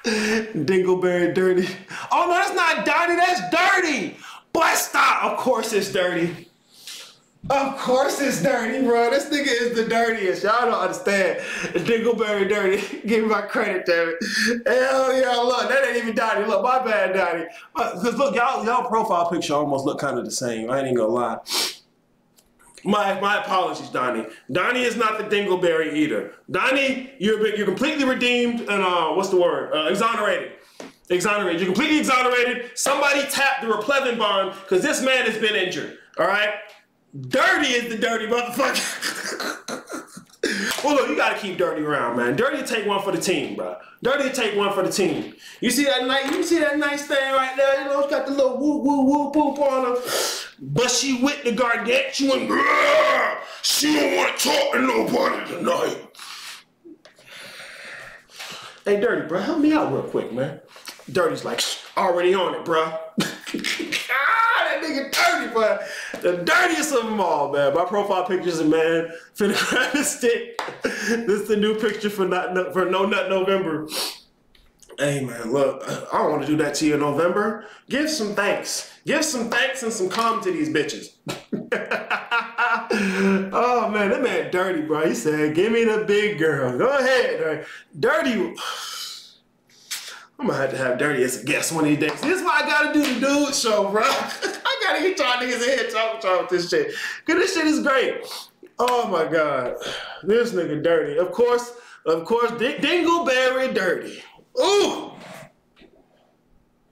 Dingleberry Dirty. Oh no, that's not Donnie, that's Dirty. But stop, of course it's dirty. Of course it's dirty, bro. This nigga is the dirtiest. Y'all don't understand. Dingleberry Dirty. Give me my credit, damn it. Hell yeah, look, that ain't even Donnie. Look, my bad, Donnie. Because look, y'all profile picture almost look kind of the same. I ain't even gonna lie. My apologies, Donnie. Donnie is not the Dingleberry eater. Donnie, you're completely redeemed and what's the word? Exonerated. Exonerated. You're completely exonerated. Somebody tapped the Replevin bond because this man has been injured. All right? Dirty is the dirty motherfucker. Well, look, you gotta keep Dirty around, man. Dirty will take one for the team, bro. Dirty will take one for the team. You see that nice thing right there? You know, it's got the little whoop whoop whoop whoop on her. But she with the gargantuan. She don't want to talk to nobody tonight. Hey, Dirty, bro, help me out real quick, man. Dirty's like, already on it, bro. That nigga Dirty, bro. The dirtiest of them all, man. My profile pictures, man, finna grab a stick. This is the new picture for No Nut November. Hey, man, look, I don't want to do that to you in November. Give some thanks. Give some thanks and some calm to these bitches. Oh, man, that man Dirty, bro. He said, give me the big girl. Go ahead, Dirty. I'm gonna have to have Dirty as a guest one of these days. This is why I gotta do the dude show, bro. I gotta get y'all niggas in here talking with this shit. Cause this shit is great. Oh my God. This nigga Dirty. Of course, Dingleberry Dirty. Ooh.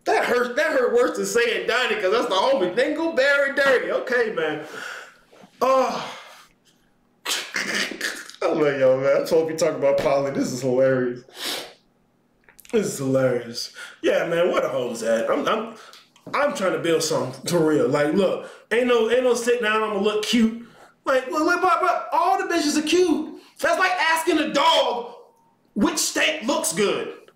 That hurt worse than saying Donnie, cause that's the homie. Dingleberry Dirty. Okay, man. Oh. I'm like, yo, man, I told you talking about Polly. This is hilarious. This is hilarious. Yeah, man, where the hoes at? I'm trying to build something for real. Like, look, ain't no sit down, I'm gonna look cute. Like, but all the bitches are cute. That's like asking a dog which steak looks good.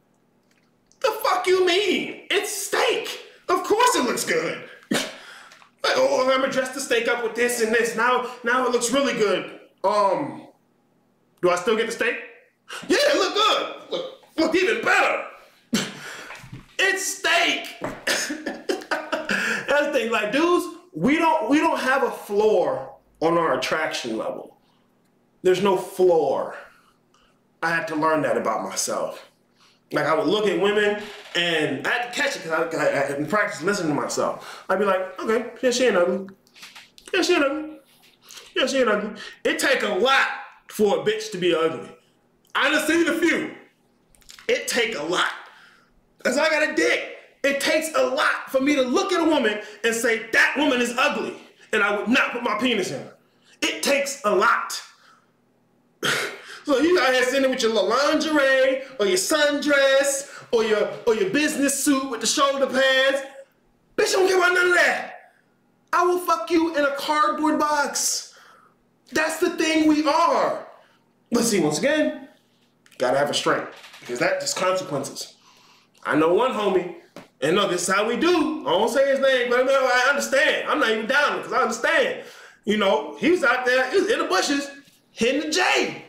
The fuck you mean? It's steak. Of course it looks good. Like, oh, I'm gonna dress the steak up with this and this. Now it looks really good. Do I still get the steak? Yeah, it look good. Look even better. It's steak. That's the thing. Like, dudes, we don't have a floor on our attraction level. There's no floor. I had to learn that about myself. Like, I would look at women and I had to catch it because I had practice listening to myself. I'd be like, okay, yeah, she ain't ugly. Yeah, she ain't ugly. Yeah, she ain't ugly. It take a lot for a bitch to be ugly. I done seen a few. It take a lot. That's why I got a dick. It takes a lot for me to look at a woman and say, that woman is ugly, and I would not put my penis in her. It takes a lot. So you out here sitting with your little lingerie, or your sundress, or your business suit with the shoulder pads. Bitch, I don't care about none of that. I will fuck you in a cardboard box. That's the thing we are. But see, once again, gotta have a strength. Because that just consequences. I know one homie, and no, this is how we do. I won't say his name, but I understand. I'm not even down because I understand. You know, he was out there, he was in the bushes, hitting the J.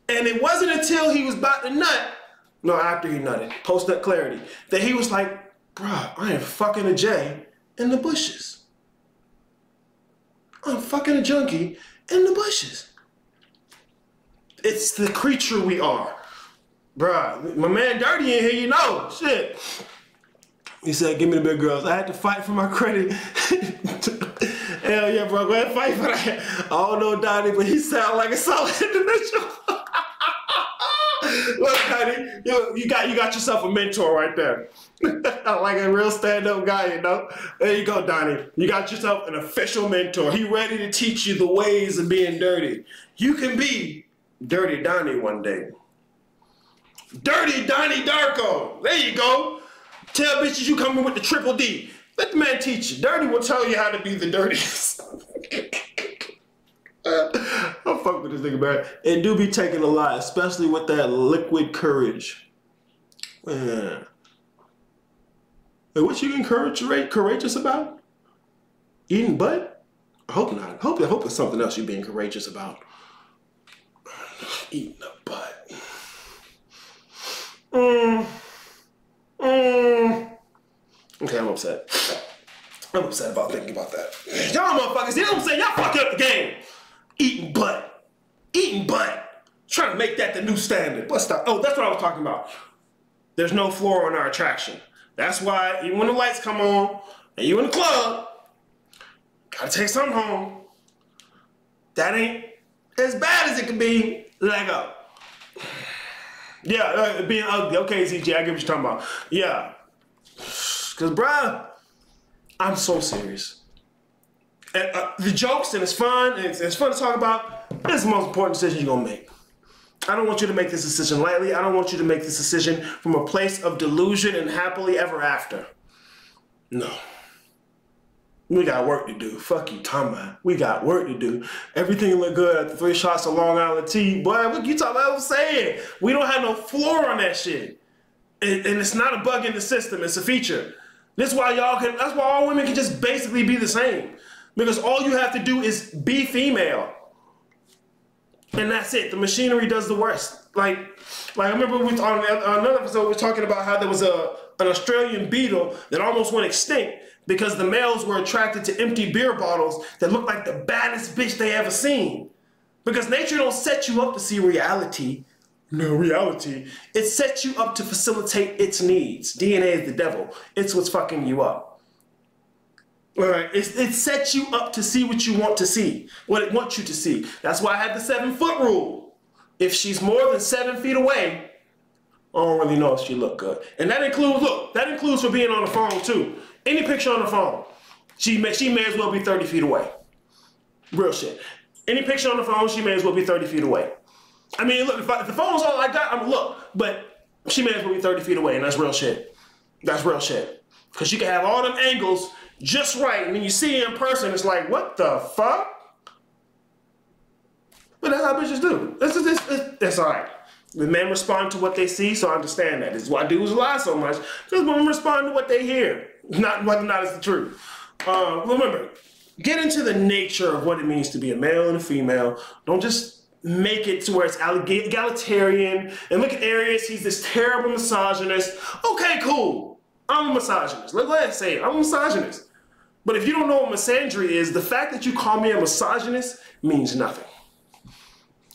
And it wasn't until he was about to nut, no, after he nutted, post-nut clarity, that he was like, bruh, I am fucking a J in the bushes. I'm fucking a junkie in the bushes. It's the creature we are. Bruh, my man Dirty in here, you know, shit. He said, give me the big girls. I had to fight for my credit. Hell yeah, bro, go ahead and fight for that. I don't know Donnie, but he sound like a solid individual. Look, Donnie, you got yourself a mentor right there. Like a real stand-up guy, you know? There you go, Donnie. You got yourself an official mentor. He ready to teach you the ways of being dirty. You can be Dirty Donnie one day. Dirty Donnie Darko. There you go. Tell bitches you coming with the triple D. Let the man teach you. Dirty will tell you how to be the dirtiest. I'll fuck with this nigga, man. It do be taking a lot, especially with that liquid courage. Man. Hey, what you courageous about? Eating butt? I hope not. I hope it's something else you're being courageous about. Eating a butt. Okay, I'm upset. I'm upset about thinking about that. Y'all motherfuckers, you know what I'm saying? Y'all fucking up the game. Eating butt. Eating butt. Trying to make that the new standard. But stop. Oh, that's what I was talking about. There's no floor on our attraction. That's why even when the lights come on and you in the club, gotta take something home. That ain't as bad as it can be. Let go. Yeah, being ugly. Okay, CJ, I get what you're talking about. Yeah. Because, bruh, I'm so serious. The jokes, and it's fun, and it's fun to talk about. This is the most important decision you're gonna make. I don't want you to make this decision lightly. I don't want you to make this decision from a place of delusion and happily ever after. No. We got work to do. Fuck you, talking about. We got work to do. Everything look good at the 3 shots of Long Island tea. Boy, what you talking about? I'm saying. We don't have no floor on that shit. And it's not a bug in the system. It's a feature. That's why all women can just basically be the same. Because all you have to do is be female. And that's it. The machinery does the worst. Like I remember on another episode we were talking about how there was an Australian beetle that almost went extinct because the males were attracted to empty beer bottles that looked like the baddest bitch they ever seen. Because nature don't set you up to see reality. No reality. It sets you up to facilitate its needs. DNA is the devil. It's what's fucking you up. All right, it sets you up to see what you want to see, what it wants you to see. That's why I had the 7-foot rule. If she's more than 7 feet away, I don't really know if she look good. And that includes for being on the phone too. Any picture on the phone, she may as well be 30 feet away. Real shit. Any picture on the phone, she may as well be 30 feet away. I mean, look, if the phone's all I got, I'm look, but she may as well be 30 feet away, and that's real shit. That's real shit. Because she can have all them angles just right, and then you see her in person, it's like, what the fuck? But that's how bitches do. That's all right. The men respond to what they see, so I understand that. This is why dudes lie so much, because women respond to what they hear, not whether or not it's the truth. Remember, get into the nature of what it means to be a male and a female. Don't just make it to where it's egalitarian, and look at Aries, he's this terrible misogynist. Okay, cool. I'm a misogynist. Let's go ahead and say it. I'm a misogynist. But if you don't know what misandry is, the fact that you call me a misogynist means nothing.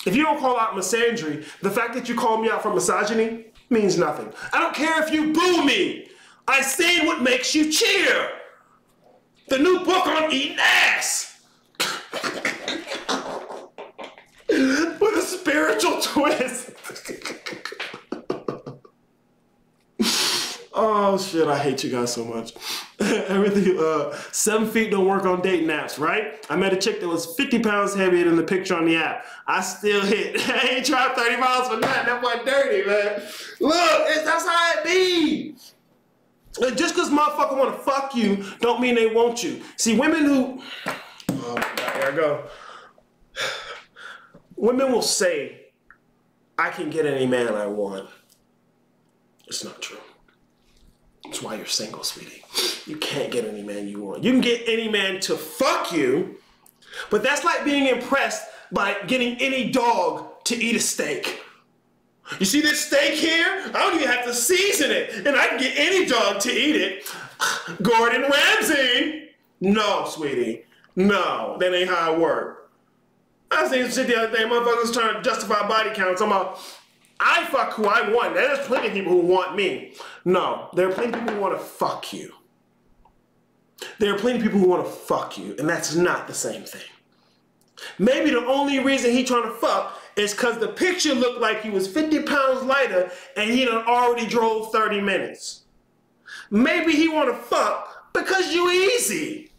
If you don't call out misandry, the fact that you call me out for misogyny means nothing. I don't care if you boo me. I seen what makes you cheer. The new book on eating ass. With a spiritual twist. Oh shit, I hate you guys so much. Everything, 7 feet don't work on dating apps, right? I met a chick that was 50 pounds heavier than the picture on the app. I still hit. I ain't tried 30 miles for nothing. That boy dirty, man. Look, that's how it be. Just because motherfucker want to fuck you don't mean they want you. See, women who... Oh my God, here I go. Women will say, I can get any man I want. It's not true. That's why you're single, sweetie. You can't get any man you want. You can get any man to fuck you, but that's like being impressed by getting any dog to eat a steak. You see this steak here? I don't even have to season it, and I can get any dog to eat it. Gordon Ramsay. No, sweetie. No, that ain't how it works. I seen some shit the other day, motherfuckers trying to justify body counts. I'm about, I fuck who I want. There's plenty of people who want me. No, there are plenty of people who want to fuck you. There are plenty of people who want to fuck you, and that's not the same thing. Maybe the only reason he trying to fuck is because the picture looked like he was 50 pounds lighter and he done already drove 30 minutes. Maybe he want to fuck because you easy.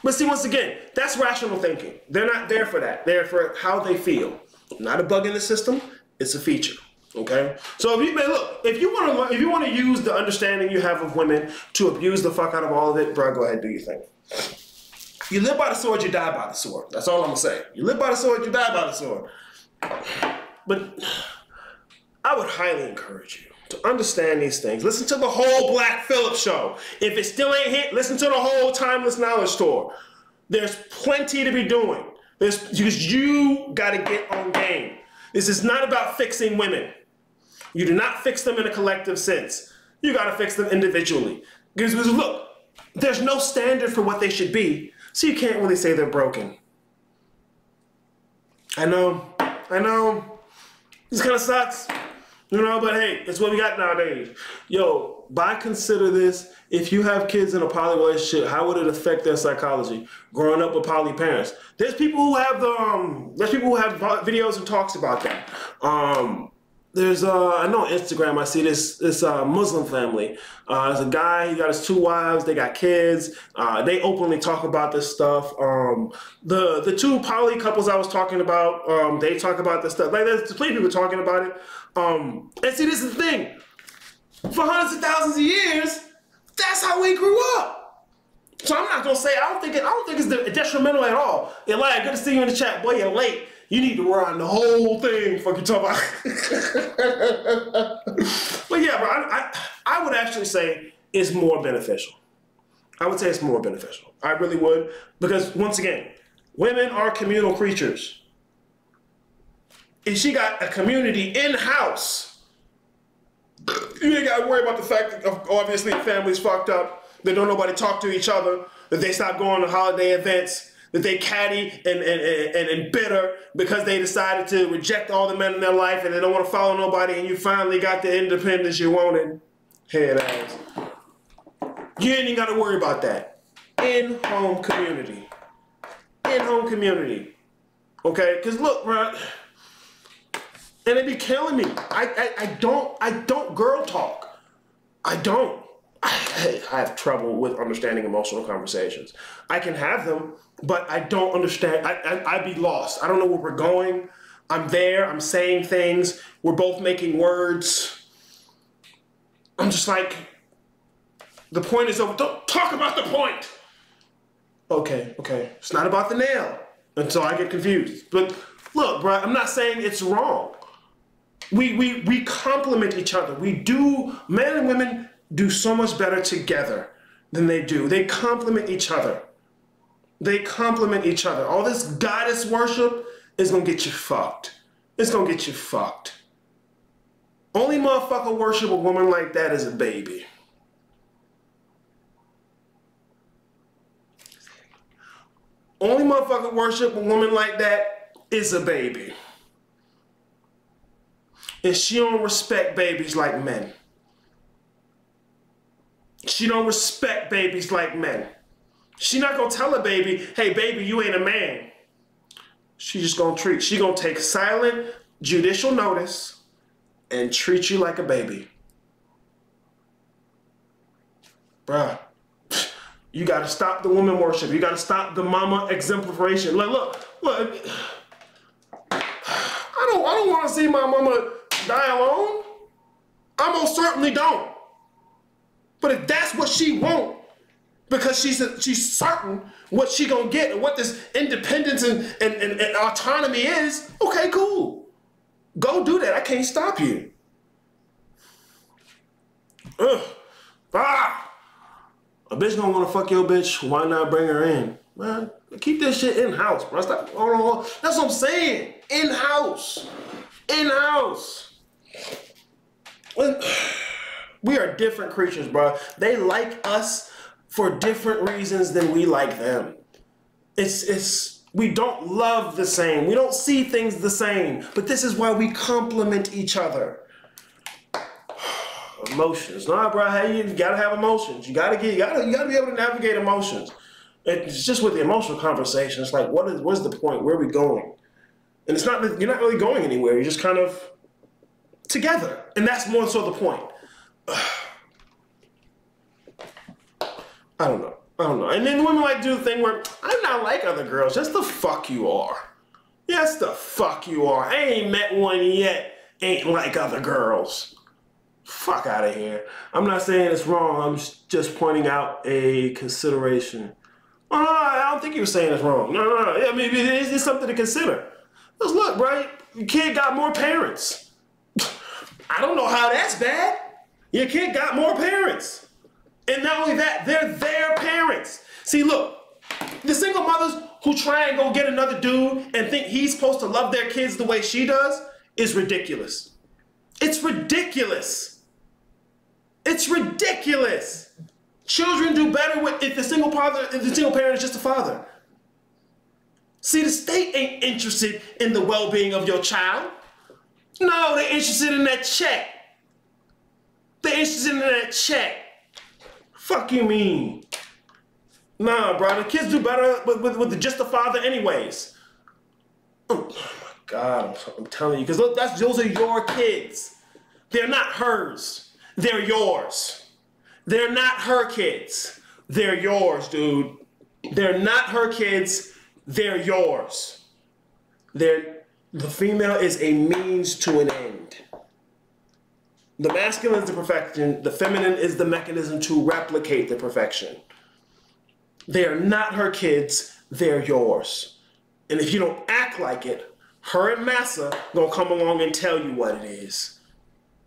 But see, once again, that's rational thinking. They're not there for that. They're for how they feel. Not a bug in the system. It's a feature. Okay. So if you want to use the understanding you have of women to abuse the fuck out of all of it, bro, go ahead and do your thing. You live by the sword, you die by the sword. That's all I'm gonna say. You live by the sword, you die by the sword. But I would highly encourage you to understand these things. Listen to the whole Black Phillip show. If it still ain't hit, listen to the whole Timeless Knowledge Store. There's plenty to be doing. Because you got to get on game. This is not about fixing women. You do not fix them in a collective sense. You got to fix them individually. Because look, there's no standard for what they should be, so you can't really say they're broken. I know. This kind of sucks. You know, but hey, it's what we got nowadays. Yo, by consider this, if you have kids in a poly relationship, how would it affect their psychology? Growing up with poly parents. There's people who have videos and talks about that. there's I know on Instagram I see this Muslim family. There's a guy, he got his 2 wives, they got kids. They openly talk about this stuff. The 2 poly couples I was talking about, they talk about this stuff. Like there's plenty of people talking about it. And see, this is the thing. For hundreds of thousands of years, that's how we grew up. So I'm not gonna say I don't think it's detrimental at all. Eli, good to see you in the chat. Boy, you're late. You need to run the whole thing. Fucking talk about. But yeah, bro, I would actually say it's more beneficial. I would say it's more beneficial. I really would, because once again, women are communal creatures. If she got a community in-house, you ain't gotta worry about the fact that obviously the family's fucked up, that don't nobody talk to each other, that they stop going to holiday events, that they catty and bitter because they decided to reject all the men in their life and they don't want to follow nobody, and you finally got the independence you wanted. Head ass. You ain't even got to worry about that. In-home community. In-home community. Okay? Because look, bro, and it be killing me. I don't girl talk. I don't. I have trouble with understanding emotional conversations. I can have them, but I don't understand. I'd be lost. I don't know where we're going. I'm there. I'm saying things. We're both making words. I'm just like, the point is over. Don't talk about the point. Okay. It's not about the nail until I get confused. But look, bro, I'm not saying it's wrong. We complement each other. We do, men and women do so much better together than they do. They complement each other. They complement each other. All this goddess worship is gonna get you fucked. It's gonna get you fucked. Only motherfucker worship a woman like that is a baby. Only motherfucker worship a woman like that is a baby. And she don't respect babies like men. She don't respect babies like men. She not gonna tell a baby, hey baby, you ain't a man. She just gonna take silent, judicial notice and treat you like a baby. Bruh, you gotta stop the woman worship. You gotta stop the mama exemplification. Like, look, I don't wanna see my mama die alone. I most certainly don't. But if that's what she wants, because she's certain what she gonna get and what this independence and autonomy is, okay, cool. Go do that. I can't stop you. Ugh. A bitch gonna wanna fuck your bitch, why not bring her in? Man, keep this shit in-house, bro. Stop. That's what I'm saying. In-house. In-house. We are different creatures, bro. They like us for different reasons than we like them. We don't love the same. We don't see things the same. But this is why we complement each other. Emotions. Nah, bro, hey, you gotta have emotions. You gotta be able to navigate emotions. It's just with the emotional conversation. It's like, what's the point? Where are we going? And it's not, you're not really going anywhere. You're just kind of together. And that's more so the point. I don't know. And then women like to do the thing where, I'm not like other girls. Just the fuck you are. Yes, the fuck you are. I ain't met one yet. Ain't like other girls. Fuck out of here. I'm not saying it's wrong. I'm just pointing out a consideration. Oh, no, I don't think you were saying it's wrong. No. I mean, it's something to consider. Because look, bro, your kid got more parents. I don't know how that's bad. Your kid got more parents. And not only that, they're their parents. See, look, the single mothers who try and go get another dude and think he's supposed to love their kids the way she does is ridiculous. It's ridiculous. It's ridiculous. Children do better if the single parent is just a father. See, the state ain't interested in the well-being of your child. No, they're interested in that check. They're interested in that check. Fuck you mean? Nah, bro, the kids do better with just a father anyways. Oh my God, I'm telling you, because look, those are your kids. They're not hers. They're yours. They're not her kids. They're yours, dude. They're not her kids. They're yours. The female is a means to an end. The masculine is the perfection. The feminine is the mechanism to replicate the perfection. They are not her kids. They're yours. And if you don't act like it, her and Massa gonna come along and tell you what it is.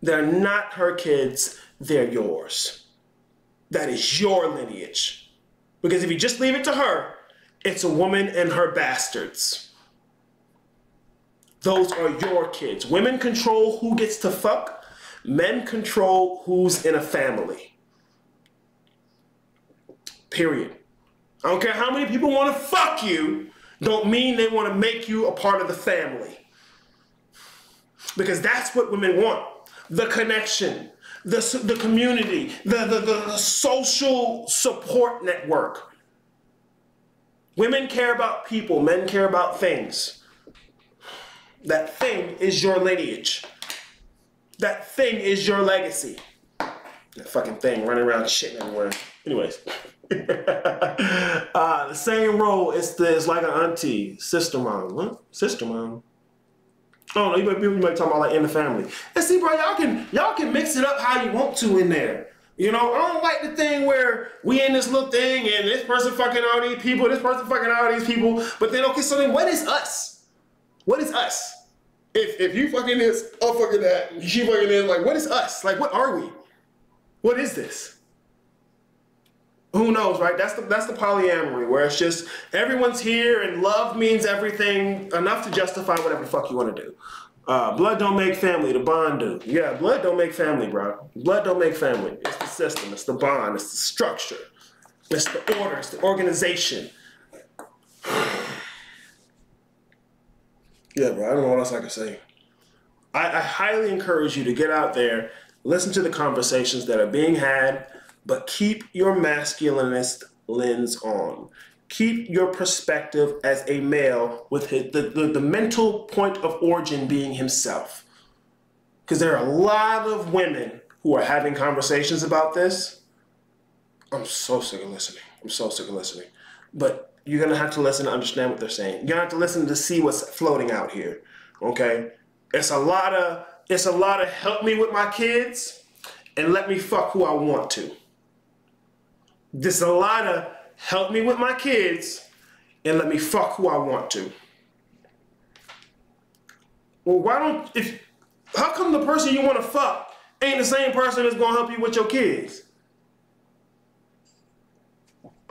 They're not her kids. They're yours. That is your lineage. Because if you just leave it to her, it's a woman and her bastards. Those are your kids. Women control who gets to fuck. Men control who's in a family. Period. I don't care how many people want to fuck you, don't mean they want to make you a part of the family. Because that's what women want. The connection, the community, the social support network. Women care about people, men care about things. That thing is your lineage. That thing is your legacy. That fucking thing running around shitting everywhere. Anyways. The same role is like an auntie, sister mom. Huh? Sister mom. Oh no, you might talk about like in the family. And see, bro, y'all can mix it up how you want to in there. You know, I don't like the thing where we in this little thing and this person fucking all these people, this person fucking all these people. But then, okay, so then what is us? What is us? If you fucking this, I'm fucking that, and she fucking this, like, what is us? Like, what are we? What is this? Who knows, right? That's the polyamory, where it's just everyone's here and love means everything, enough to justify whatever the fuck you want to do. Blood don't make family, the bond do. Yeah, blood don't make family, bro. Blood don't make family. It's the system, it's the bond, it's the structure, it's the order, it's the organization. Yeah, bro, I don't know what else I can say. I highly encourage you to get out there, listen to the conversations that are being had, but keep your masculinist lens on. Keep your perspective as a male with the mental point of origin being himself. Because there are a lot of women who are having conversations about this. I'm so sick of listening. I'm so sick of listening. But you're going to have to listen to understand what they're saying. You're going to have to listen to see what's floating out here. Okay? It's a lot of help me with my kids and let me fuck who I want to. There's a lot of help me with my kids and let me fuck who I want to. Well, how come the person you want to fuck ain't the same person that's going to help you with your kids?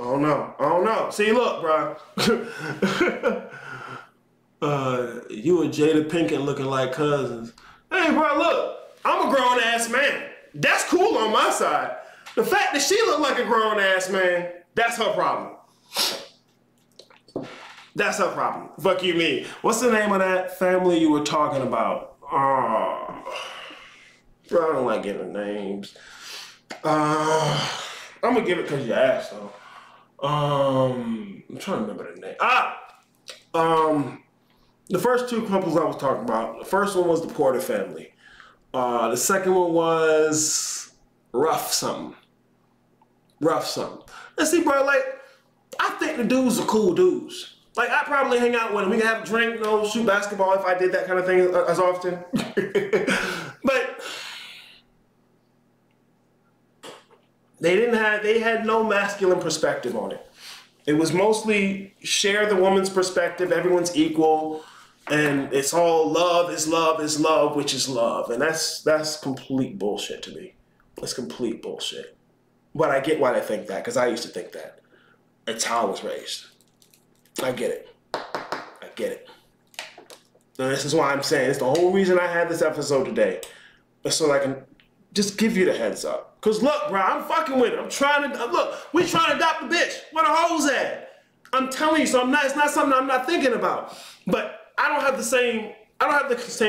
I don't know. See, look, bro. You and Jada Pinkett looking like cousins. Hey, bro, look. I'm a grown-ass man. That's cool on my side. The fact that she look like a grown-ass man, that's her problem. That's her problem. Fuck you, me. What's the name of that family you were talking about? Oh, bro, I don't like giving names. I'm gonna give it because you asked, though. I'm trying to remember the name. The first two couples I was talking about. The first one was the Porter family. The second one was Rough something. Let's see, bro, like, I think the dudes are cool dudes. Like, I'd probably hang out with them. We can have a drink, you know, shoot basketball if I did that kind of thing as often. But they had no masculine perspective on it. It was mostly share the woman's perspective, everyone's equal, and it's all love is love is love, which is love. And that's complete bullshit to me. It's complete bullshit. But I get why they think that, because I used to think that. It's how I was raised. I get it. And this is why I'm saying, it's the whole reason I had this episode today. So I can just give you the heads up. Because look, bro, I'm fucking with it. I'm trying to, look, we trying to adopt a bitch. Where the hoes at? I'm telling you, so it's not something I'm not thinking about. But I don't have the same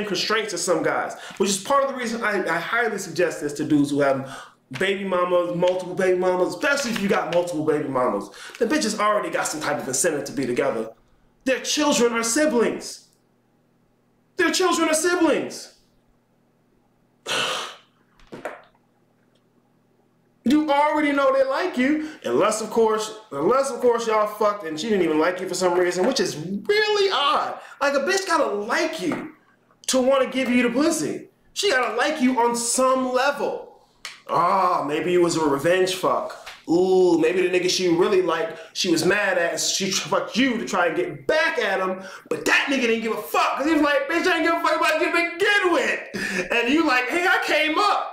constraints as some guys, which is part of the reason I highly suggest this to dudes who have baby mamas, multiple baby mamas, especially if you got multiple baby mamas. The bitches already got some type of incentive to be together. Their children are siblings. They're children or siblings. You already know they like you, unless of course y'all fucked and she didn't even like you for some reason, which is really odd. Like, a bitch gotta like you to want to give you the pussy. She gotta like you on some level. Ah, maybe it was a revenge fuck. Ooh, maybe the nigga she really liked, she was mad at, she fucked you to try and get back at him, but that nigga didn't give a fuck, because he was like, bitch, I didn't give a fuck about you to begin with. And you like, hey, I came up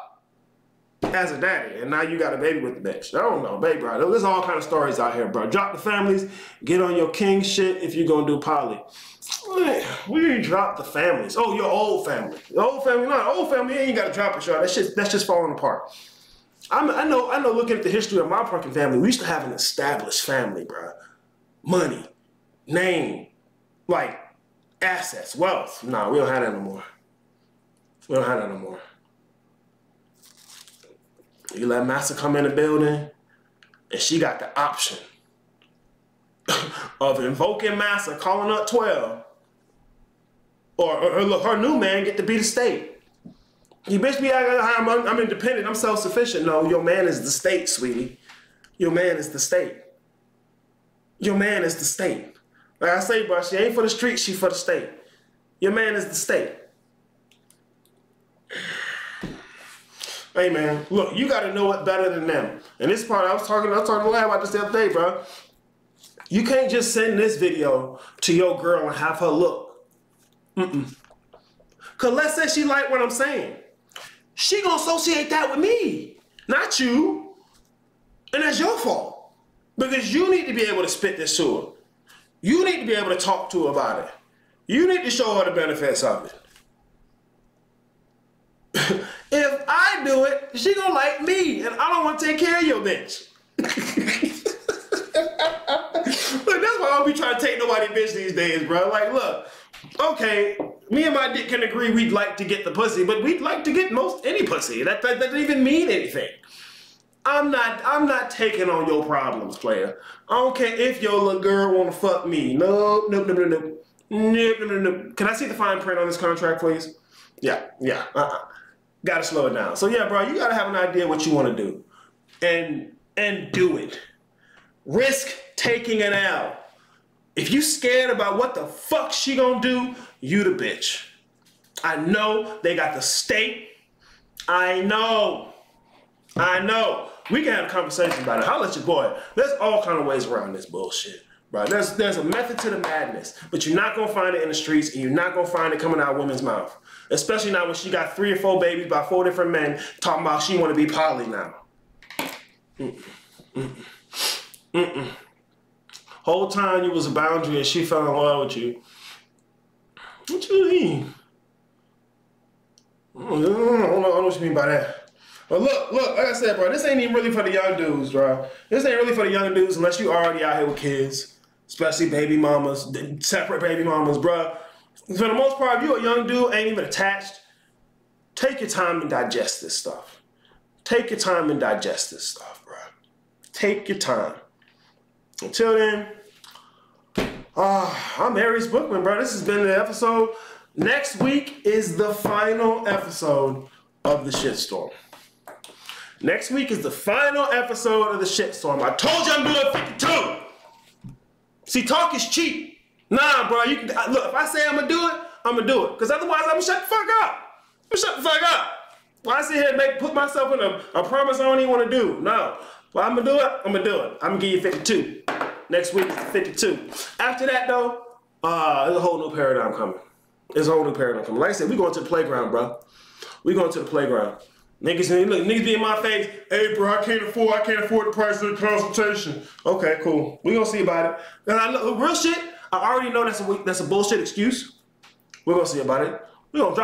as a daddy, and now you got a baby with the bitch. I don't know, baby, bro. There's all kind of stories out here, bro. Drop the families, get on your king shit if you're gonna do poly. We drop the families. Oh, your old family. The old family, not old family, you ain't gotta drop it, y'all. That's just falling apart. I know looking at the history of my fucking family, we used to have an established family, bro. Money, name, like assets, wealth. Nah, we don't have that no more. We don't have that no more. You let Massa come in the building, and she got the option of invoking Massa, calling up 12, or look, her new man get to be the state. You bitch be I'm independent, I'm self-sufficient. No, your man is the state, sweetie. Your man is the state. Your man is the state. Like I say, bro, she ain't for the streets, she for the state. Your man is the state. Hey man, look, you gotta know it better than them. And this part, I was talking to Larry about this the other day, bro. You can't just send this video to your girl and have her look. Cause let's say she like what I'm saying. She gonna associate that with me, not you. And that's your fault. Because you need to be able to spit this to her. You need to be able to talk to her about it. You need to show her the benefits of it. If I do it, she gonna like me, and I don't want to take care of your bitch. Look, that's why I don't be trying to take nobody bitch these days, bro. Like, look, okay, me and my dick can agree we'd like to get the pussy, but we'd like to get most any pussy. That doesn't even mean anything. I'm not taking on your problems, player. I don't care if your little girl wanna fuck me. Nope. Can I see the fine print on this contract, please? Yeah. Gotta slow it down. So yeah, bro, you gotta have an idea what you wanna do. And do it. Risk taking an L. If you scared about what the fuck she gonna do, you the bitch. I know they got the state. I know. We can have a conversation about it. Holla at your boy. There's all kind of ways around this bullshit, bro. There's a method to the madness, but you're not gonna find it in the streets, and you're not gonna find it coming out of women's mouth. Especially not when she got 3 or 4 babies by 4 different men talking about she want to be poly now. Whole time you was a boundary and she fell in love with you. What you mean? I don't know what you mean by that. But look, like I said, bro, this ain't even really for the young dudes, bro. This ain't really for the young dudes unless you already out here with kids, especially baby mamas, separate baby mamas, bro. For the most part, if you a young dude, ain't even attached, take your time and digest this stuff. Take your time and digest this stuff, bro. Take your time. Until then, I'm Aries Bookman, bro. This has been the episode. Next week is the final episode of the shitstorm. Next week is the final episode of the shitstorm. I told you I'm doing 52. See, talk is cheap. Nah, bro, you can, look, if I say I'm gonna do it, I'm gonna do it. Because otherwise, I'm gonna shut the fuck up. I'm gonna shut the fuck up. Why I sit here and put myself in a promise I don't even want to do? No. Well, I'm gonna do it, I'm gonna do it. I'm gonna give you 52. Next week is 52. After that, though, there's a whole new paradigm coming. There's a whole new paradigm coming. Like I said, we going to the playground, bro. We going to the playground. Niggas be in my face. Hey, bro, I can't afford the price of the consultation. Okay, cool. We gonna see about it. And real shit, I already know that's a bullshit excuse. We're gonna see about it. We're gonna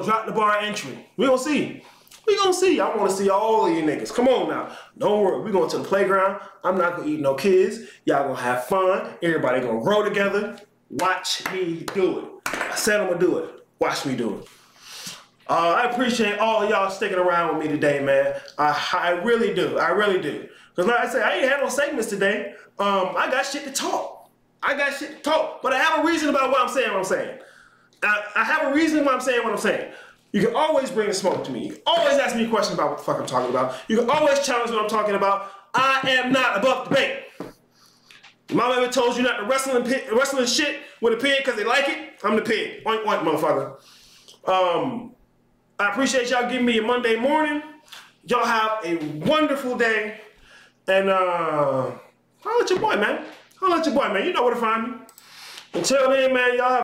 drop the bar entry. We're gonna see. We gonna see. I wanna see all of you niggas. Come on now. Don't worry. We going to the playground. I'm not gonna eat no kids. Y'all gonna have fun. Everybody gonna grow together. Watch me do it. I said I'm gonna do it. Watch me do it. I appreciate all of y'all sticking around with me today, man. I really do. I really do. Because like I said, I ain't had no segments today. I got shit to talk. But I have a reason about why I'm saying what I'm saying. I have a reason why I'm saying what I'm saying. You can always bring the smoke to me. You can always ask me a question about what the fuck I'm talking about. You can always challenge what I'm talking about. I am not above debate. Mama ever told you not to wrestling shit with a pig because they like it? I'm the pig. Oink, oink, motherfucker. I appreciate y'all giving me a Monday morning. Y'all have a wonderful day. And holla at your boy, man. Holla at your boy, man. You know where to find me. Until then, man, y'all have